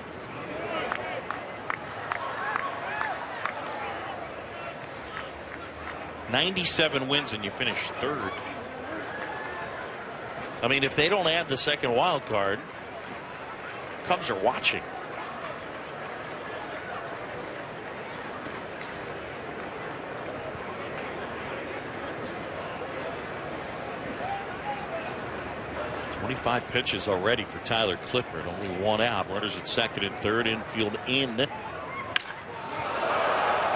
'97 wins and you finish 3rd. I mean, if they don't add the second wild card, Cubs are watching. 25 pitches already for Tyler Clippard. Only one out. Runners at second and third. Infield in.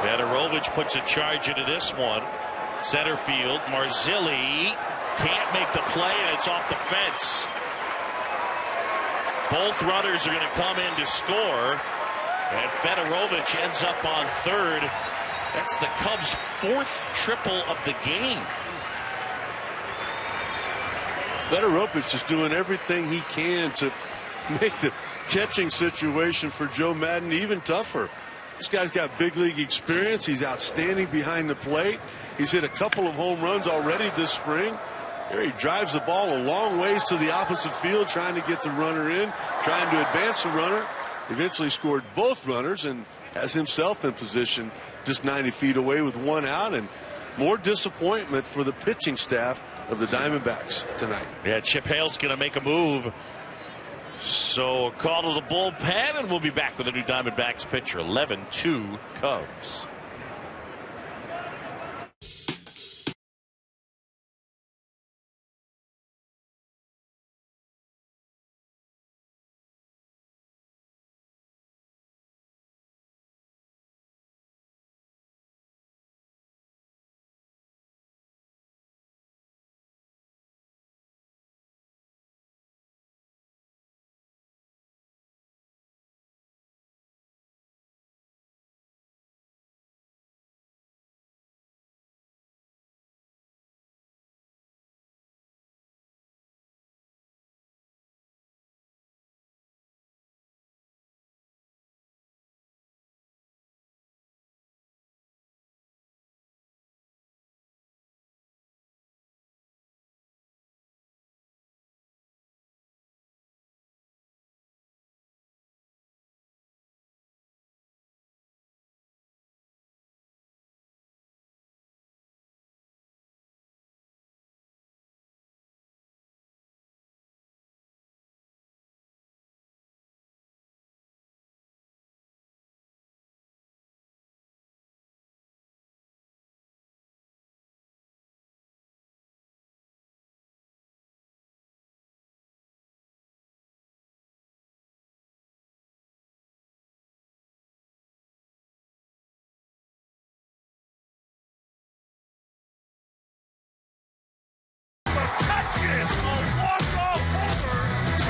Federovich puts a charge into this one. Center field. Marzilli can't make the play, and it's off the fence. Both runners are going to come in to score, and Federovich ends up on third. That's the Cubs' fourth triple of the game. Federovich is doing everything he can to make the catching situation for Joe Maddon even tougher. This guy's got big league experience. He's outstanding behind the plate. He's hit a couple of home runs already this spring. Here he drives the ball a long ways to the opposite field, trying to get the runner in, trying to advance the runner. Eventually scored both runners and has himself in position just 90 feet away with one out, and more disappointment for the pitching staff of the Diamondbacks tonight. Yeah, Chip Hale's going to make a move. So a call to the bullpen, and we'll be back with a new Diamondbacks pitcher. 11-2 Cubs.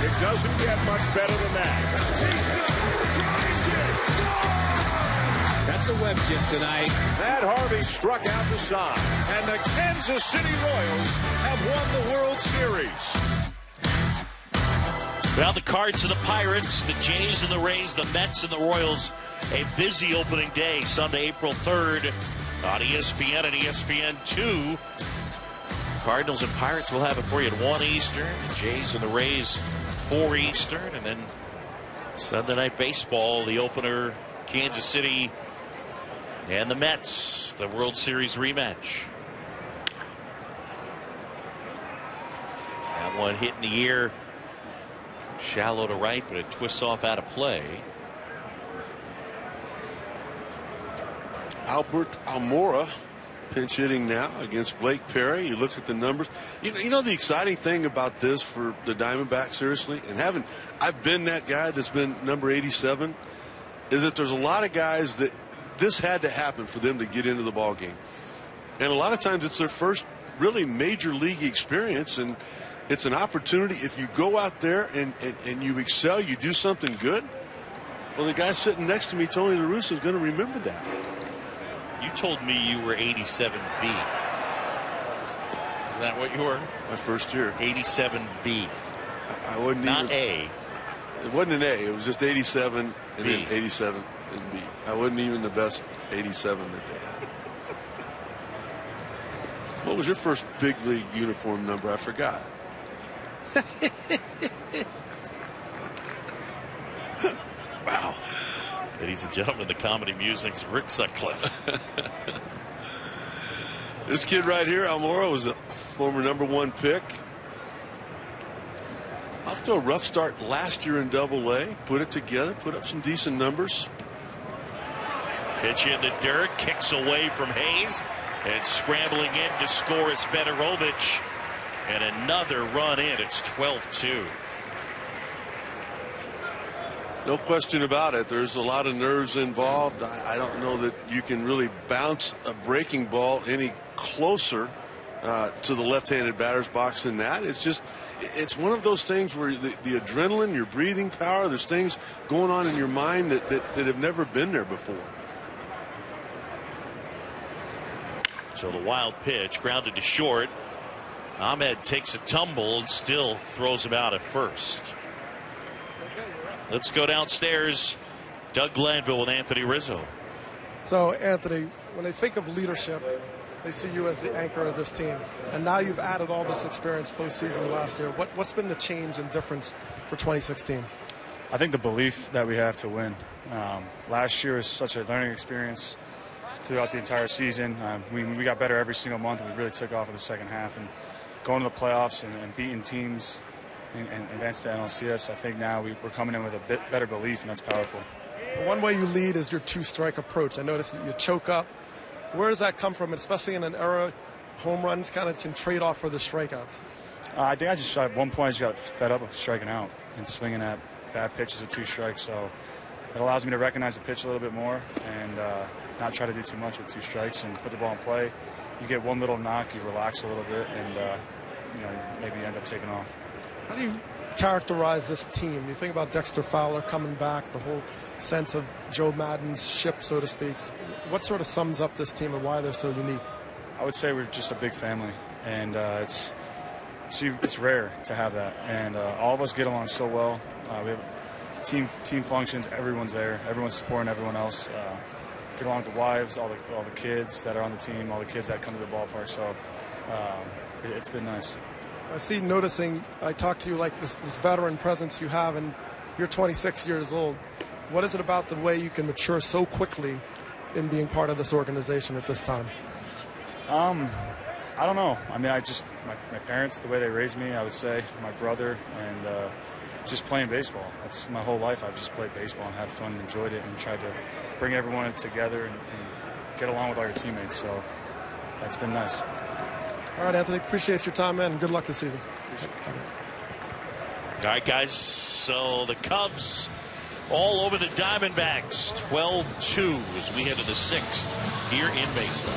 It doesn't get much better than that. Batista drives it. That's a Webkin tonight. Matt Harvey struck out the side. And the Kansas City Royals have won the World Series. Well, the Cards and the Pirates, the Jays and the Rays, the Mets and the Royals. A busy opening day, Sunday, April 3rd on ESPN and ESPN2. Cardinals and Pirates will have it for you at 1 Eastern. The Jays and the Rays 4 Eastern. And then Sunday Night Baseball, the opener, Kansas City and the Mets, the World Series rematch. That one hit in the air, shallow to right, but it twists off out of play. Albert Almora pinch hitting now against Blake Perry. You look at the numbers. You know the exciting thing about this for the Diamondbacks, seriously, and I've been that guy that's been number 87, is that there's a lot of guys that this had to happen for them to get into the ball game. And a lot of times it's their first really major league experience, and it's an opportunity. If you go out there and you excel, you do something good, well, the guy sitting next to me, Tony La Russa, is going to remember that. You told me you were 87B. Is that what you were? My first year. 87B. I wasn't not even, A. It wasn't an A. It was just 87 and B. then 87 and B. I wasn't even the best 87 that they had. What was your first big league uniform number? I forgot. Wow. Ladies and gentlemen, the comedy musings of Rick Sutcliffe. This kid right here, Almora, was a former #1 pick. Off to a rough start last year in Double-A. Put it together, put up some decent numbers. Pitch in the dirt, kicks away from Hayes, and scrambling in to score is Federovich. And another run in. It's 12-2. No question about it. There's a lot of nerves involved. I don't know that you can really bounce a breaking ball any closer to the left-handed batter's box than that. It's one of those things where the adrenaline, your breathing power, there's things going on in your mind that have never been there before. So the wild pitch grounded to short. Ahmed takes a tumble and still throws him out at first. Let's go downstairs. Doug Glanville with Anthony Rizzo. So, Anthony, when they think of leadership, they see you as the anchor of this team. And now you've added all this experience postseason last year. What's been the change and difference for 2016? I think the belief that we have to win. Last year was such a learning experience throughout the entire season. We got better every single month. We really took off in the second half. And going to the playoffs and beating teams and advance to NLCS, I think now we're coming in with a bit better belief, and that's powerful. One way you lead is your two-strike approach. I noticed that you choke up. Where does that come from, especially in an era home runs kind of can trade off for the strikeouts? I think at one point I just got fed up of striking out and swinging at bad pitches with 2 strikes. So it allows me to recognize the pitch a little bit more and not try to do too much with 2 strikes and put the ball in play. You get one little knock, you relax a little bit, and maybe you end up taking off. How do you characterize this team? You think about Dexter Fowler coming back, the whole sense of Joe Madden's ship, so to speak. What sort of sums up this team and why they're so unique? I would say we're just a big family, and it's rare to have that. And all of us get along so well. We have team functions. Everyone's there. Everyone's supporting everyone else. Get along with the wives, all the kids that are on the team, all the kids that come to the ballpark. So it's been nice. I talked to you like this veteran presence you have, and you're 26 years old. What is it about the way you can mature so quickly in being part of this organization at this time? I don't know. I mean, my parents, the way they raised me, I would say, my brother, and just playing baseball. That's my whole life. I've just played baseball and had fun and enjoyed it and tried to bring everyone together and get along with all your teammates. So that's been nice. All right, Anthony, appreciate your time, man, and good luck this season. All right, guys, so the Cubs all over the Diamondbacks, 12-2 as we head to the 6th here in Mesa.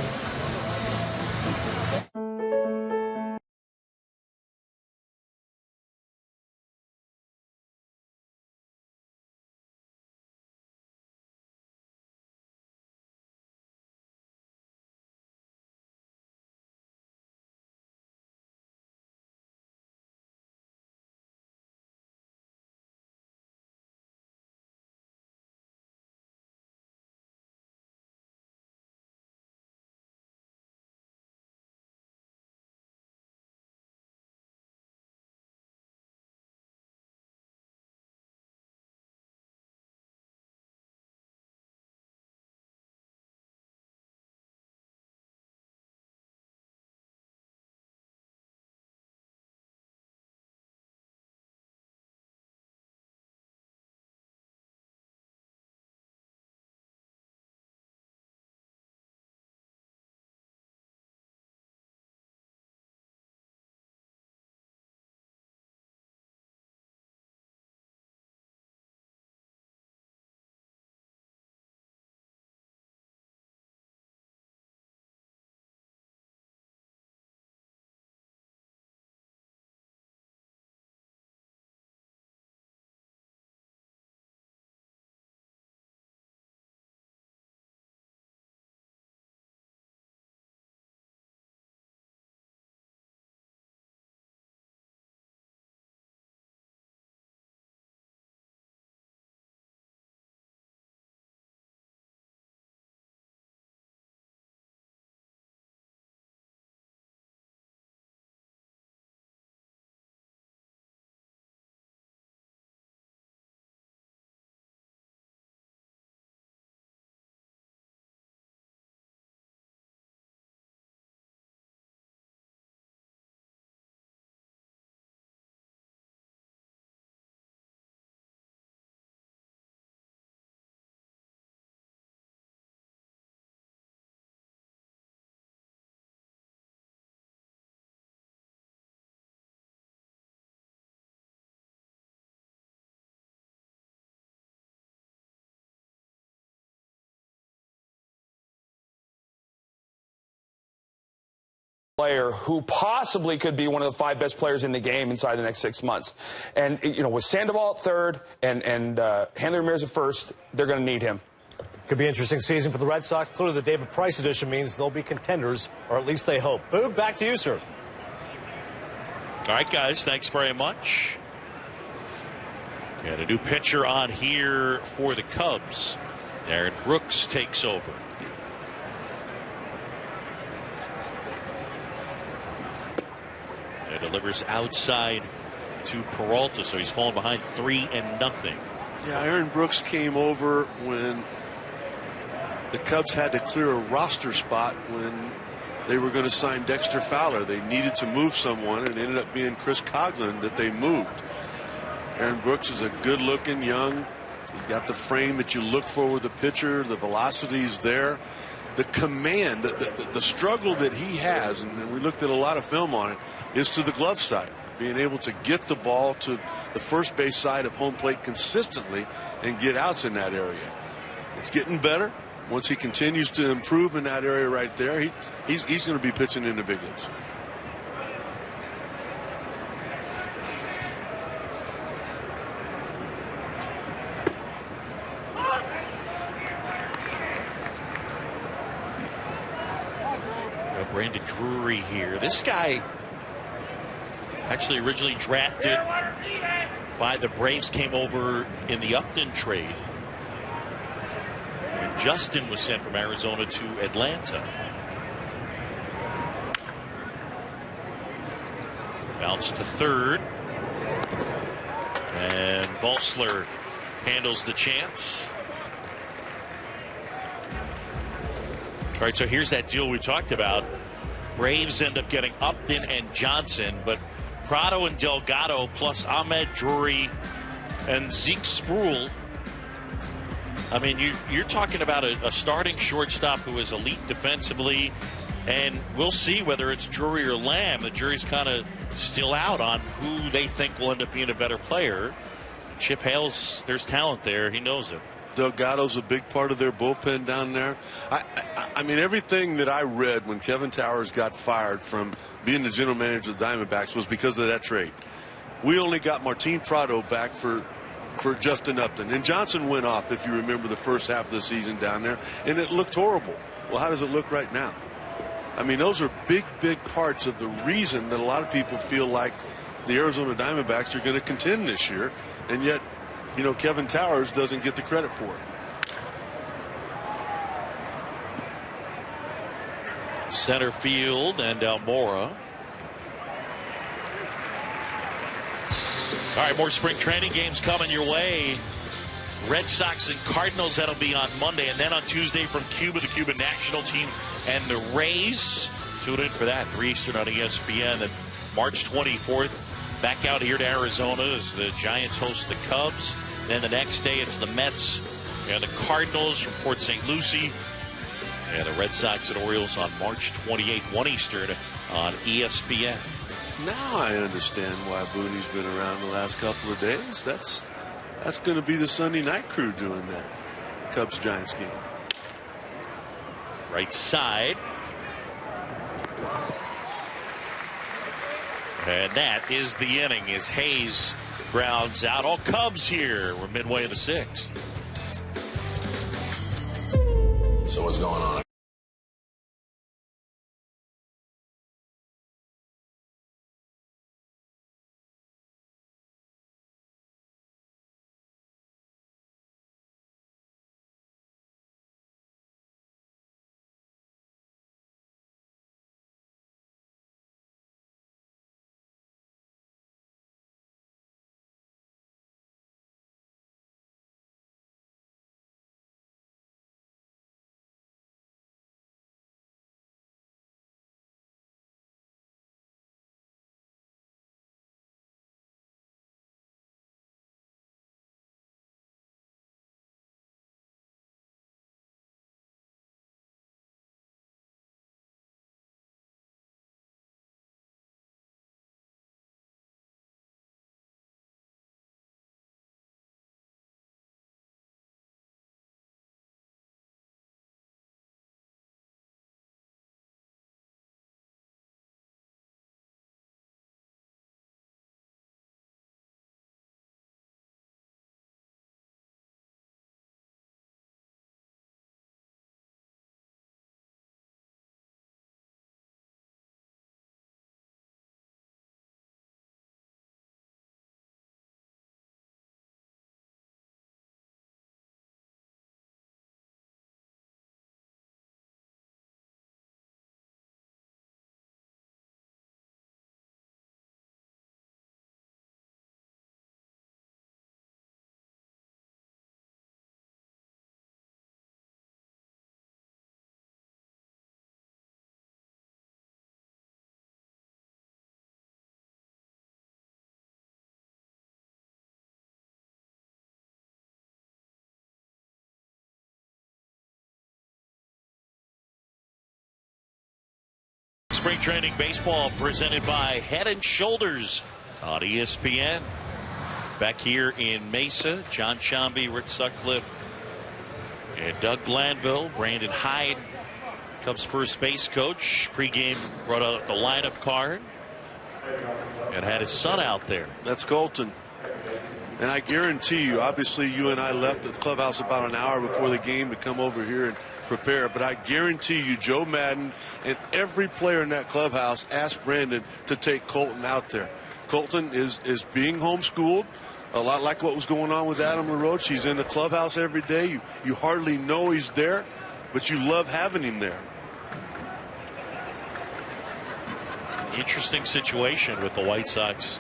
player who possibly could be one of the 5 best players in the game inside the next 6 months. And, you know, with Sandoval at third and Hanley Ramirez at first, they're going to need him. Could be an interesting season for the Red Sox. Clearly, the David Price edition means they'll be contenders, or at least they hope. Boog, back to you, sir. All right, guys, thanks very much. And a new pitcher on here for the Cubs. Aaron Brooks takes over. And delivers outside to Peralta, so he's fallen behind 3-0. Yeah, Aaron Brooks came over when the Cubs had to clear a roster spot when they were going to sign Dexter Fowler. They needed to move someone, and it ended up being Chris Coghlan that they moved. Aaron Brooks is a good-looking, young. He's got the frame that you look for with the pitcher. The velocity's there. The command, the struggle that he has, and we looked at a lot of film on it, is to the glove side. Being able to get the ball to the first base side of home plate consistently and get outs in that area. It's getting better. Once he continues to improve in that area right there, he's going to be pitching in the big leagues. Brandon Drury here. This guy actually originally drafted by the Braves, came over in the Upton trade when Justin was sent from Arizona to Atlanta. Bounce to third. And Balsler handles the chance. All right, so here's that deal we talked about. Braves end up getting Upton and Johnson, but Prado and Delgado plus Ahmed Drury and Zeke Spruill. I mean, you're talking about a starting shortstop who is elite defensively, and we'll see whether it's Drury or Lamb. The jury's kind of still out on who they think will end up being a better player. Chip Hale's, there's talent there. He knows it. Delgado's a big part of their bullpen down there. I mean, everything that I read when Kevin Towers got fired from being the general manager of the Diamondbacks was because of that trade. We only got Martin Prado back for Justin Upton. And Johnson went off, if you remember, the first half of the season down there, and it looked horrible. Well, how does it look right now? I mean, those are big, big parts of the reason that a lot of people feel like the Arizona Diamondbacks are going to contend this year, and yet, you know, Kevin Towers doesn't get the credit for it. Center field and Almora. All right, more spring training games coming your way. Red Sox and Cardinals, that'll be on Monday. And then on Tuesday from Cuba, the Cuban national team and the Rays. Tune in for that, 3 Eastern on ESPN. And March 24th, back out here to Arizona as the Giants host the Cubs. Then the next day, it's the Mets and the Cardinals from Port St. Lucie. And the Red Sox and Orioles on March 28th, 1 Eastern on ESPN. Now I understand why Booney's been around the last couple of days. That's going to be the Sunday night crew doing that Cubs-Giants game. Right side. And that is the inning as Hayes grounds out. All Cubs here. We're midway in the 6th. So what's going on? Spring training baseball presented by Head & Shoulders on ESPN. Back here in Mesa, John Sciambi, Rick Sutcliffe, and Doug Glanville. Brandon Hyde, Cubs first base coach, pregame brought out the lineup card and had his son out there. That's Colton. And I guarantee you, obviously you and I left the clubhouse about an hour before the game to come over here and prepare, but I guarantee you Joe Madden and every player in that clubhouse asked Brandon to take Colton out there. Colton is being homeschooled, a lot like what was going on with Adam LaRoche. He's in the clubhouse every day. You hardly know he's there, but you love having him there. Interesting situation with the White Sox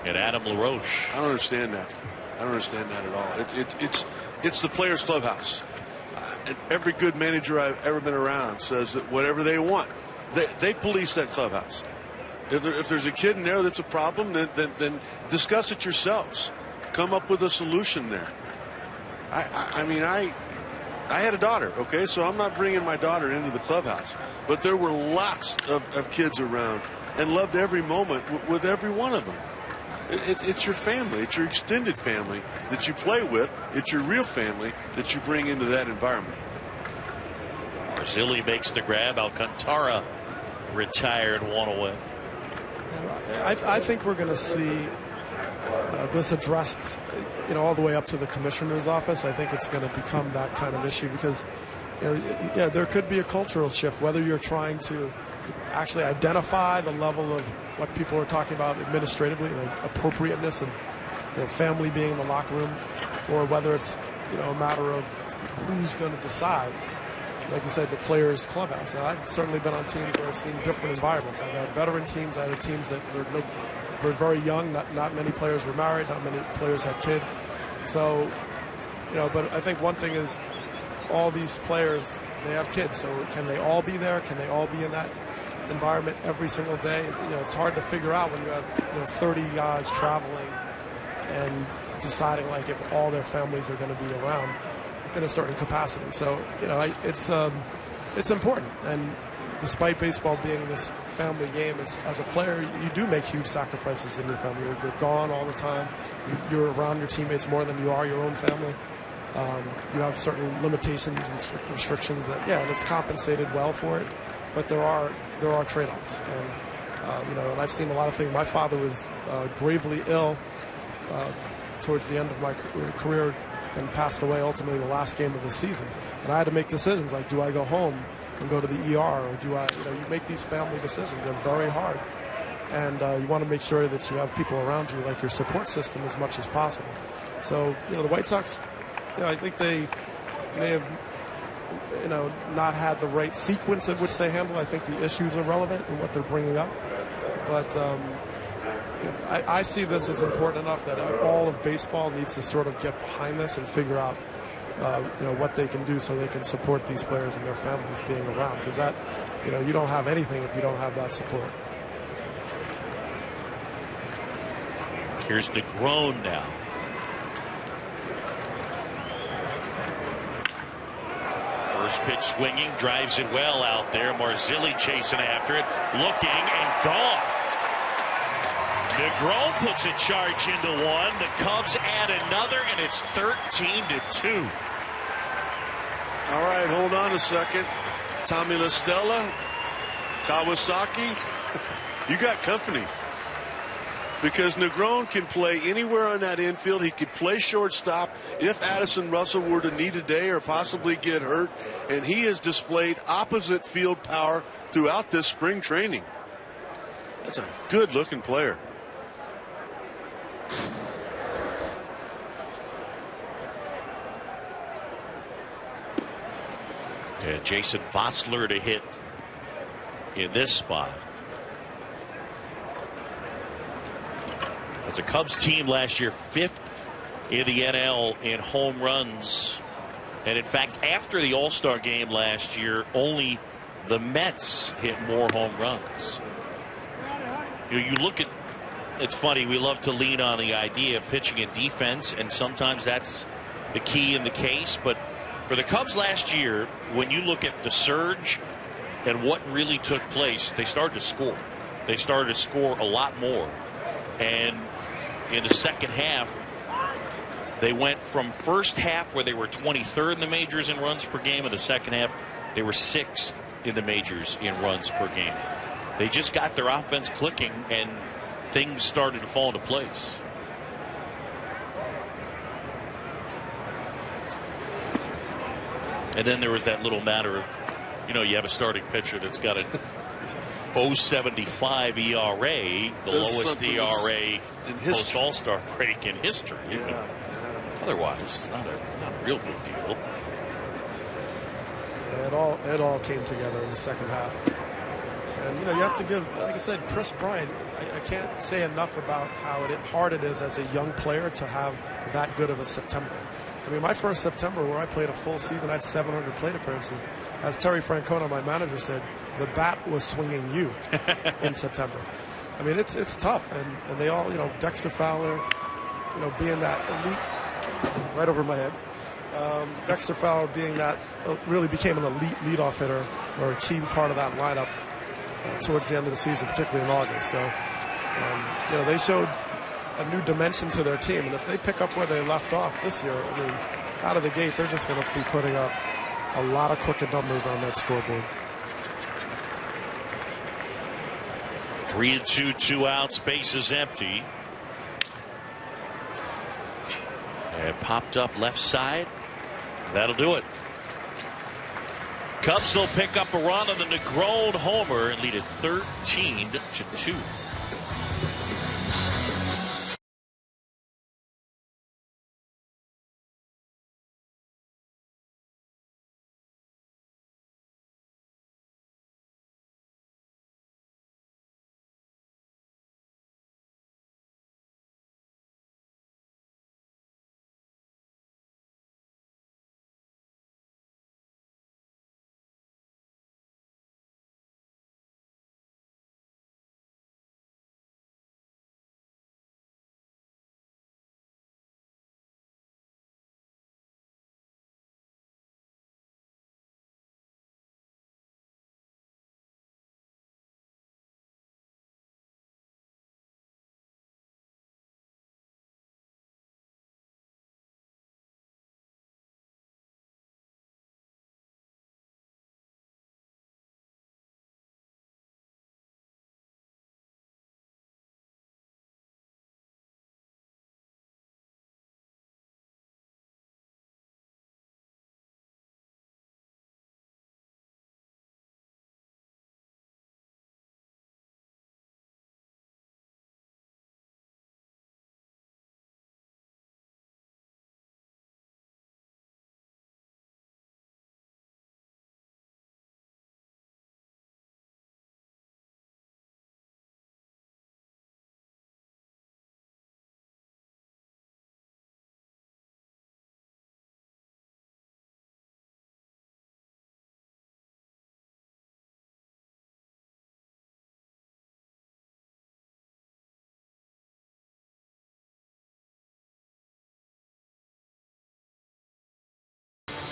and Adam LaRoche. I don't understand that. I don't understand that at all. It's the players' clubhouse. And every good manager I've ever been around says that whatever they want, they police that clubhouse. If there's a kid in there that's a problem, then discuss it yourselves. Come up with a solution there. I mean, I had a daughter, okay, so I'm not bringing my daughter into the clubhouse. But there were lots of kids around and loved every moment with every one of them. It's your family. It's your extended family that you play with. It's your real family that you bring into that environment. Marzilli makes the grab. Alcantara retired, one away. I think we're going to see this addressed, all the way up to the commissioner's office. I think it's going to become that kind of issue because, there could be a cultural shift, whether you're trying to actually identify the level of what people are talking about administratively, like appropriateness and family being in the locker room, or whether it's a matter of who's going to decide. Like you said, the players' clubhouse. Now, I've certainly been on teams where I've seen different environments. I've had veteran teams. I had teams that were very young. Not many players were married. Not many players had kids. So, but I think one thing is all these players, they have kids. So can they all be there? Can they all be in that environment every single day? It's hard to figure out when you have 30 guys traveling and deciding like if all their families are going to be around in a certain capacity. So it's important, and despite baseball being this family game, as a player you do make huge sacrifices in your family. You're gone all the time. You're around your teammates more than you are your own family. You have certain limitations and restrictions and it's compensated well for it, but there are trade-offs, and and I've seen a lot of things. My father was gravely ill towards the end of my career and passed away ultimately the last game of the season. And I had to make decisions like, do I go home and go to the ER, or do I, you make these family decisions. They're very hard. And you want to make sure that you have people around you, like your support system, as much as possible. So, the White Sox, I think they may have, not had the right sequence at which they handle. I think the issues are relevant in what they're bringing up. But I see this as important enough that all of baseball needs to sort of get behind this and figure out, what they can do so they can support these players and their families being around. Because that, you don't have anything if you don't have that support. Here's DeGrom now. First pitch swinging, drives it well out there. Marzilli chasing after it, looking and gone. DeGrom puts a charge into one. The Cubs add another, and it's 13-2. All right, hold on a second. Tommy La Stella, Kawasaki, you got company. Because Negron can play anywhere on that infield. He could play shortstop if Addison Russell were to need a day or possibly get hurt. And he has displayed opposite field power throughout this spring training. That's a good-looking player. And Jason Vosler to hit in this spot. As a Cubs team last year, 5th in the NL in home runs. And in fact, after the All-Star game last year, only the Mets hit more home runs. You look at, it's funny, we love to lean on the idea of pitching and defense, and sometimes that's the key in the case. But for the Cubs last year, when you look at the surge And what really took place, they started to score. They started to score a lot more. And in the second half, they went from first half where they were 23rd in the majors in runs per game. In the second half, they were 6th in the majors in runs per game. They just got their offense clicking, and things started to fall into place. And then there was that little matter of, you have a starting pitcher that's got a 0.75 ERA, the lowest ERA post All-Star break in history. Yeah. Otherwise, not a real big deal. It all came together in the second half. And, you have to give, like I said, Chris Bryant, I can't say enough about how hard it is as a young player to have that good of a September. I mean, my first September where I played a full season, I had 700 plate appearances. As Terry Francona, my manager, said, the bat was swinging you in September. I mean, it's tough. And they all, Dexter Fowler, being that elite, right over my head. Dexter Fowler being that really became an elite leadoff hitter or a key part of that lineup towards the end of the season, particularly in August. So, they showed a new dimension to their team. And if they pick up where they left off this year, I mean, out of the gate, they're just going to be putting up a lot of crooked numbers on that scoreboard. 3-2, 2 outs, bases empty. And popped up left side. That'll do it. Cubs will pick up a run on the Negron homer and lead it 13-2.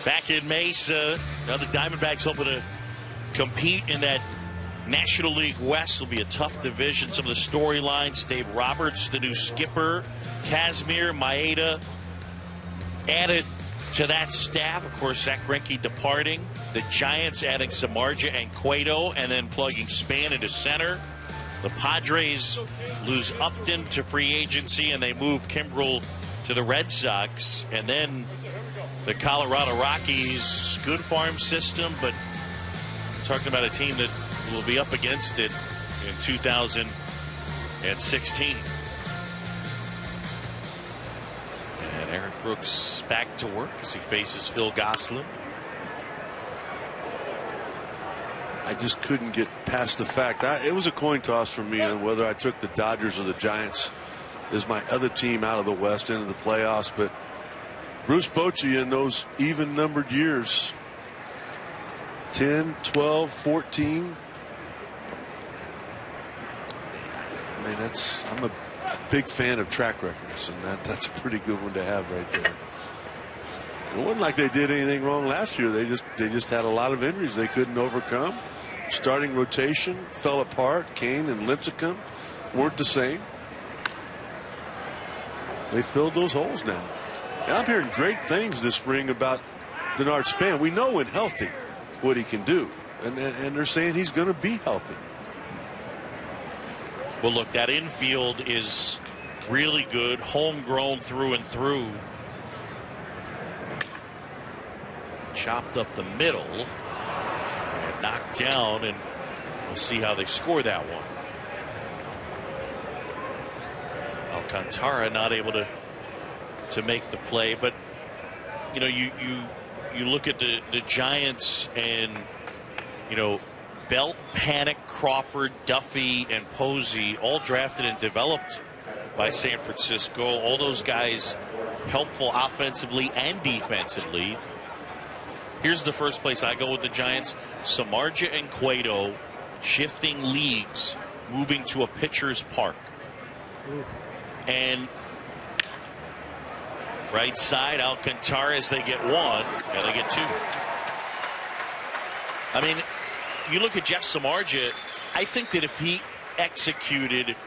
Back in Mesa, now the Diamondbacks hoping to compete in that National League West. Will be a tough division. Some of the storylines: Dave Roberts, the new skipper, Kazmir, Maeda added to that staff. Of course, Zach Greinke departing. The Giants adding Samardzija and Cueto, and then plugging Span into center. The Padres lose Upton to free agency, and they move Kimbrel to the Red Sox. And then the Colorado Rockies, good farm system, but talking about a team that will be up against it in 2016. And Eric Brooks back to work as he faces Phil Gosselin. I just couldn't get past the fact it was a coin toss for me on whether I took the Dodgers or the Giants as my other team out of the West into the playoffs. But Bruce Bochy in those even numbered years, 10, 12, 14. I mean, I'm a big fan of track records, and that's a pretty good one to have right there. It wasn't like they did anything wrong last year. They just had a lot of injuries they couldn't overcome. starting rotation fell apart. Kane and Lincecum weren't the same. They filled those holes now. And I'm hearing great things this spring about Denard Span. We know when healthy what he can do. And they're saying he's going to be healthy. Well, look, that infield is really good, homegrown through and through. Chopped up the middle and knocked down, and we'll see how they score that one. Alcantara not able to make the play, but you know, you look at the Giants, and you know, Belt, Panic, Crawford, Duffy, and Posey, all drafted and developed by San Francisco. All those guys helpful offensively and defensively. Here's the first place I go with the Giants. Samardzija and Cueto shifting leagues, moving to a pitcher's park. And right side, Alcantara, as they get one, and they get two. I mean, you look at Jeff Samardzija, I think that if he executed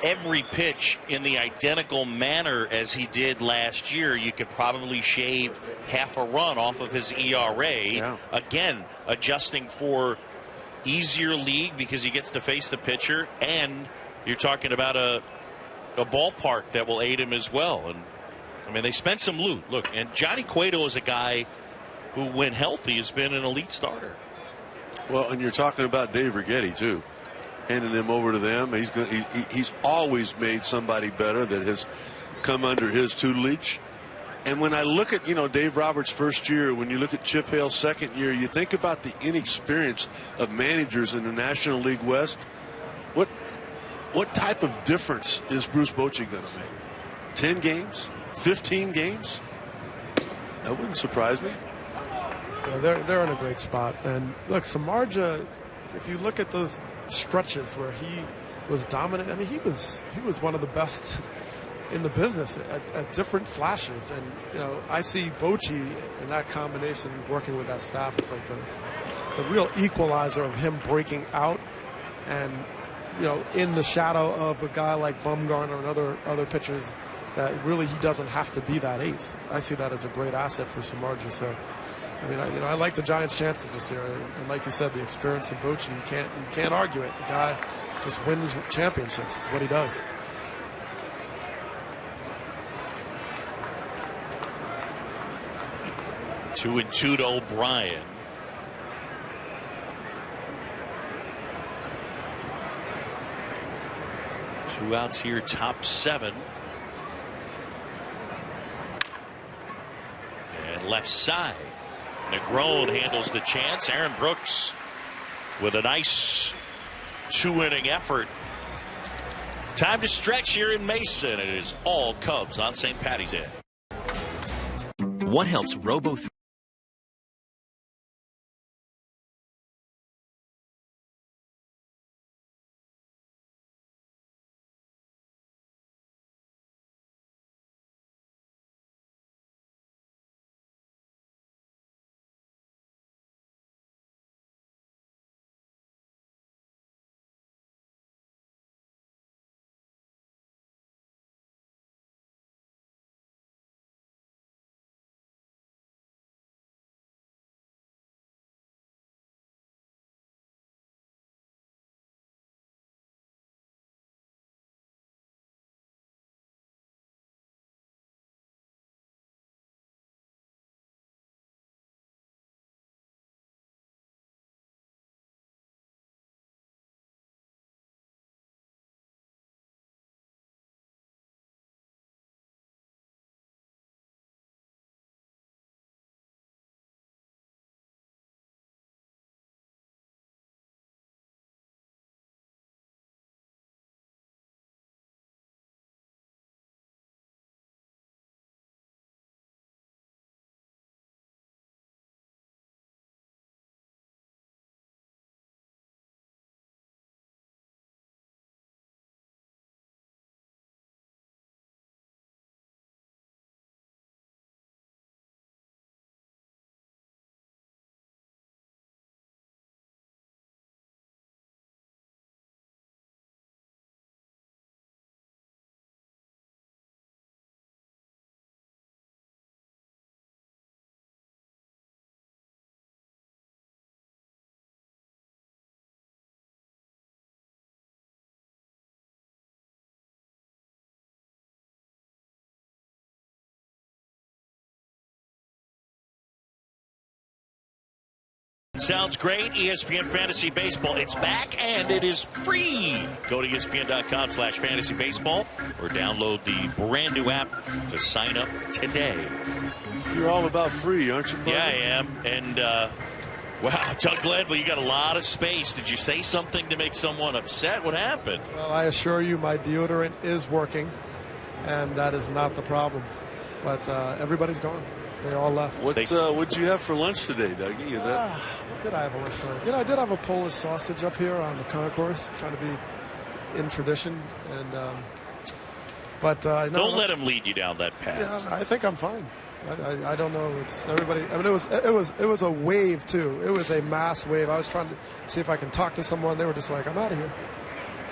every pitch in the identical manner as he did last year, you could probably shave half a run off of his ERA. Yeah. Again, adjusting for easier league because he gets to face the pitcher, and you're talking about a ballpark that will aid him as well. And I mean, they spent some loot. Look, and Johnny Cueto is a guy who, when healthy, has been an elite starter. Well, and you're talking about Dave Righetti too, handing them over to them. He's always made somebody better that has come under his tutelage. And when I look at, you know, Dave Roberts' first year, when you look at Chip Hale's second year, you think about the inexperience of managers in the National League West. What type of difference is Bruce Bochy going to make? 10 games? 15 games? That wouldn't surprise me. Yeah, they're in a great spot. And look, Samardzija, if you look at those stretches where he was dominant, I mean, he was one of the best in the business at different flashes. And you know, I see Bochy in that combination, working with that staff, is like the real equalizer of him breaking out, and you know, in the shadow of a guy like Bumgarner and other pitchers, that really he doesn't have to be that ace. I see that as a great asset for Samardzija. So, I mean, I like the Giants' chances this year, and like you said, the experience of Bochy, you can't argue it. The guy just wins championships. Is what he does. Two and two to O'Brien. Two outs here, top seven. And left side. Negron handles the chance. Aaron Brooks with a nice two-inning effort. Time to stretch here in Mason. It is all Cubs on St. Paddy's Day. What helps Robo Sounds great. ESPN Fantasy Baseball. It's back and it is free. Go to ESPN.com/fantasybaseball or download the brand new app to sign up today. You're all about free, aren't you, buddy? Yeah, I am. And, wow, Doug Glanville, you got a lot of space. Did you say something to make someone upset? What happened? Well, I assure you my deodorant is working, and that is not the problem. But everybody's gone. They all left. What'd you have for lunch today, Dougie? Is that? What did I have for lunch today? I did have a Polish sausage up here on the concourse, trying to be in tradition. And don't let him lead you down that path. Yeah, I think I'm fine. I don't know. It's everybody. I mean, it was a wave too. It was a mass wave. I was trying to see if I can talk to someone. They were just like, "I'm out of here."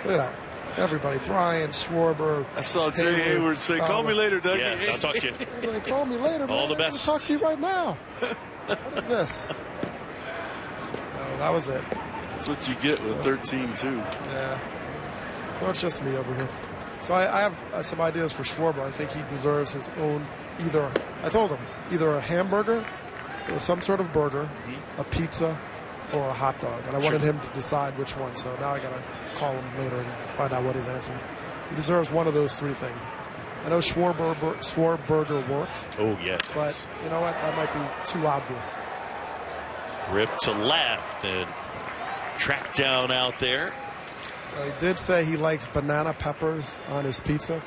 Look at that. Everybody, Brian, Schwarber. I saw Jay Hayward say, "Call me later, Doug." Yeah, I'll talk to you. He's like, "Call me later, man. All the best. I'll talk to you right now." What is this? So that was it. That's what you get with 13-2. Yeah. So it's just me over here. So I have some ideas for Schwarber. I think he deserves his own I told him, either a hamburger or some sort of burger, a pizza, or a hot dog. And I wanted him to decide which one. So now I got to call him later and find out what his answer is. He deserves one of those three things. I know Schwarber works. Oh, yeah. But you know what? That might be too obvious. Ripped to left and tracked down out there. He did say he likes banana peppers on his pizza.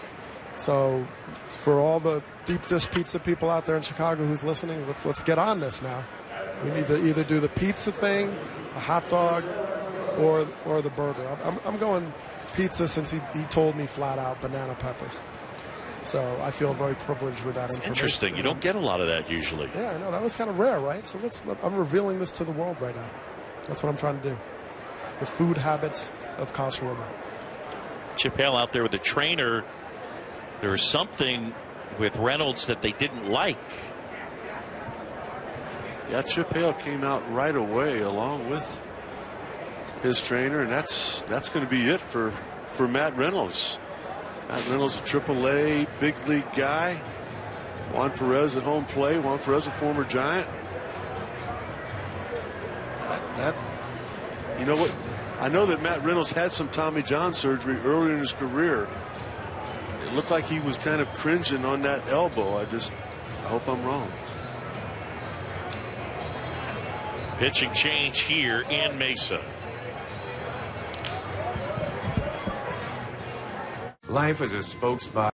So for all the deep dish pizza people out there in Chicago who's listening, let's get on this now. We need to either do the pizza thing, a hot dog, or the burger. I'm going pizza since he told me flat out banana peppers. So I feel very privileged with that information. Interesting. You don't get a lot of that usually. Yeah, I know. That was kind of rare, right? So I'm revealing this to the world right now. That's what I'm trying to do. The food habits of Kyle Schwarber. Chip Hale out there with the trainer. There was something with Reynolds that they didn't like. Yeah, Chip Hale came out right away along with his trainer, and that's going to be it for Matt Reynolds. Matt Reynolds, a AAA big league guy. Juan Perez at home plate. Juan Perez, a former Giant. You know what? I know that Matt Reynolds had some Tommy John surgery earlier in his career. It looked like he was kind of cringing on that elbow. I hope I'm wrong. Pitching change here in Mesa. Life as a spokesman.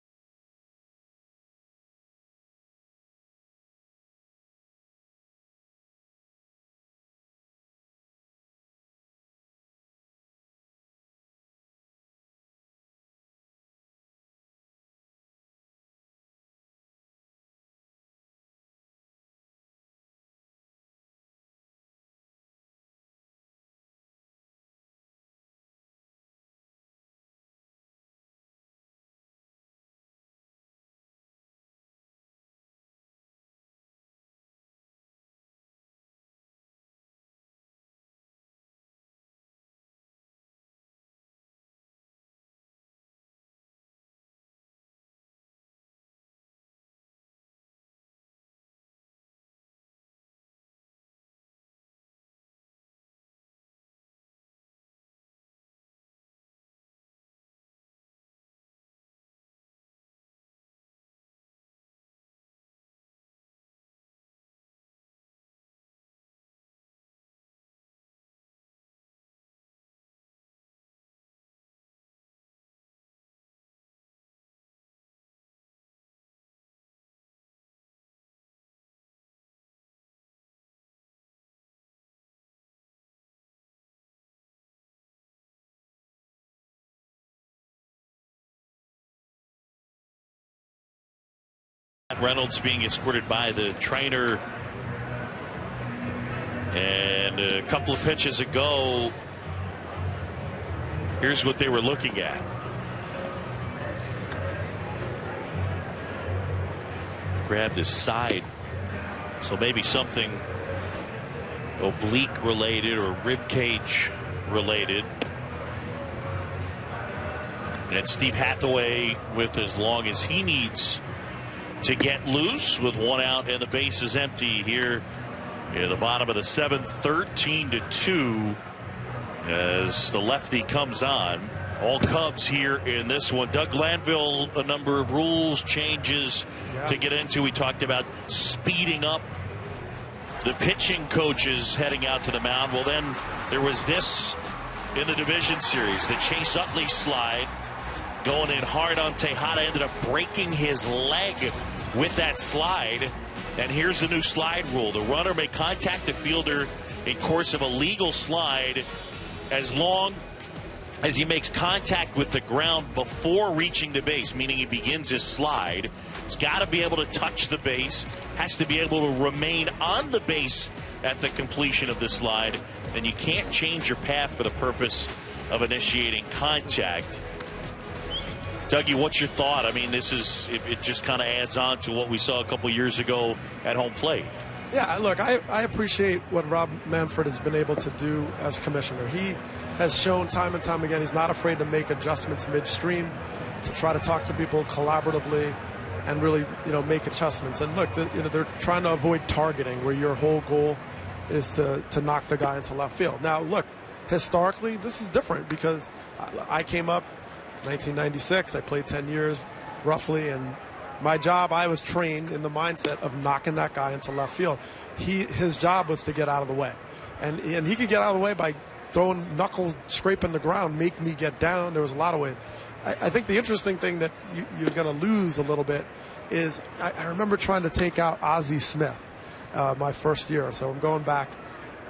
Reynolds being escorted by the trainer, and a couple of pitches ago, here's what they were looking at. Grabbed his side, so maybe something oblique related or rib cage related. And Steve Hathaway with as long as he needs to get loose with one out and the base is empty here In the bottom of the 7th, 13-2 as the lefty comes on. All Cubs here in this one. Doug Glanville, a number of rules changes to get into. We talked about speeding up the pitching coaches heading out to the mound. Well, then there was this in the division series. The Chase Utley slide going in hard on Tejada, ended up breaking his leg with that slide. And here's the new slide rule. The runner may contact the fielder in course of a legal slide as long as he makes contact with the ground before reaching the base, meaning he begins his slide. He's got to be able to touch the base, has to be able to remain on the base at the completion of the slide, and you can't change your path for the purpose of initiating contact. Dougie, what's your thought? I mean, this is, it just kind of adds on to what we saw a couple years ago at home plate. Yeah, look, I appreciate what Rob Manfred has been able to do as commissioner. He has shown time and time again he's not afraid to make adjustments midstream, to try to talk to people collaboratively and really, make adjustments. And look, they're trying to avoid targeting, where your whole goal is to knock the guy into left field. Now, look, historically, this is different because I came up 1996. I played 10 years roughly, and my job, I was trained in the mindset of knocking that guy into left field. His job was to get out of the way, and he could get out of the way by throwing knuckles, scraping the ground, make me get down. There was a lot of ways. I think the interesting thing that you're going to lose a little bit is I remember trying to take out Ozzie Smith my first year. So I'm going back,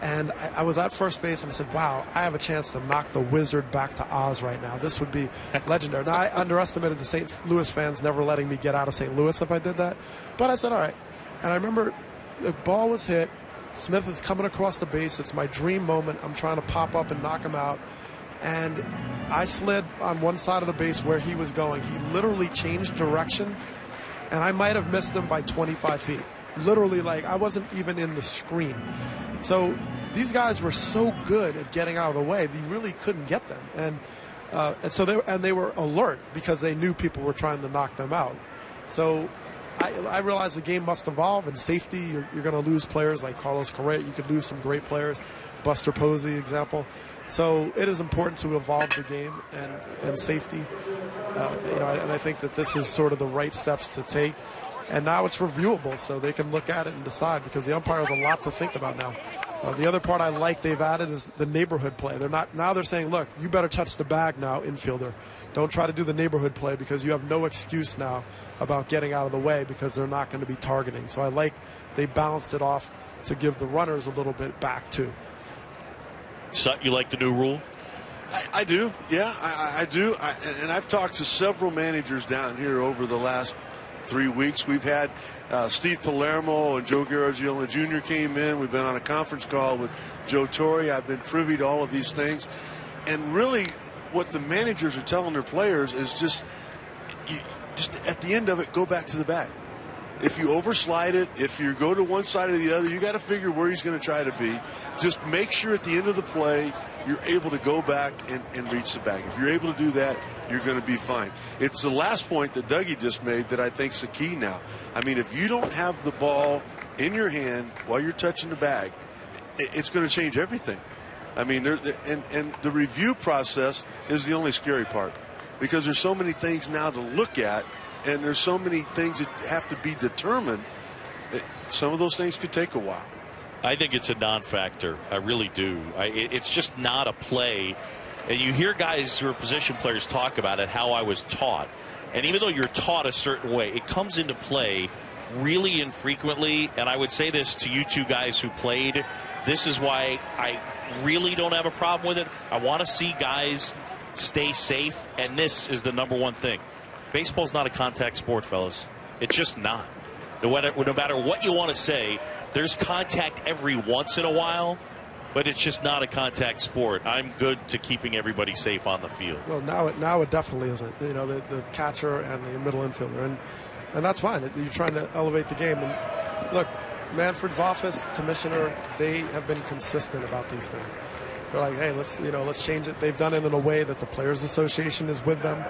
and I was at first base, and I said, wow, I have a chance to knock the Wizard back to Oz right now. This would be legendary. Now, I underestimated the St. Louis fans never letting me get out of St. Louis if I did that. But I said, all right. And I remember the ball was hit. Smith is coming across the base. It's my dream moment. I'm trying to pop up and knock him out. And I slid on one side of the base where he was going. He literally changed direction, and I might have missed him by 25 feet. Literally, like, I wasn't even in the screen. So these guys were so good at getting out of the way, you really couldn't get them. And so they were alert because they knew people were trying to knock them out. So I realized the game must evolve. In safety, you're going to lose players like Carlos Correa. You could lose some great players. Buster Posey, example. So it is important to evolve the game and safety. And I think that this is sort of the right steps to take. And now it's reviewable, so they can look at it and decide, because the umpire has a lot to think about now. The other part I like they've added is the neighborhood play. They're saying, look, you better touch the bag now, infielder. Don't try to do the neighborhood play, because you have no excuse now about getting out of the way, because they're not going to be targeting. So I like they balanced it off to give the runners a little bit back too. Sut, you like the new rule? I do, yeah, I do. And I've talked to several managers down here over the last 3 weeks. We've had Steve Palermo and Joe Garagiola Jr. came in. We've been on a conference call with Joe Torre. I've been privy to all of these things. And really what the managers are telling their players is just at the end of it, go back to the bag. If you overslide it, if you go to one side or the other, you got to figure where he's going to try to be. Just make sure at the end of the play you're able to go back and reach the bag. If you're able to do that, you're going to be fine. It's the last point that Dougie just made that I think's the key now. I mean, if you don't have the ball in your hand while you're touching the bag, it's going to change everything. I mean, and the review process is the only scary part, because there's so many things now to look at, and there's so many things that have to be determined that some of those things could take a while. I think it's a non-factor. I really do. It's just not a play. And you hear guys who are position players talk about it, how I was taught. And even though you're taught a certain way, it comes into play really infrequently. And I would say this to you two guys who played. This is why I really don't have a problem with it. I want to see guys stay safe, and this is the number one thing. Baseball's not a contact sport, fellas. It's just not. No matter what you want to say, there's contact every once in a while, but it's just not a contact sport. I'm good to keeping everybody safe on the field. Well, now it definitely isn't. The catcher and the middle infielder, and that's fine. You're trying to elevate the game. And look, Manfred's office, commissioner, they have been consistent about these things. They're like, hey, let's change it. They've done it in a way that the Players Association is with them.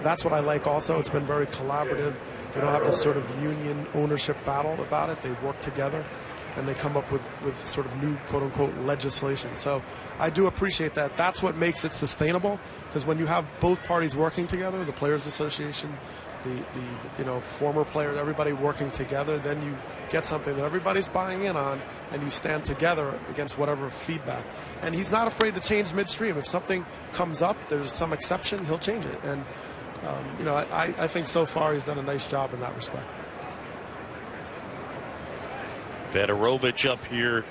That's what I like also. It's been very collaborative. They don't have this sort of union ownership battle about it. They work together. and they come up with sort of new quote-unquote legislation. So I do appreciate that. That's what makes it sustainable, because when you have both parties working together, the Players Association, the former players, everybody working together, then you get something that everybody's buying in on, and you stand together against whatever feedback. And he's not afraid to change midstream. If something comes up, there's some exception, he'll change it. And I think so far he's done a nice job in that respect. Fedorovich up here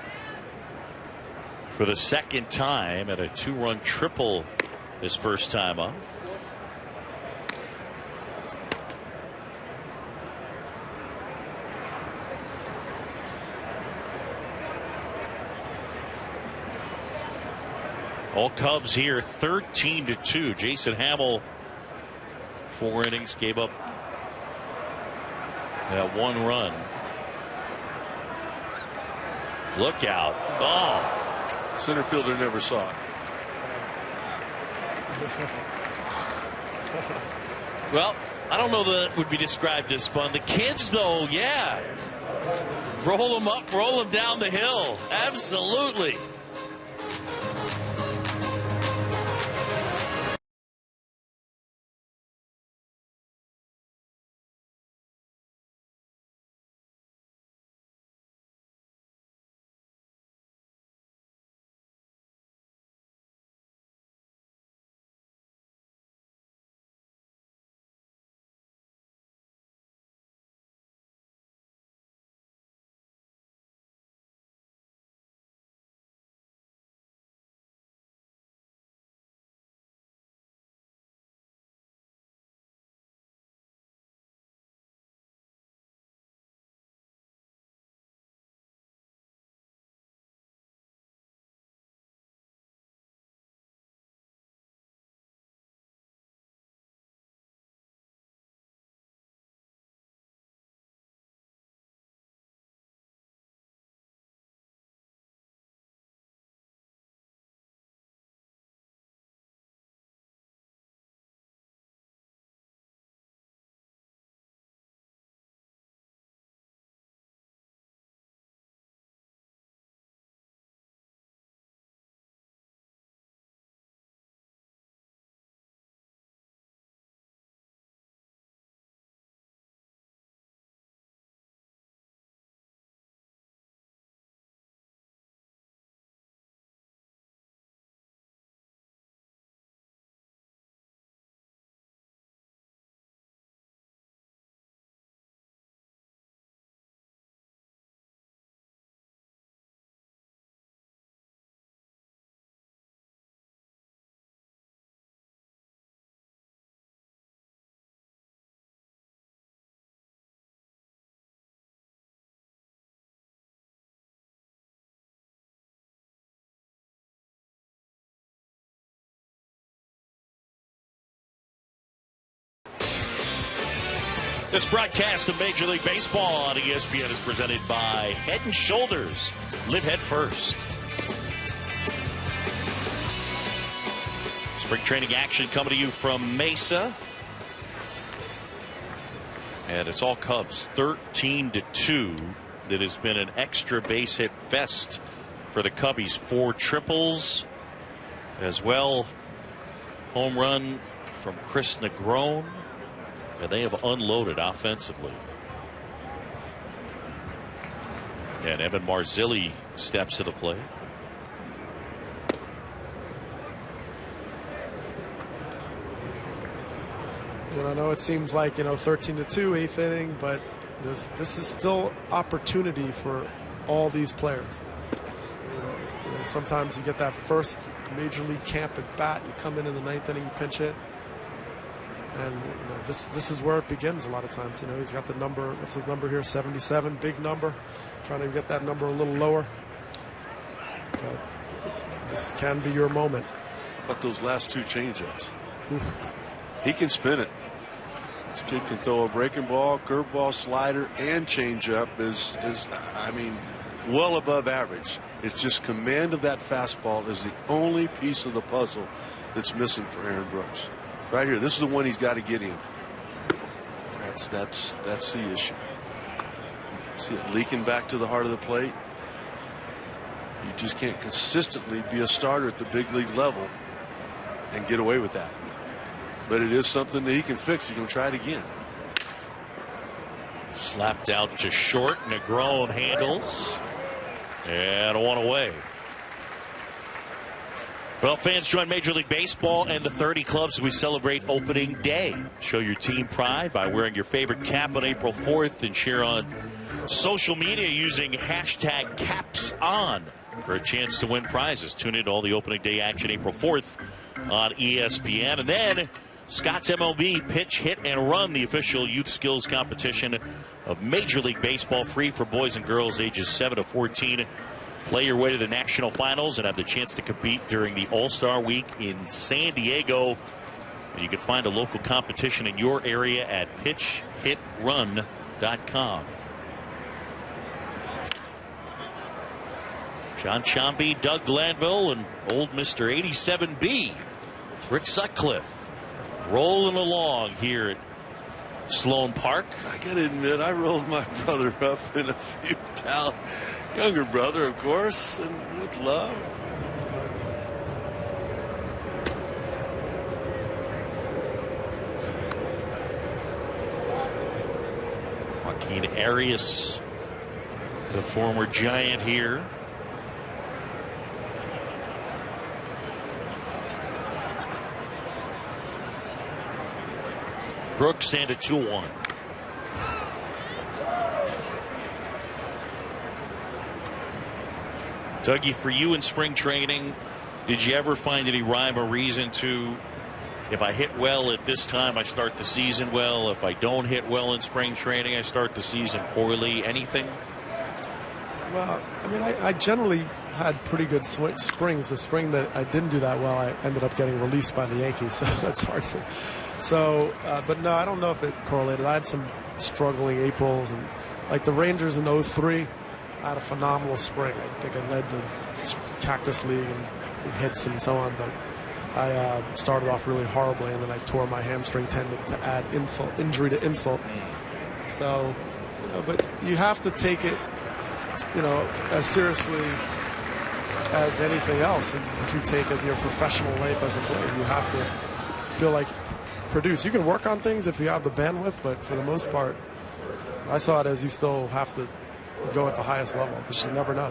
for the second time at a 2-run triple his first time up. All Cubs here 13-2. Jason Hamill, 4 innings, gave up that 1 run. Look out. Oh. Center fielder never saw it. Well, I don't know that it would be described as fun. The kids, though, yeah. Roll them up, roll them down the hill. Absolutely. This broadcast of Major League Baseball on ESPN is presented by Head & Shoulders. Live head first. Spring training action coming to you from Mesa. And it's all Cubs 13-2. It has been an extra base hit fest for the Cubbies. 4 triples as well. Home run from Chris Negron. And they have unloaded offensively. And Evan Marzilli steps to the plate. I know it seems like 13-2, 8th inning, but this is still opportunity for all these players. I mean, sometimes you get that first major league camp at bat. You come in the 9th inning, you pinch hit. And this is where it begins a lot of times. He's got the number, what's his number here, 77, big number. Trying to get that number a little lower. But this can be your moment. But those last 2 changeups. He can spin it. This kid can throw a breaking ball, curveball, slider, and changeup is I mean, well above average. It's just command of that fastball is the only piece of the puzzle that's missing for Aaron Brooks. Right here, this is the one he's got to get in. That's the issue. See it leaking back to the heart of the plate. You just can't consistently be a starter at the big league level and get away with that. But it is something that he can fix. He's going to try it again. Slapped out to short. Negron handles. And one away. Well, fans, join Major League Baseball and the 30 clubs as we celebrate opening day. Show your team pride by wearing your favorite cap on April 4th and share on social media using hashtag #CapsOn for a chance to win prizes. Tune in to all the opening day action April 4th on ESPN. And then Scott's MLB Pitch, Hit, and Run, the official youth skills competition of Major League Baseball, free for boys and girls ages 7 to 14. Play your way to the national finals and have the chance to compete during the All-Star Week in San Diego. And you can find a local competition in your area at pitchhitrun.com. John Chambee, Doug Glanville, and old Mr. 87B, Rick Sutcliffe, rolling along here at Sloan Park. I got to admit, I rolled my brother up in a few towels. Younger brother, of course, and with love. Joaquin Arias, the former Giant here. Brooks and a 2-1. Dougie, for you in spring training, did you ever find any rhyme or reason to, if I hit well at this time, I start the season well. If I don't hit well in spring training, I start the season poorly. Anything? Well, I mean, I generally had pretty good springs. The spring that I didn't do that well, I ended up getting released by the Yankees, so that's hard to. So, but no, I don't know if it correlated. I had some struggling Aprils, and like the Rangers in 03, I had a phenomenal spring. I think I led the Cactus League in hits and so on, but I started off really horribly, and then I tore my hamstring tendon to add injury to insult. So, but you have to take it, as seriously as anything else as you take as your professional life as a player. You have to feel like produce. You can work on things if you have the bandwidth, but for the most part, I saw it as you still have to go at the highest level because you never know.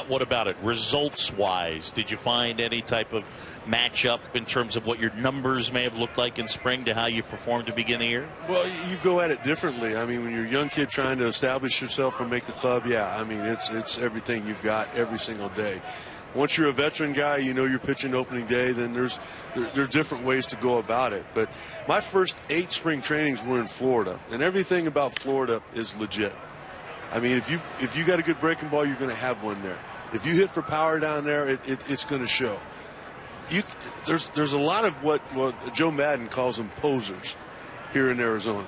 What about it results-wise? Did you find any type of matchup in terms of what your numbers may have looked like in spring to how you performed to begin the year? Well, you go at it differently. I mean, when you're a young kid trying to establish yourself and make the club, yeah, I mean, it's everything you've got every single day. Once you're a veteran guy, you're pitching opening day, then there's different ways to go about it. But my first 8 spring trainings were in Florida, and everything about Florida is legit. I mean, if you got a good breaking ball, you're going to have one there. If you hit for power down there, it's going to show. There's a lot of what Joe Madden calls them posers here in Arizona.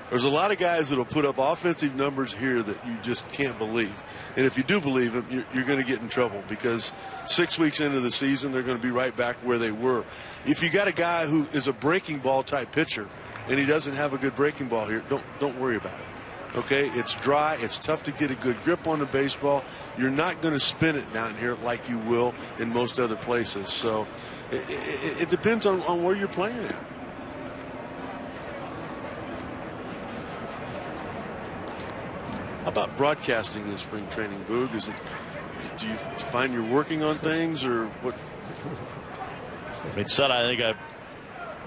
There's a lot of guys that'll put up offensive numbers here that you just can't believe. And if you do believe them, you're going to get in trouble because 6 weeks into the season, they're going to be right back where they were. If you got a guy who is a breaking ball type pitcher and he doesn't have a good breaking ball here, don't worry about it. Okay, it's dry. It's tough to get a good grip on the baseball. You're not going to spin it down here like you will in most other places. So it depends on where you're playing at. How about broadcasting in spring training, Boog? Do you find you're working on things or what? I mean, son, I think I've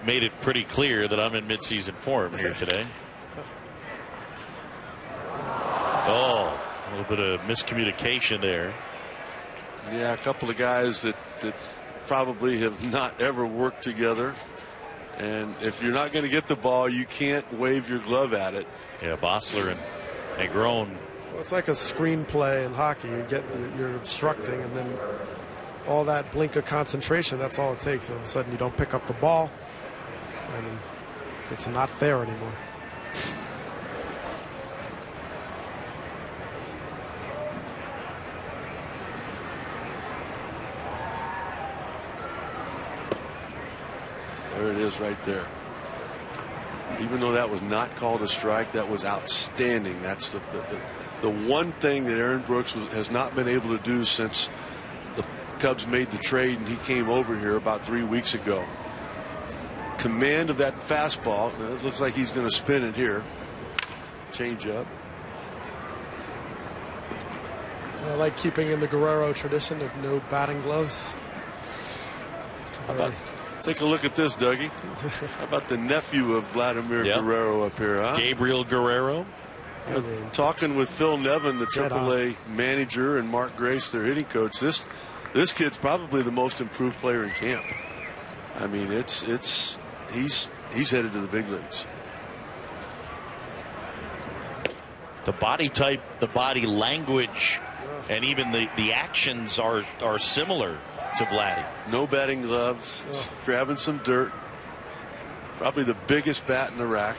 made it pretty clear that I'm in midseason form here today. Oh, a little bit of miscommunication there. Yeah, a couple of guys that probably have not ever worked together. And if you're not going to get the ball, you can't wave your glove at it. Yeah, Bossler and Negron. Well, it's like a screenplay in hockey. You're obstructing, and then all that blink of concentration, that's all it takes. All of a sudden, you don't pick up the ball, and it's not there anymore. There it is right there. Even though that was not called a strike, that was outstanding. That's the one thing that Aaron Brooks has not been able to do since Cubs made the trade and he came over here about 3 weeks ago. Command of that fastball. It looks like he's going to spin it here. Change up. I like keeping in the Guerrero tradition of no batting gloves. Take a look at this, Dougie. How about the nephew of Vladimir Guerrero up here, huh? Gabriel Guerrero. Talking with Phil Nevin, the AAA manager, and Mark Grace, their hitting coach. This kid's probably the most improved player in camp. I mean, he's headed to the big leagues. The body type, the body language, and even the actions are similar to Vladdy. No batting gloves, just grabbing some dirt. Probably the biggest bat in the rack.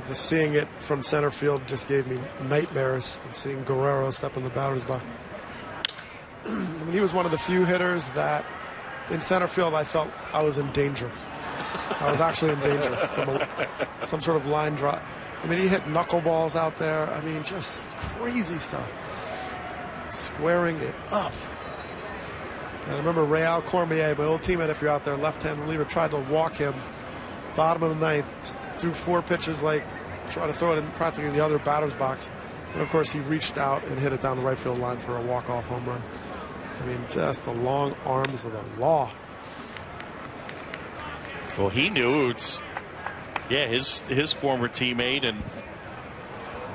Just seeing it from center field just gave me nightmares. And seeing Guerrero step in the batter's box. I mean, he was one of the few hitters that in center field I felt I was in danger. I was actually in danger from some sort of line drive. I mean, he hit knuckleballs out there. I mean, just crazy stuff. Squaring it up. And I remember Real Cormier, my old teammate, if you're out there, left-hand reliever, tried to walk him bottom of the ninth, threw 4 pitches, like try to throw it in practically the other batter's box. And of course, he reached out and hit it down the right field line for a walk-off home run. I mean, just the long arms of the law. Well, he knew it's his former teammate and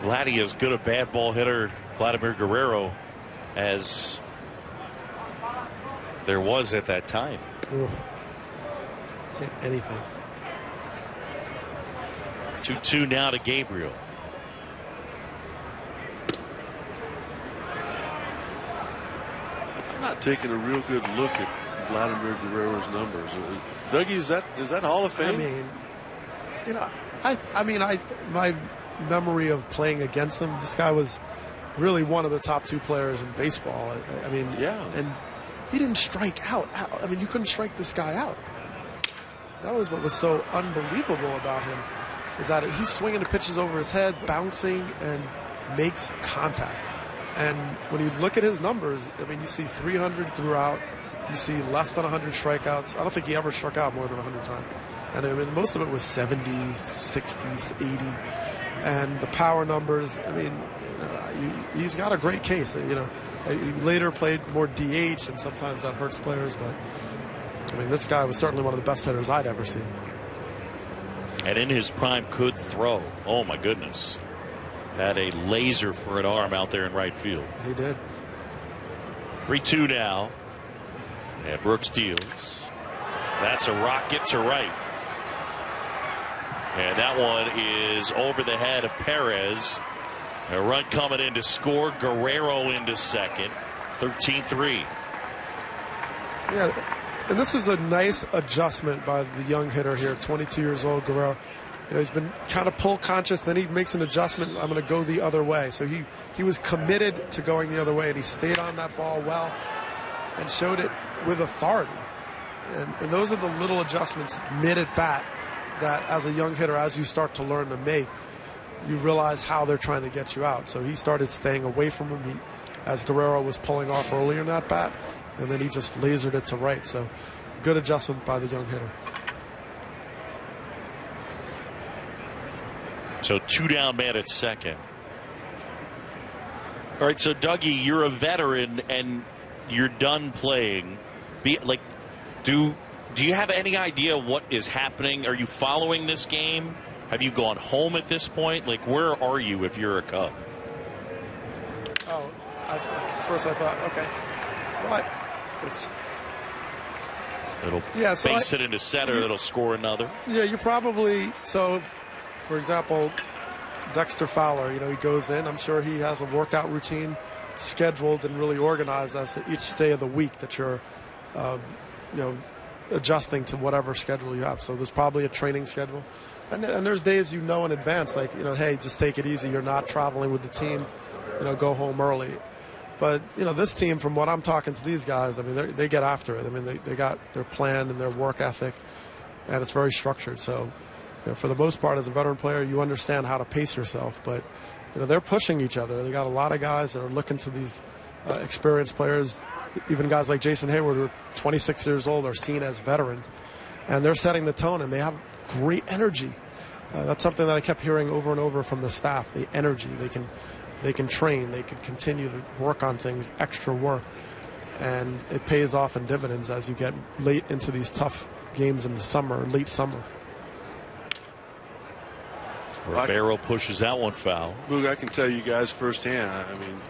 Vladdy, as good a bad ball hitter, Vladimir Guerrero, as there was at that time. Ooh. Hit anything. 2-2 now to Gabriel. I'm not taking a real good look at Vladimir Guerrero's numbers. Dougie, is that Hall of Fame? I mean, you know, my memory of playing against him, this guy was really one of the top 2 players in baseball. I mean, and he didn't strike out. I mean, you couldn't strike this guy out. That was what was so unbelievable about him, is that he's swinging the pitches over his head, bouncing, and makes contact. And when you look at his numbers, I mean, you see 300 throughout. You see less than 100 strikeouts. I don't think he ever struck out more than 100 times. And I mean, most of it was 70s, 60s, 80. And the power numbers, I mean, he's got a great case. You know, he later played more DH, and sometimes that hurts players. But, I mean, this guy was certainly one of the best hitters I'd ever seen. And in his prime could throw. Oh, my goodness. Had a laser for an arm out there in right field. He did. 3-2 now. And Brooks deals. That's a rocket to right. And that one is over the head of Perez. A run coming in to score. Guerrero into second. 13-3. Yeah, and this is a nice adjustment by the young hitter here, 22 years old, Guerrero. You know, he's been kind of pull conscious, then he makes an adjustment. I'm going to go the other way. So he was committed to going the other way, and he stayed on that ball well and showed it with authority. And those are the little adjustments mid at bat that, as a young hitter, as you start to learn to make, you realize how they're trying to get you out. So he started staying away from him as Guerrero was pulling off earlier in that bat, and then he just lasered it to right. So good adjustment by the young hitter. So 2 down man at second. All right, so Dougie, you're a veteran and you're done playing. Do you have any idea what is happening? Are you following this game? Have you gone home at this point? Like, where are you if you're a Cub? Oh, first I thought, okay. Well, it'll base it into center. It'll score another. Yeah, you're probably, so, for example, Dexter Fowler, you know, he goes in. I'm sure he has a workout routine scheduled and really organized as to each day of the week that you're, adjusting to whatever schedule you have. So there's probably a training schedule. And there's days in advance, like, hey, just take it easy. You're not traveling with the team. Go home early. But, this team, from what I'm talking to these guys, I mean, they get after it. I mean, they got their plan and their work ethic, and it's very structured. So, for the most part, as a veteran player, you understand how to pace yourself. But, they're pushing each other. They got a lot of guys that are looking to these experienced players even guys like Jason Hayward, who are 26 years old, are seen as veterans. And they're setting the tone, and they have great energy. That's something that I kept hearing over and over from the staff, the energy. They can train. They can continue to work on things, extra work. And it pays off in dividends as you get late into these tough games in the summer, late summer. Rivero pushes that one foul. Boog, I can tell you guys firsthand. I mean,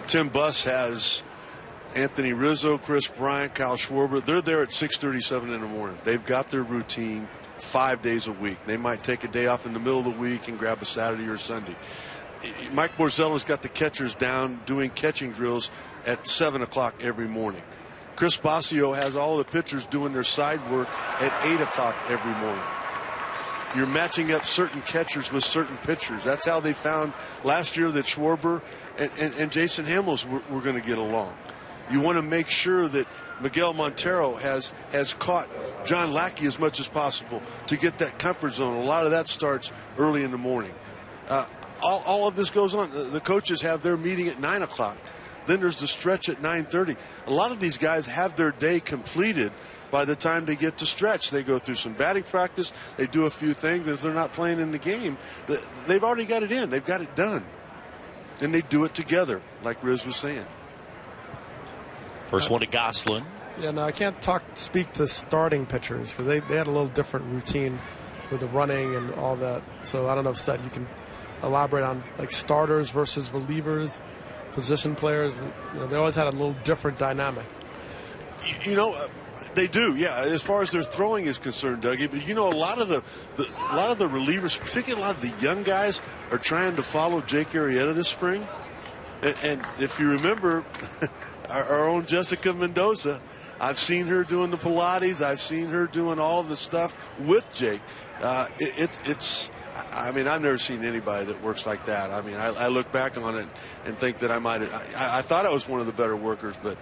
Tim Buss has Anthony Rizzo, Chris Bryant, Kyle Schwarber. They're there at 6:37 in the morning. They've got their routine 5 days a week. They might take a day off in the middle of the week and grab a Saturday or Sunday. Mike Borzello's got the catchers down doing catching drills at 7 o'clock every morning. Chris Bosio has all the pitchers doing their side work at 8 o'clock every morning. You're matching up certain catchers with certain pitchers. That's how they found last year that Schwarber and Jason Hamels were going to get along. You want to make sure that Miguel Montero has caught John Lackey as much as possible to get that comfort zone. A lot of that starts early in the morning. All of this goes on. The coaches have their meeting at 9 o'clock. Then there's the stretch at 9:30. A lot of these guys have their day completed by the time they get to stretch. They go through some batting practice. They do a few things. If they're not playing in the game, they've already got it in. They've got it done. And they do it together, like Riz was saying. First one to Goslin. Yeah, no, I can't speak to starting pitchers because they had a little different routine with the running and all that. So I don't know if you can elaborate on like starters versus relievers, position players. They always had a little different dynamic. They do, yeah. As far as their throwing is concerned, Dougie, but a lot of the relievers, particularly a lot of the young guys, are trying to follow Jake Arrieta this spring. And if you remember, our own Jessica Mendoza, I've seen her doing the Pilates. I've seen her doing all of the stuff with Jake. I mean, I've never seen anybody that works like that. I mean, I look back on it and think that I thought I was one of the better workers, but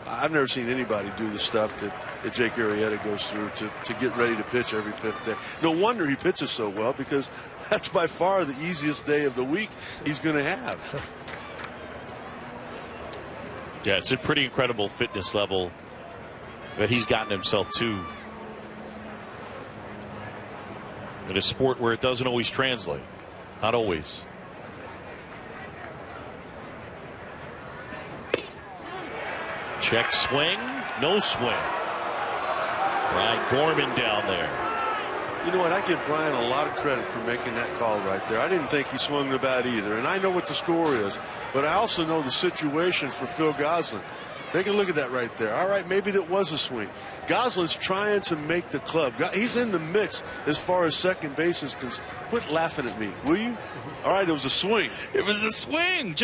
I've never seen anybody do the stuff that Jake Arrieta goes through to get ready to pitch every fifth day. No wonder he pitches so well, because that's by far the easiest day of the week he's going to have. Yeah, it's a pretty incredible fitness level that he's gotten himself to in a sport where it doesn't always translate. Not always. Check swing, no swing. Brian Gorman down there. You know what? I give Brian a lot of credit for making that call right there. I didn't think he swung the bat either. And I know what the score is, but I also know the situation for Phil Goslin. Take a look at that right there. All right, maybe that was a swing. Goslin's trying to make the club. He's in the mix as far as second base is concerned. Quit laughing at me, will you? All right, it was a swing. It was a swing.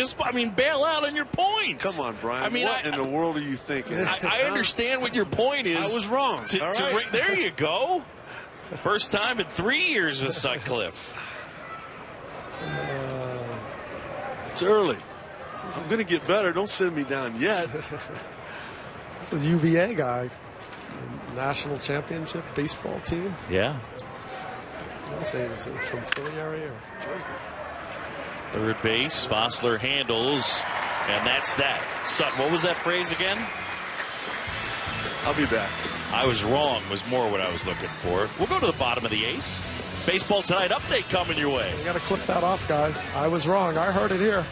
Bail out on your point. Come on, Brian. What in the world are you thinking? I understand what your point is. I was wrong. All right. There you go. First time in 3 years with Sutcliffe. It's early. I'm going to get better. Don't send me down yet. It's a UVA guy. National championship baseball team. Yeah. I want to say, is it from Philly area or from Jersey? Third base. Fosler handles. And that's that. Sutton, what was that phrase again? I'll be back. I was wrong was more what I was looking for. We'll go to the bottom of the eighth. Baseball Tonight update coming your way. You got to clip that off, guys. I was wrong. I heard it here.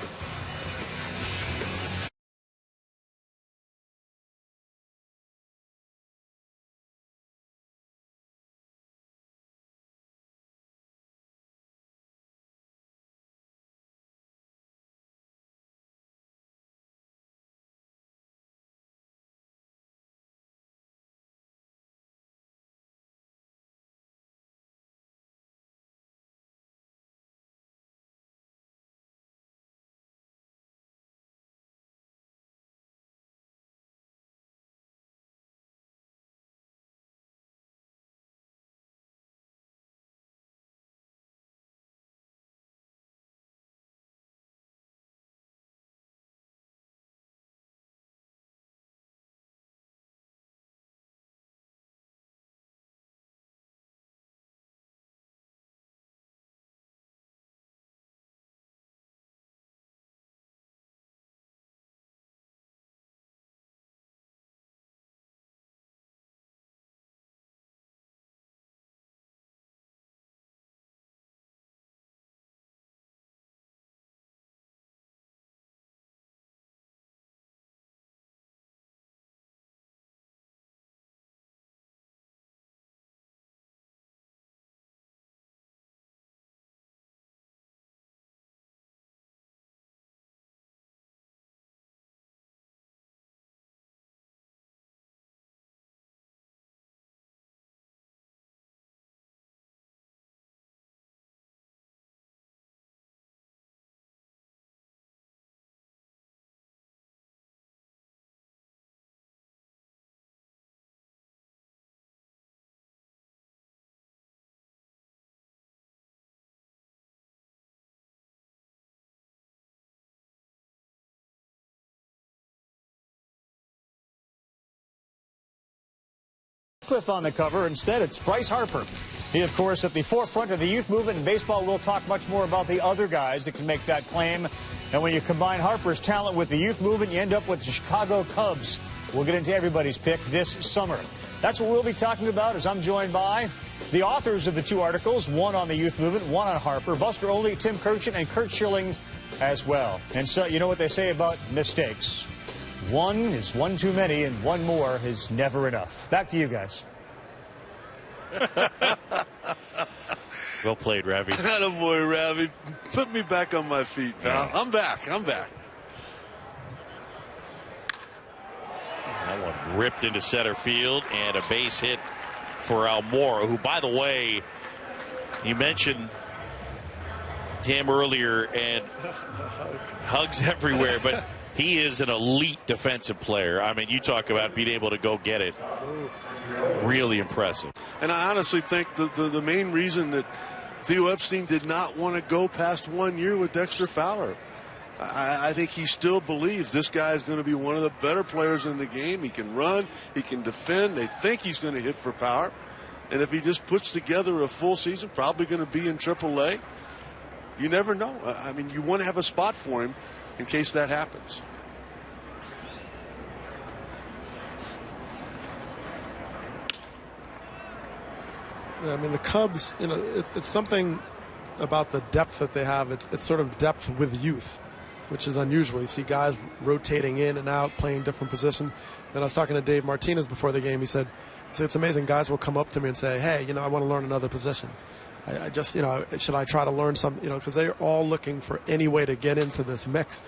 Sutcliffe on the cover. Instead, it's Bryce Harper. He, of course, at the forefront of the youth movement in baseball. We'll talk much more about the other guys that can make that claim. And when you combine Harper's talent with the youth movement, you end up with the Chicago Cubs. We'll get into everybody's pick this summer. That's what we'll be talking about as I'm joined by the authors of the 2 articles, one on the youth movement, one on Harper, Buster Olney, Tim Kirchin, and Kurt Schilling as well. And so you know what they say about mistakes. One is one too many, and one more is never enough. Back to you guys. Well played, Ravi. Attaboy, Ravi. Put me back on my feet, pal. I'm back. That one ripped into center field, and a base hit for Almora, who, by the way, you mentioned him earlier, and hugs everywhere, but he is an elite defensive player. I mean, you talk about being able to go get it. Really impressive. And I honestly think the main reason that Theo Epstein did not want to go past 1 year with Dexter Fowler, I think he still believes this guy is going to be one of the better players in the game. He can run, he can defend. They think he's going to hit for power. And if he just puts together a full season, probably going to be in AAA. You never know. I mean, you want to have a spot for him in case that happens. Yeah, I mean, the Cubs, you know, it's something about the depth that they have. It's sort of depth with youth, which is unusual. You see guys rotating in and out, playing different positions. And I was talking to Dave Martinez before the game. He said it's amazing. Guys will come up to me and say, hey, you know, I want to learn another position. I just, you know, should I try to learn some, you know, because they're all looking for any way to get into this mix.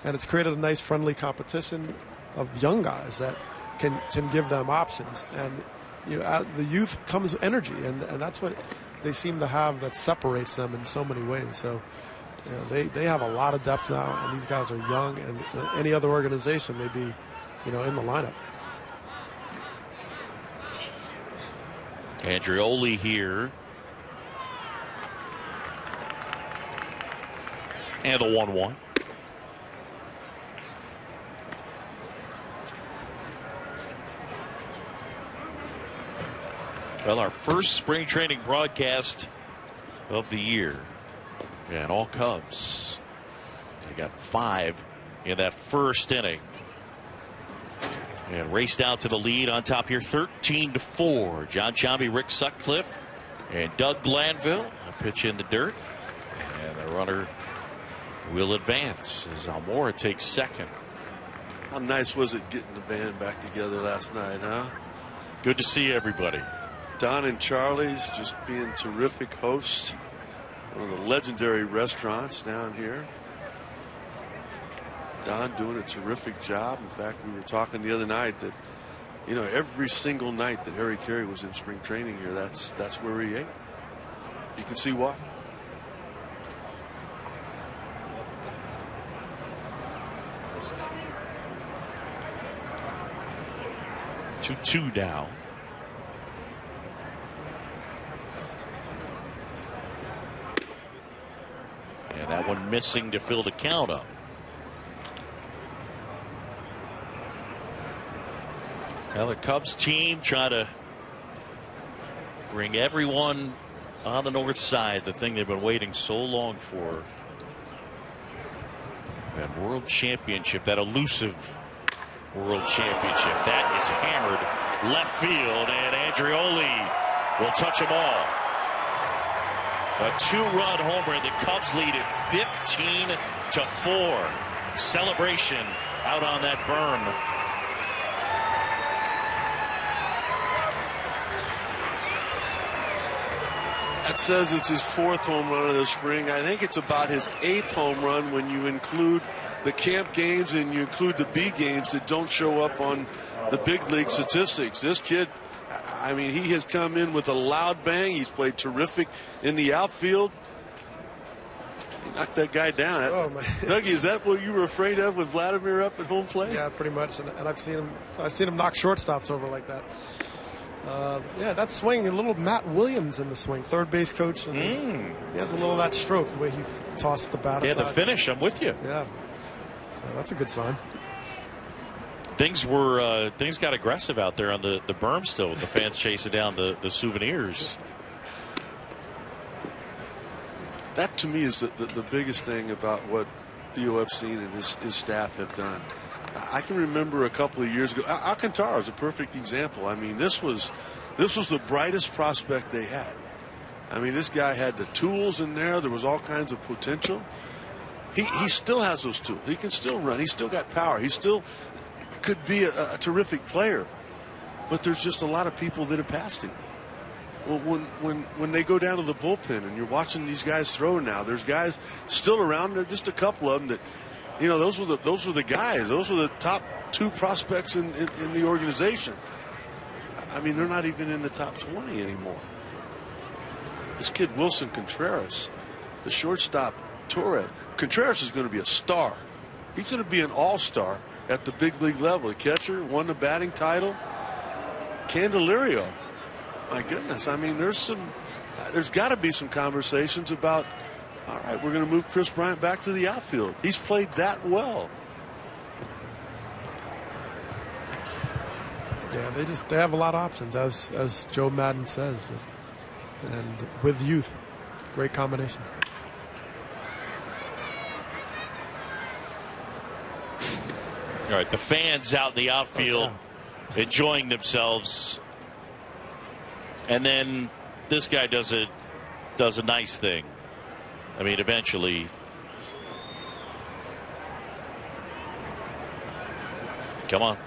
And it's created a nice friendly competition of young guys that can give them options. And, you know, the youth comes energy, and that's what they seem to have that separates them in so many ways. So, you know, they have a lot of depth now, and these guys are young, and any other organization they'd be, you know, in the lineup. Andreoli here. And a 1-1. Well, our first spring training broadcast of the year. And all Cubs. They got 5 in that first inning. And raced out to the lead on top here, 13-4. John Chambi, Rick Sutcliffe, and Doug Glanville. A pitch in the dirt. And the runner will advance as Almora takes second. How nice was it getting the band back together last night, huh? Good to see everybody. Don and Charlie's just being terrific hosts. One of the legendary restaurants down here. Don doing a terrific job. In fact, we were talking the other night that, you know, every single night that Harry Carey was in spring training here, that's where he ate. You can see why. Two now. And that one missing to fill the count up. Well, the Cubs team trying to bring everyone on the north side, the thing they've been waiting so long for. That World Championship, that elusive World Championship. That is hammered left field, and Andreoli will touch them all. A 2-run homer, and the Cubs lead it 15-4. Celebration out on that berm. That says it's his 4th home run of the spring. I think it's about his 8th home run when you include the camp games and you include the B games that don't show up on the big league statistics. This kid, I mean, he has come in with a loud bang. He's played terrific in the outfield. He knocked that guy down. Oh, my. Dougie, is that what you were afraid of with Vladimir up at home plate? Yeah, pretty much. And I've seen him knock shortstops over like that. Yeah, that swing, a little Matt Williams in the swing, third base coach. And he has a little of that stroke, the way he tossed the bat. Yeah, the finish, I'm with you. Yeah, so that's a good sign. Things got aggressive out there on the berm still. The fans chasing down the souvenirs. That to me is the biggest thing about what Theo Epstein and his staff have done. I can remember a couple of years ago, Alcantara is a perfect example. I mean, this was the brightest prospect they had. I mean, this guy had the tools in there. There was all kinds of potential. He still has those tools. He can still run. He's still got power. He still could be a terrific player. But there's just a lot of people that have passed him. Well, when they go down to the bullpen and you're watching these guys throw now, there's guys still around. There are just a couple of them that, you know, those were the guys. Those were the top 2 prospects in the organization. I mean, they're not even in the top 20 anymore. This kid Wilson Contreras, the shortstop Torres. Contreras is going to be a star. He's going to be an all-star at the big league level. The catcher won the batting title. Candelario. My goodness, I mean, there's got to be some conversations about, all right, we're going to move Chris Bryant back to the outfield. He's played that well. Yeah, they have a lot of options, as Joe Madden says, and with youth, great combination. All right, the fans out in the outfield enjoying themselves. And then this guy does a nice thing. I mean, eventually. Come on.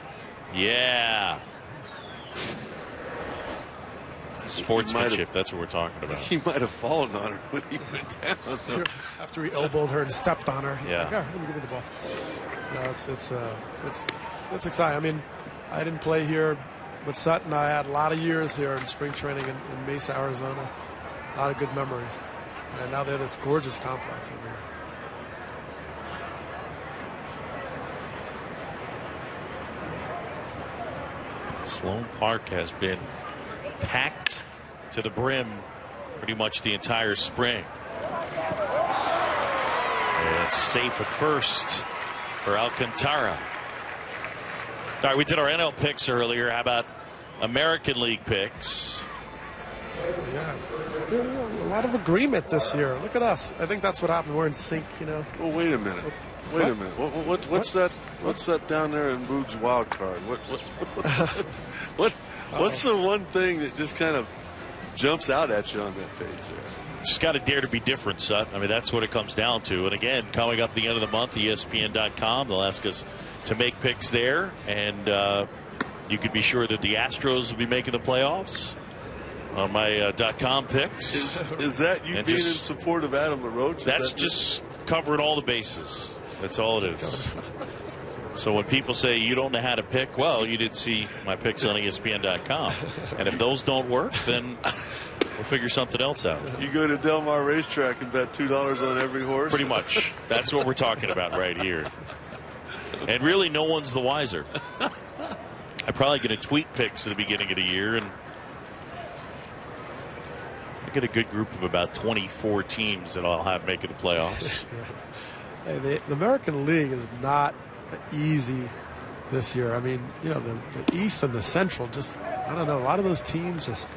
Yeah. Sportsmanship, that's what we're talking about. He might have fallen on her when he went down. After he elbowed her and stepped on her. Yeah. Like, let me give me the ball. No, it's exciting. I mean, I didn't play here. But Sutton, I had a lot of years here in spring training in Mesa, Arizona. A lot of good memories. And now they have this gorgeous complex over here. Sloan Park has been packed to the brim pretty much the entire spring. And it's safe at first for Alcantara. All right, we did our NL picks earlier. How about American League picks? Yeah, a lot of agreement this year. Look at us. I think that's what happened. We're in sync, you know. Well, wait a minute. Wait a minute. What's that? What's that down there in Boog's wild card? What's the one thing that just kind of jumps out at you on that page there? Just got to dare to be different, Sut. I mean, that's what it comes down to. And again, coming up the end of the month, ESPN.com, they'll ask us to make picks there, and you can be sure that the Astros will be making the playoffs on my .com picks. Is that you being in support of Adam LaRoche? That's just covering all the bases. That's all it is. So when people say you don't know how to pick, well, you didn't see my picks on ESPN.com. And if those don't work, then we'll figure something else out. You go to Del Mar Racetrack and bet $2 on every horse? Pretty much. That's what we're talking about right here. And really, no one's the wiser. I'm probably going to tweet picks at the beginning of the year, and I get a good group of about 24 teams that I'll have making the playoffs. Hey, the American League is not easy this year. I mean, you know, the East and the Central, just, I don't know, a lot of those teams just,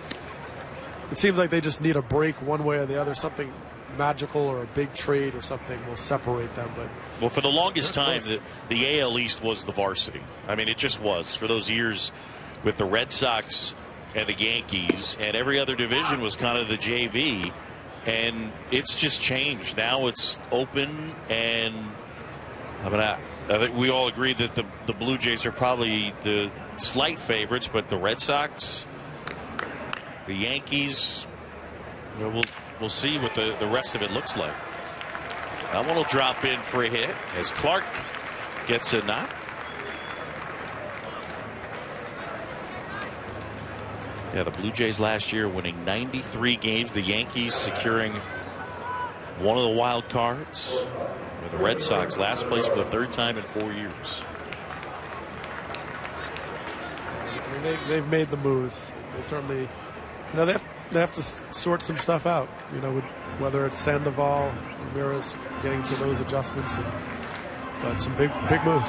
it seems like they just need a break one way or the other. Something magical or a big trade or something will separate them. But well, for the longest time, the AL East was the varsity. I mean, it just was. For those years with the Red Sox and the Yankees, and every other division was kind of the JV, and it's just changed. Now it's open, and I mean, I think we all agree that the Blue Jays are probably the slight favorites, but the Red Sox, the Yankees, you know, we'll see what the rest of it looks like. That one will drop in for a hit as Clark gets a knock. Yeah, the Blue Jays last year winning 93 games. The Yankees securing one of the wild cards. With the Red Sox last place for the third time in 4 years. I mean, they've made the moves. They certainly, you know, they have to sort some stuff out. You know, whether it's Sandoval, Ramirez, getting to those adjustments, but some big moves.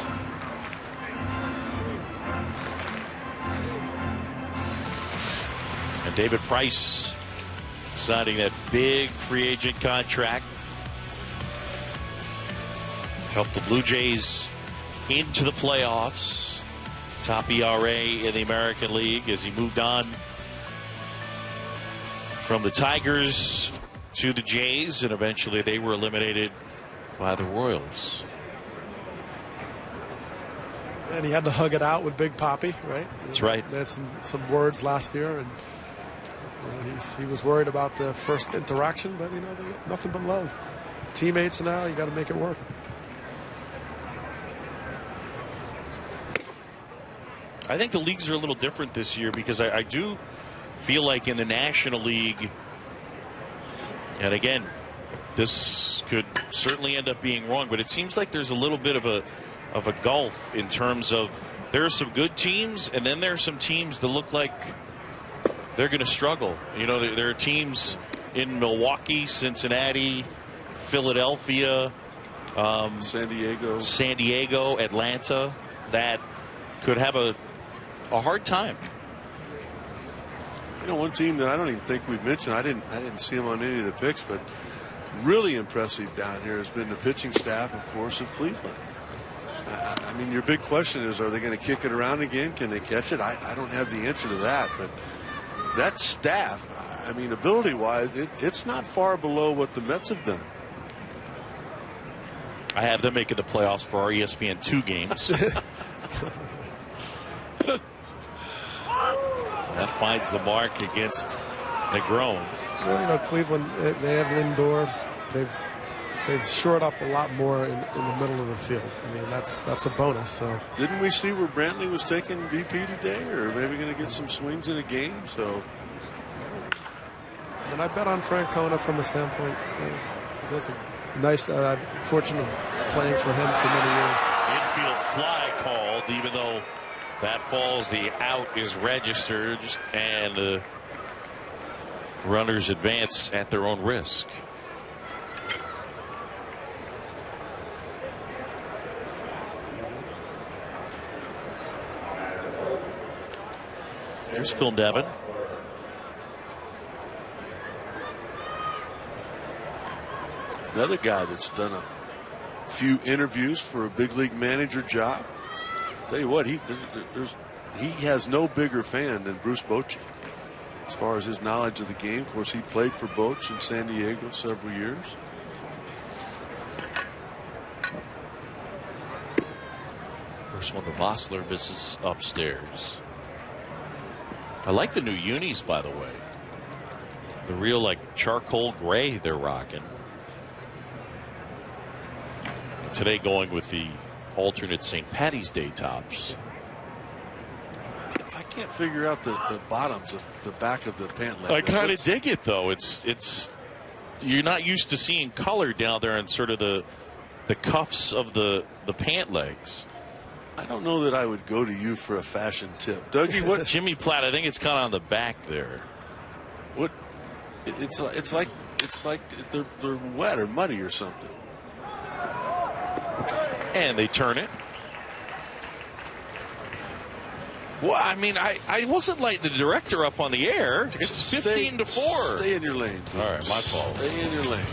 David Price signing that big free agent contract. Helped the Blue Jays into the playoffs. Top ERA in the American League as he moved on from the Tigers to the Jays, and eventually they were eliminated by the Royals. And he had to hug it out with Big Papi, right? That's right. They had some words last year, and he was worried about the first interaction, but they got nothing but love. Teammates now, you got to make it work. I think the leagues are a little different this year because I do feel like in the National League, and again, this could certainly end up being wrong, but it seems like there's a little bit of a gulf in terms of there are some good teams, and then there are some teams that look like they're going to struggle. There are teams in Milwaukee, Cincinnati, Philadelphia, San Diego, Atlanta that could have a hard time. One team that I don't even think we've mentioned, I didn't see them on any of the picks, but really impressive down here has been the pitching staff, of course, of Cleveland. I mean, your big question is, are they going to kick it around again? Can they catch it? I don't have the answer to that, but that staff, I mean, ability-wise, it's not far below what the Mets have done. I have them making the playoffs for our ESPN 2 games. That finds the mark against Negron. Well, Cleveland, they have Lindor. They've shored up a lot more in the middle of the field. I mean, that's a bonus. So didn't we see where Brantley was taking BP today, or maybe going to get some swings in a game? So, and I bet on Francona from a standpoint. He does a nice. Fortunate of playing for him for many years. Infield fly called, even though that falls. The out is registered, and the runners advance at their own risk. There's Phil Nevin. Another guy that's done a few interviews for a big league manager job. Tell you what, he has no bigger fan than Bruce Bochy as far as his knowledge of the game. Of course, he played for Boch in San Diego several years. First one to Vossler. Misses upstairs. I like the new unis, by the way. The real, like, charcoal gray they're rocking. Today going with the alternate St. Patty's Day tops. I can't figure out the bottoms of the back of the pant leg. I kind of dig it, though. It's you're not used to seeing color down there in sort of the cuffs of the pant legs. I don't know that I would go to you for a fashion tip, Dougie. What? Jimmy Platt, I think it's kind of on the back there. What? It's like they're wet or muddy or something. And they turn it. Well, I mean, I wasn't lighting the director up on the air. It's 15-4. Stay in your lane. All right, my fault. Stay in your lane.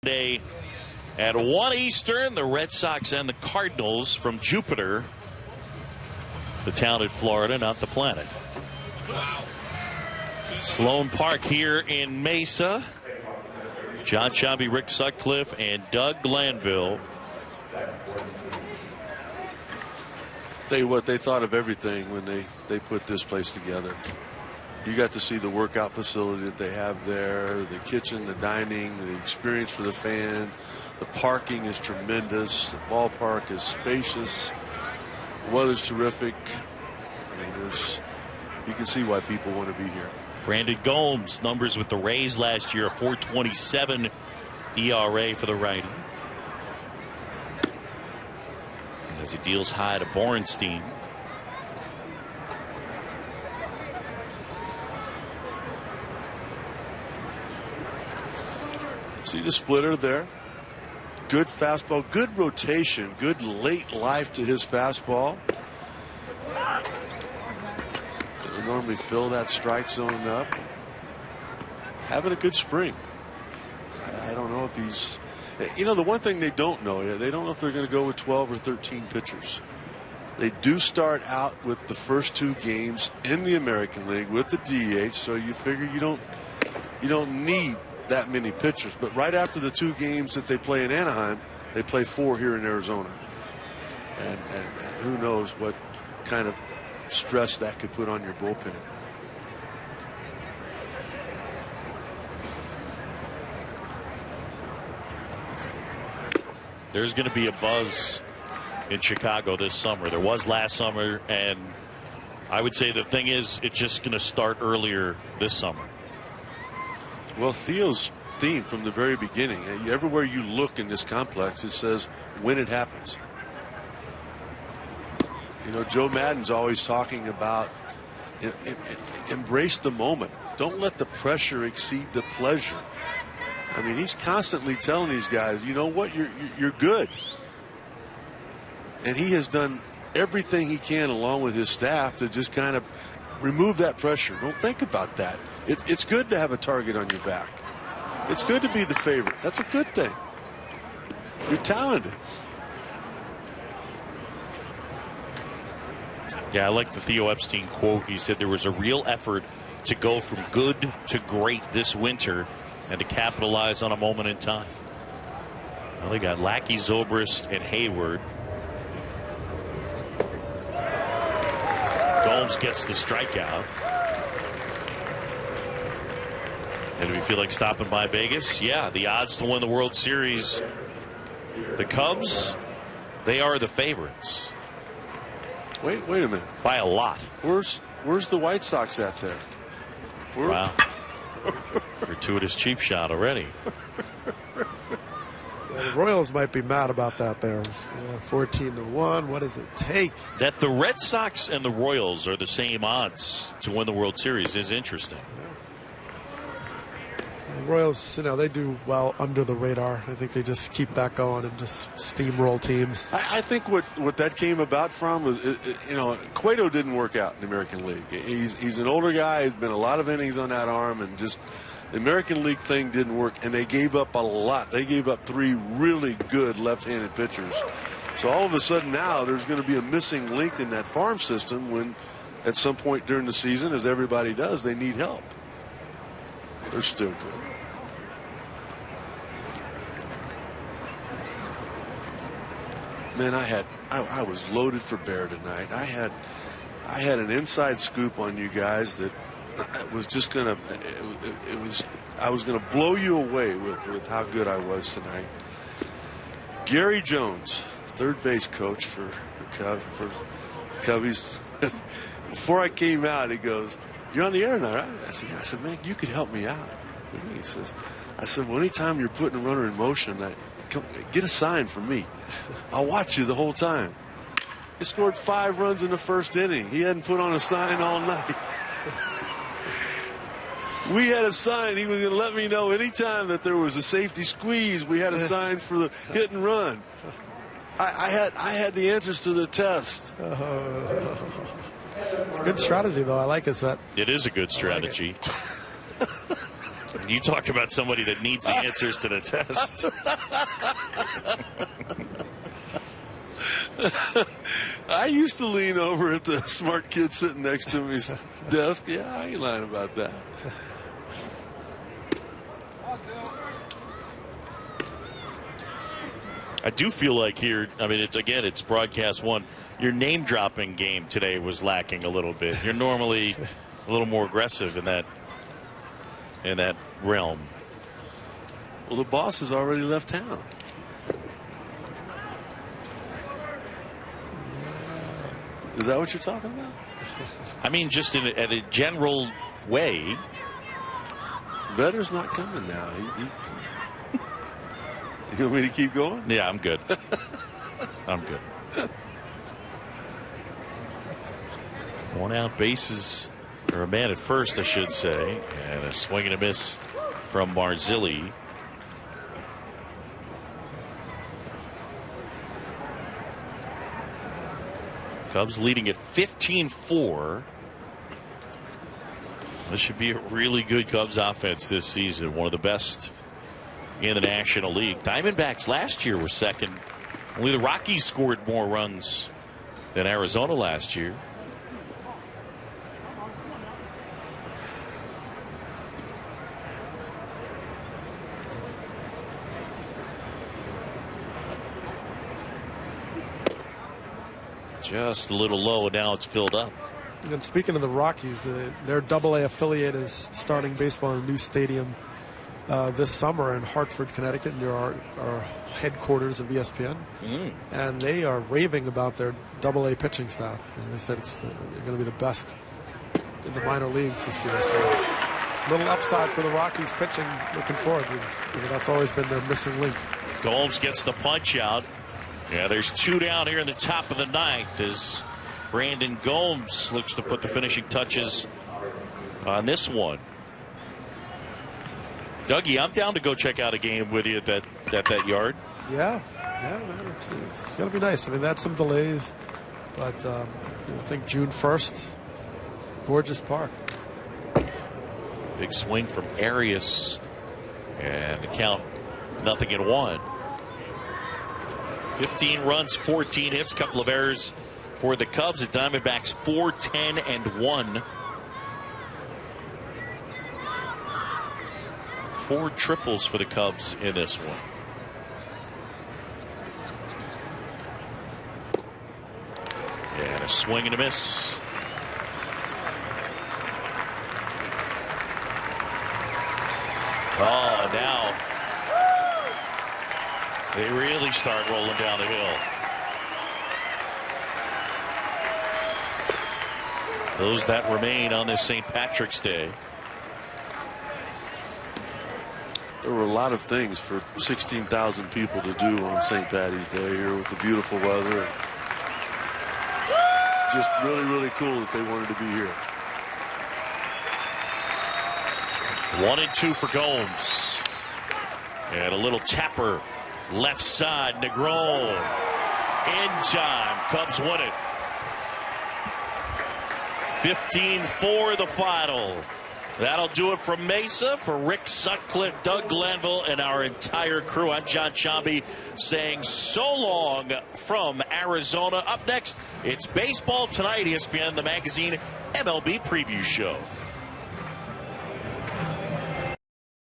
Day at 1 Eastern, the Red Sox and the Cardinals from Jupiter, the town in Florida, not the planet. Sloan Park here in Mesa. John Sciambi, Rick Sutcliffe, and Doug Glanville. Tell you what, they thought of everything when they put this place together. You got to see the workout facility that they have there, the kitchen, the dining, the experience for the fan. The parking is tremendous. The ballpark is spacious. The weather's terrific. I mean, you can see why people want to be here. Brandon Gomes, numbers with the Rays last year, a 4.27 ERA for the righty. As he deals high to Borenstein. See the splitter there. Good fastball, good rotation, good late life to his fastball. They normally fill that strike zone up. Having a good spring. I don't know if he's, you know, the one thing they don't know, they don't know if they're going to go with 12 or 13 pitchers. They do start out with the first 2 games in the American League with the DH, so you figure you don't need that many pitchers. But right after the 2 games that they play in Anaheim, they play 4 here in Arizona, and who knows what kind of stress that could put on your bullpen. There's going to be a buzz in Chicago this summer. There was last summer, and I would say the thing is, it's just going to start earlier this summer. Well, Theo's theme from the very beginning, everywhere you look in this complex, it says when it happens. You know, Joe Maddon's always talking about embrace the moment. Don't let the pressure exceed the pleasure. I mean, he's constantly telling these guys, you know what, you're good. And he has done everything he can along with his staff to just kind of remove that pressure. Don't think about that. It's good to have a target on your back. It's good to be the favorite. That's a good thing. You're talented. Yeah, I like the Theo Epstein quote. He said there was a real effort to go from good to great this winter and to capitalize on a moment in time. Well, they got Lackey, Zobrist, and Hayward. Gomes gets the strikeout. And do we feel like stopping by Vegas? Yeah, the odds to win the World Series. The Cubs, they are the favorites. Wait a minute. By a lot. Where's the White Sox at there? Wow. Gratuitous cheap shot already. The Royals might be mad about that there. 14-1. What does it take? That the Red Sox and the Royals are the same odds to win the World Series is interesting. The Royals, you know, they do well under the radar. I think they just keep that going and just steamroll teams. I think what that came about from was, you know, Cueto didn't work out in the American League. He's an older guy. He's been a lot of innings on that arm, and just the American League thing didn't work, and they gave up a lot. They gave up 3 really good left-handed pitchers. So all of a sudden now there's going to be a missing link in that farm system when at some point during the season, as everybody does, they need help. They're still good. Man, I was loaded for bear tonight. I had an inside scoop on you guys that was just gonna I was gonna blow you away with how good I was tonight. Gary Jones, third base coach for the Cubbies. Before I came out, he goes, "You're on the air now, right?" I said, "Man, you could help me out." He says, "I said, well, anytime you're putting a runner in motion, get a sign for me. I'll watch you the whole time." He scored 5 runs in the first inning. He hadn't put on a sign all night. We had a sign. He was going to let me know anytime that there was a safety squeeze. We had a sign for the hit and run. I had the answers to the test. It's a good strategy, though. I like it, Seth. It is a good strategy. You talk about somebody that needs the answers to the test. I used to lean over at the smart kid sitting next to me's desk. Yeah, I ain't lying about that. I do feel like here, I mean, it's broadcast one. Your name-dropping game today was lacking a little bit. You're normally a little more aggressive in that realm. Well, the boss has already left town. Is that what you're talking about? I mean, just in a general way. Vetter's not coming now. You want me to keep going? Yeah, I'm good. I'm good. 1 out, bases, or a man at first, I should say, and a swing and a miss from Marzilli. Cubs leading at 15-4. This should be a really good Cubs offense this season. One of the best in the National League. Diamondbacks last year were second. Only the Rockies scored more runs than Arizona last year. Just a little low, and now it's filled up. And speaking of the Rockies, their AA affiliate is starting baseball in a new stadium this summer in Hartford, Connecticut, near our headquarters of ESPN. And they are raving about their AA pitching staff. And they said they're going to be the best in the minor leagues this year. So a little upside for the Rockies pitching looking forward. That's always been their missing link. Gomes gets the punch out. Yeah, there's 2 down here in the top of the 9th as Brandon Gomes looks to put the finishing touches on this one. Dougie, I'm down to go check out a game with you at that yard. Yeah, man, it's going to be nice. I mean, that's some delays, but I think June 1st, gorgeous park. Big swing from Arias, and the count 0-1. 15 runs, 14 hits, couple of errors for the Cubs. The Diamondbacks 4-10-1. 4 triples for the Cubs in this one. And a swing and a miss. Oh, now they really start rolling down the hill. Those that remain on this St. Patrick's Day. There were a lot of things for 16,000 people to do on St. Patty's Day here with the beautiful weather. Just really, really cool that they wanted to be here. 1-2 for Gomes. And a little tapper left side. Negron in time. Cubs win it. 15-4 the final. That'll do it from Mesa. For Rick Sutcliffe, Doug Glanville, and our entire crew, I'm John Chambi saying so long from Arizona. Up next, it's Baseball Tonight, ESPN, the magazine MLB Preview Show.